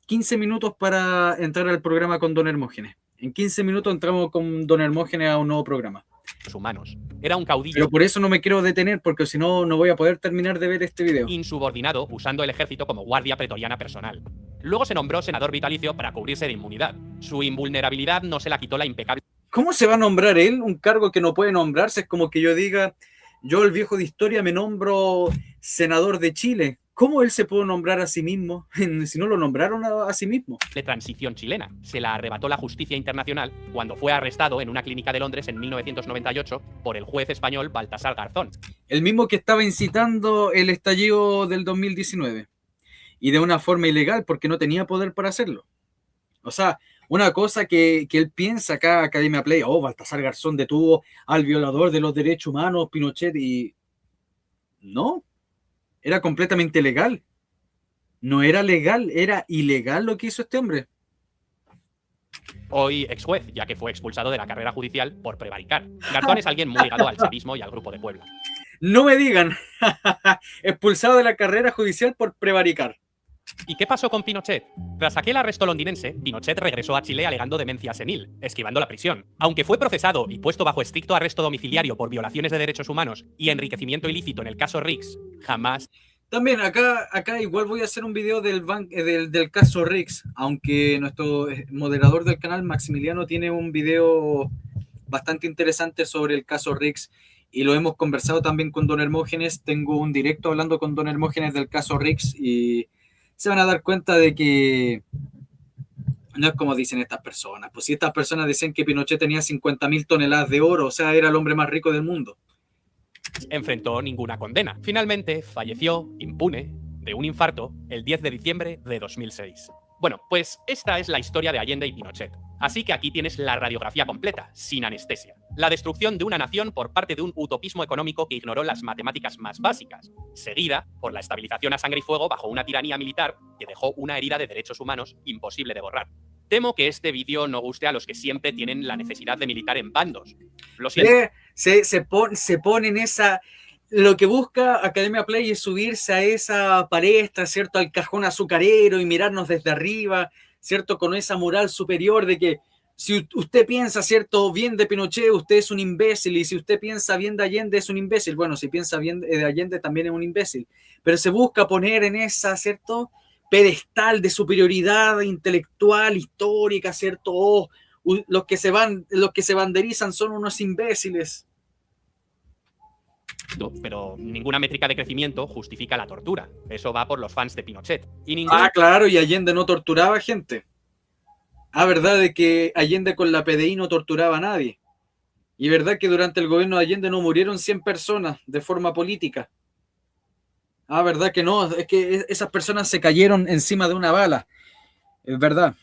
15 minutos para entrar al programa con Don Hermógenes. En 15 minutos entramos con Don Hermógenes a un nuevo programa. Humanos. Era un caudillo. Pero por eso no me quiero detener, porque si no, no voy a poder terminar de ver este video. Insubordinado, usando el ejército como guardia pretoriana personal. Luego se nombró senador vitalicio para cubrirse de inmunidad. Su invulnerabilidad no se la quitó la impecable... ¿Cómo se va a nombrar él? Un cargo que no puede nombrarse. Es como que yo diga, yo el viejo de historia me nombro senador de Chile. ¿Cómo él se puede nombrar a sí mismo si no lo nombraron a sí mismo? De transición chilena. Se la arrebató la justicia internacional cuando fue arrestado en una clínica de Londres en 1998 por el juez español Baltasar Garzón. El mismo que estaba incitando el estallido del 2019. Y de una forma ilegal porque no tenía poder para hacerlo. O sea, una cosa que él piensa acá, Academia Play, Baltasar Garzón detuvo al violador de los derechos humanos, Pinochet, y no. Era completamente legal. No era legal, era ilegal lo que hizo este hombre. Hoy ex juez, ya que fue expulsado de la carrera judicial por prevaricar. Garzón es alguien muy ligado al sadismo y al Grupo de Puebla. No me digan. Expulsado de la carrera judicial por prevaricar. ¿Y qué pasó con Pinochet? Tras aquel arresto londinense, Pinochet regresó a Chile alegando demencia senil, esquivando la prisión. Aunque fue procesado y puesto bajo estricto arresto domiciliario por violaciones de derechos humanos y enriquecimiento ilícito en el caso Riggs, jamás... También acá igual voy a hacer un video del caso Riggs, aunque nuestro moderador del canal, Maximiliano, tiene un video bastante interesante sobre el caso Riggs y lo hemos conversado también con Don Hermógenes. Tengo un directo hablando con Don Hermógenes del caso Riggs y se van a dar cuenta de que no es como dicen estas personas. Pues si estas personas dicen que Pinochet tenía 50.000 toneladas de oro, o sea, era el hombre más rico del mundo. enfrentó ninguna condena. Finalmente, falleció impune de un infarto el 10 de diciembre de 2006. Bueno, pues esta es la historia de Allende y Pinochet. Así que aquí tienes la radiografía completa, sin anestesia. La destrucción de una nación por parte de un utopismo económico que ignoró las matemáticas más básicas, seguida por la estabilización a sangre y fuego bajo una tiranía militar que dejó una herida de derechos humanos imposible de borrar. Temo que este vídeo no guste a los que siempre tienen la necesidad de militar en bandos. Lo siento. Se pone en esa... Lo que busca Academia Play es subirse a esa palestra, ¿cierto? Al cajón azucarero y mirarnos desde arriba, ¿cierto? Con esa moral superior de que si usted piensa, ¿cierto? Bien de Pinochet, usted es un imbécil, y si usted piensa bien de Allende, es un imbécil. Bueno, si piensa bien de Allende, también es un imbécil. Pero se busca poner en esa, ¿cierto? Pedestal de superioridad intelectual, histórica, ¿cierto? Oh, los que se banderizan son unos imbéciles. Pero ninguna métrica de crecimiento justifica la tortura. Eso va por los fans de Pinochet. Claro, y Allende no torturaba gente. Verdad de que Allende con la PDI no torturaba a nadie. Y verdad que durante el gobierno de Allende no murieron 100 personas de forma política. Verdad que no, es que esas personas se cayeron encima de una bala. Es verdad.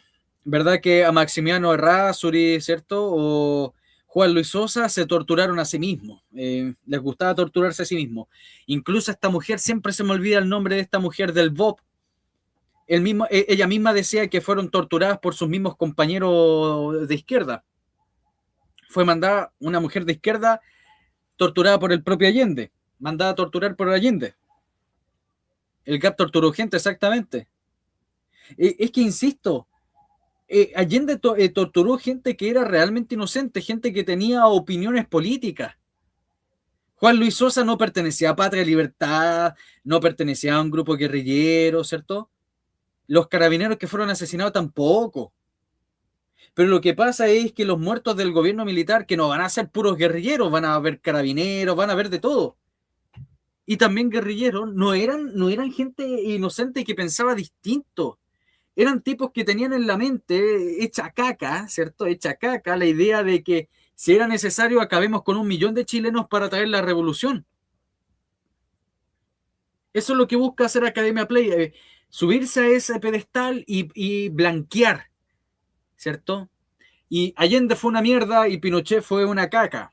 Verdad que a Maximiano Errázuriz, ¿cierto? O Juan Luis Sosa se torturaron a sí mismos. Les gustaba torturarse a sí mismos. Incluso esta mujer, siempre se me olvida el nombre de esta mujer del BOP. Ella misma decía que fueron torturadas por sus mismos compañeros de izquierda. Fue mandada una mujer de izquierda torturada por el propio Allende. Mandada a torturar por Allende. El GAP torturó gente, exactamente. Es que, insisto, Allende torturó gente que era realmente inocente, gente que tenía opiniones políticas. Juan Luis Sosa no pertenecía a Patria y Libertad, no pertenecía a un grupo guerrillero, ¿cierto? Los carabineros que fueron asesinados tampoco. Pero lo que pasa es que los muertos del gobierno militar, que no van a ser puros guerrilleros, van a haber carabineros, van a haber de todo. Y también guerrilleros no eran gente inocente que pensaba distinto. Eran tipos que tenían en la mente hecha caca, ¿cierto? Hecha caca la idea de que si era necesario acabemos con 1 millón de chilenos para traer la revolución. Eso es lo que busca hacer Academia Play, subirse a ese pedestal y blanquear, ¿cierto? Y Allende fue una mierda y Pinochet fue una caca.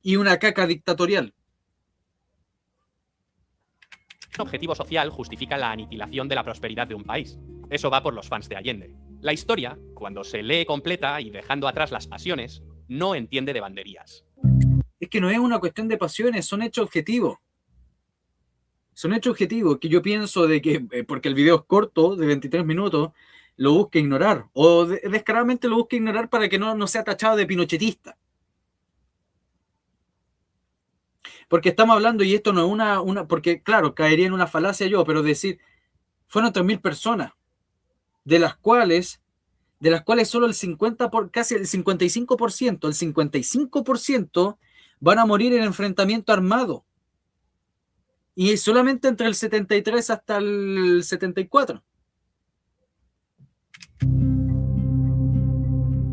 Y una caca dictatorial. Un objetivo social justifica la aniquilación de la prosperidad de un país. Eso va por los fans de Allende. La historia, cuando se lee completa y dejando atrás las pasiones, no entiende de banderías. Es que no es una cuestión de pasiones, son hechos objetivos. Son hechos objetivos que yo pienso de que, porque el video es corto, de 23 minutos, lo busque ignorar. O descaradamente lo busque ignorar para que no sea tachado de pinochetista. Porque estamos hablando, y esto no es una porque claro, caería en una falacia yo, pero decir, fueron 3.000 personas, de las cuales solo casi el 55% van a morir en enfrentamiento armado. Y solamente entre el 73 hasta el 74.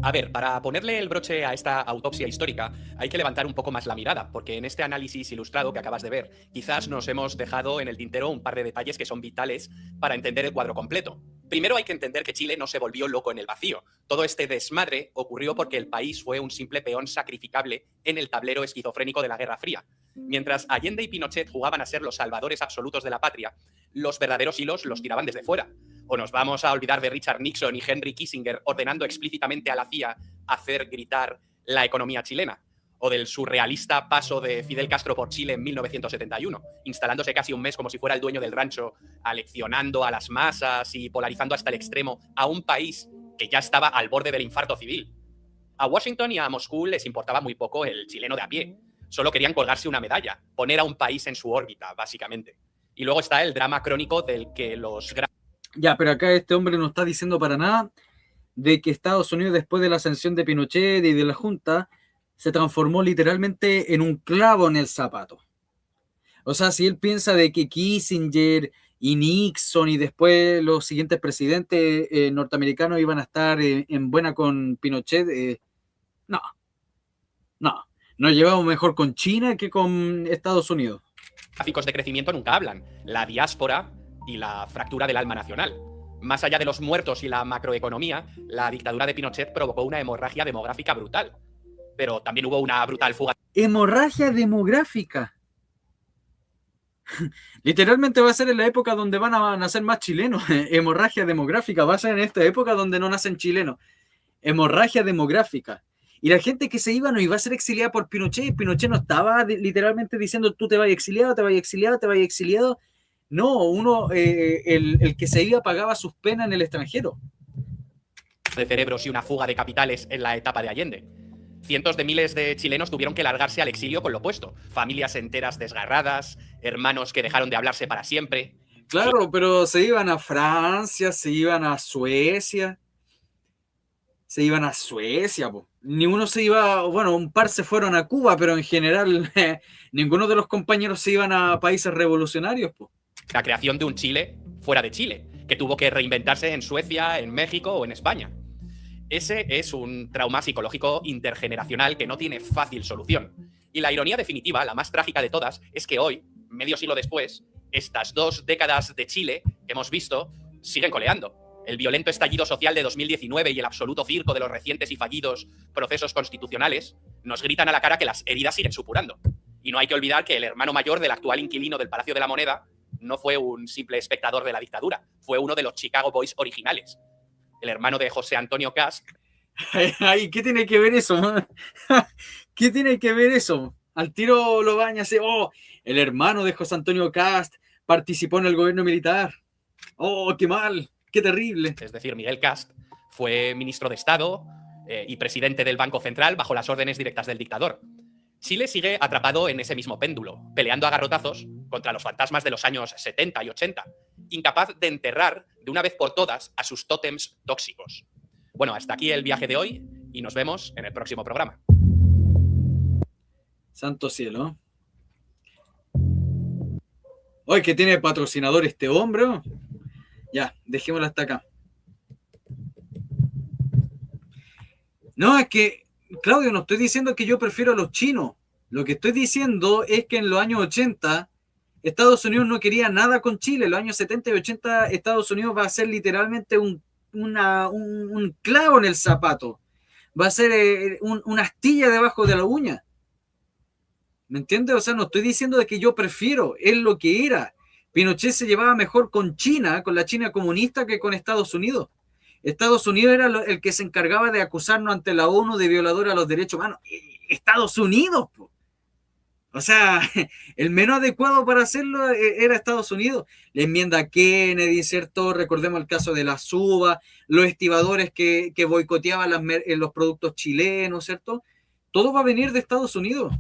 A ver, para ponerle el broche a esta autopsia histórica, hay que levantar un poco más la mirada, porque en este análisis ilustrado que acabas de ver, quizás nos hemos dejado en el tintero un par de detalles que son vitales para entender el cuadro completo. Primero hay que entender que Chile no se volvió loco en el vacío. Todo este desmadre ocurrió porque el país fue un simple peón sacrificable en el tablero esquizofrénico de la Guerra Fría. Mientras Allende y Pinochet jugaban a ser los salvadores absolutos de la patria, los verdaderos hilos los tiraban desde fuera. ¿O nos vamos a olvidar de Richard Nixon y Henry Kissinger ordenando explícitamente a la CIA hacer gritar la economía chilena? ¿O del surrealista paso de Fidel Castro por Chile en 1971, instalándose casi un mes como si fuera el dueño del rancho, aleccionando a las masas y polarizando hasta el extremo a un país que ya estaba al borde del infarto civil? A Washington y a Moscú les importaba muy poco el chileno de a pie. Solo querían colgarse una medalla, poner a un país en su órbita, básicamente. Y luego está el drama crónico del que los... Ya, pero acá este hombre no está diciendo para nada de que Estados Unidos, después de la ascensión de Pinochet y de la Junta, se transformó literalmente en un clavo en el zapato. O sea, si él piensa de que Kissinger y Nixon y después los siguientes presidentes norteamericanos iban a estar en buena con Pinochet, no. Nos llevamos mejor con China que con Estados Unidos. Gráficos de crecimiento nunca hablan. La diáspora y la fractura del alma nacional. Más allá de los muertos y la macroeconomía, la dictadura de Pinochet provocó una hemorragia demográfica brutal. Pero también hubo una brutal fuga. Hemorragia demográfica. Literalmente va a ser en la época donde van a nacer más chilenos. Hemorragia demográfica. Va a ser en esta época donde no nacen chilenos. Hemorragia demográfica. Y la gente que se iba no iba a ser exiliada por Pinochet. Pinochet no estaba literalmente diciendo tú te vas exiliado, te vas exiliado, te vas exiliado. No, el que se iba pagaba sus penas en el extranjero. De cerebros y una fuga de capitales en la etapa de Allende. Cientos de miles de chilenos tuvieron que largarse al exilio con lo opuesto. Familias enteras desgarradas, hermanos que dejaron de hablarse para siempre. Claro, pero se iban a Francia, se iban a Suecia. Se iban a Suecia, po. Ni uno se iba, bueno, un par se fueron a Cuba, pero en general ninguno de los compañeros se iban a países revolucionarios, po. La creación de un Chile fuera de Chile, que tuvo que reinventarse en Suecia, en México o en España. Ese es un trauma psicológico intergeneracional que no tiene fácil solución. Y la ironía definitiva, la más trágica de todas, es que hoy, medio siglo después, estas 2 décadas de Chile que hemos visto siguen coleando. El violento estallido social de 2019 y el absoluto circo de los recientes y fallidos procesos constitucionales nos gritan a la cara que las heridas siguen supurando. Y no hay que olvidar que el hermano mayor del actual inquilino del Palacio de la Moneda no fue un simple espectador de la dictadura, fue uno de los Chicago Boys originales. El hermano de José Antonio Cast. Ay, ¿qué tiene que ver eso? ¿Qué tiene que ver eso? Al tiro lo baña así, oh, el hermano de José Antonio Cast participó en el gobierno militar. Oh, qué mal, qué terrible. Es decir, Miguel Cast fue ministro de Estado y presidente del Banco Central bajo las órdenes directas del dictador. Chile sigue atrapado en ese mismo péndulo, peleando a garrotazos contra los fantasmas de los años 70 y 80, incapaz de enterrar de una vez por todas a sus tótems tóxicos. Bueno, hasta aquí el viaje de hoy y nos vemos en el próximo programa. Santo cielo. Hoy que tiene patrocinador este hombre. Ya, dejémoslo hasta acá. No, es que, Claudio, no estoy diciendo que yo prefiero a los chinos. Lo que estoy diciendo es que en los años 80 Estados Unidos no quería nada con Chile. En los años 70 y 80 Estados Unidos va a ser literalmente un clavo en el zapato. Va a ser una astilla debajo de la uña. ¿Me entiendes? O sea, no estoy diciendo de que yo prefiero, es lo que era. Pinochet se llevaba mejor con China, con la China comunista, que con Estados Unidos. Estados Unidos era el que se encargaba de acusarnos ante la ONU de violador a los derechos humanos. Estados Unidos, po. O sea, el menos adecuado para hacerlo era Estados Unidos. La enmienda Kennedy, ¿cierto? Recordemos el caso de la SUBA, los estibadores que boicoteaban los productos chilenos, ¿cierto? Todo va a venir de Estados Unidos.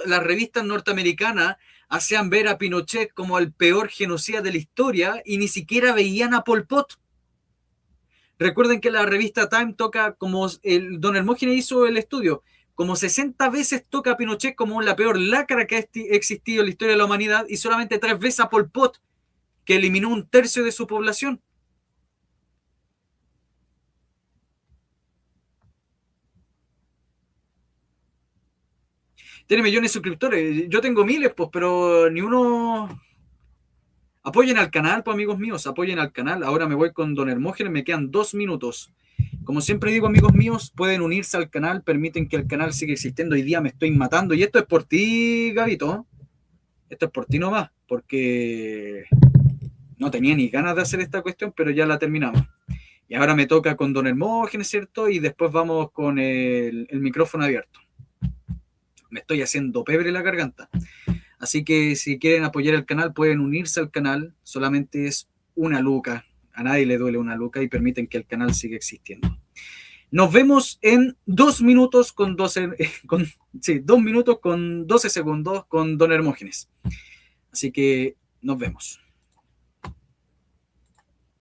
Las revistas norteamericanas hacían ver a Pinochet como el peor genocida de la historia y ni siquiera veían a Pol Pot. Recuerden que la revista Time toca, como Don Hermógenes hizo el estudio, como 60 veces toca a Pinochet como la peor lacra que ha existido en la historia de la humanidad y solamente 3 veces a Pol Pot, que eliminó 1/3 de su población. Tiene millones de suscriptores. Yo tengo miles, pues, pero ni uno. Apoyen al canal, pues, amigos míos, apoyen al canal. Ahora me voy con Don Hermógenes, me quedan 2 minutos. Como siempre digo, amigos míos, pueden unirse al canal, permiten que el canal siga existiendo. Hoy día me estoy matando. Y esto es por ti, Gabito. Esto es por ti nomás, porque no tenía ni ganas de hacer esta cuestión, pero ya la terminamos. Y ahora me toca con Don Hermógenes, ¿cierto? Y después vamos con el micrófono abierto. Me estoy haciendo pebre la garganta. Así que si quieren apoyar el canal, pueden unirse al canal. Solamente es 1 luca. A nadie le duele 1 luca y permiten que el canal siga existiendo. Nos vemos en 2 minutos con 12, 2 minutos con 12 segundos con Don Hermógenes. Así que nos vemos.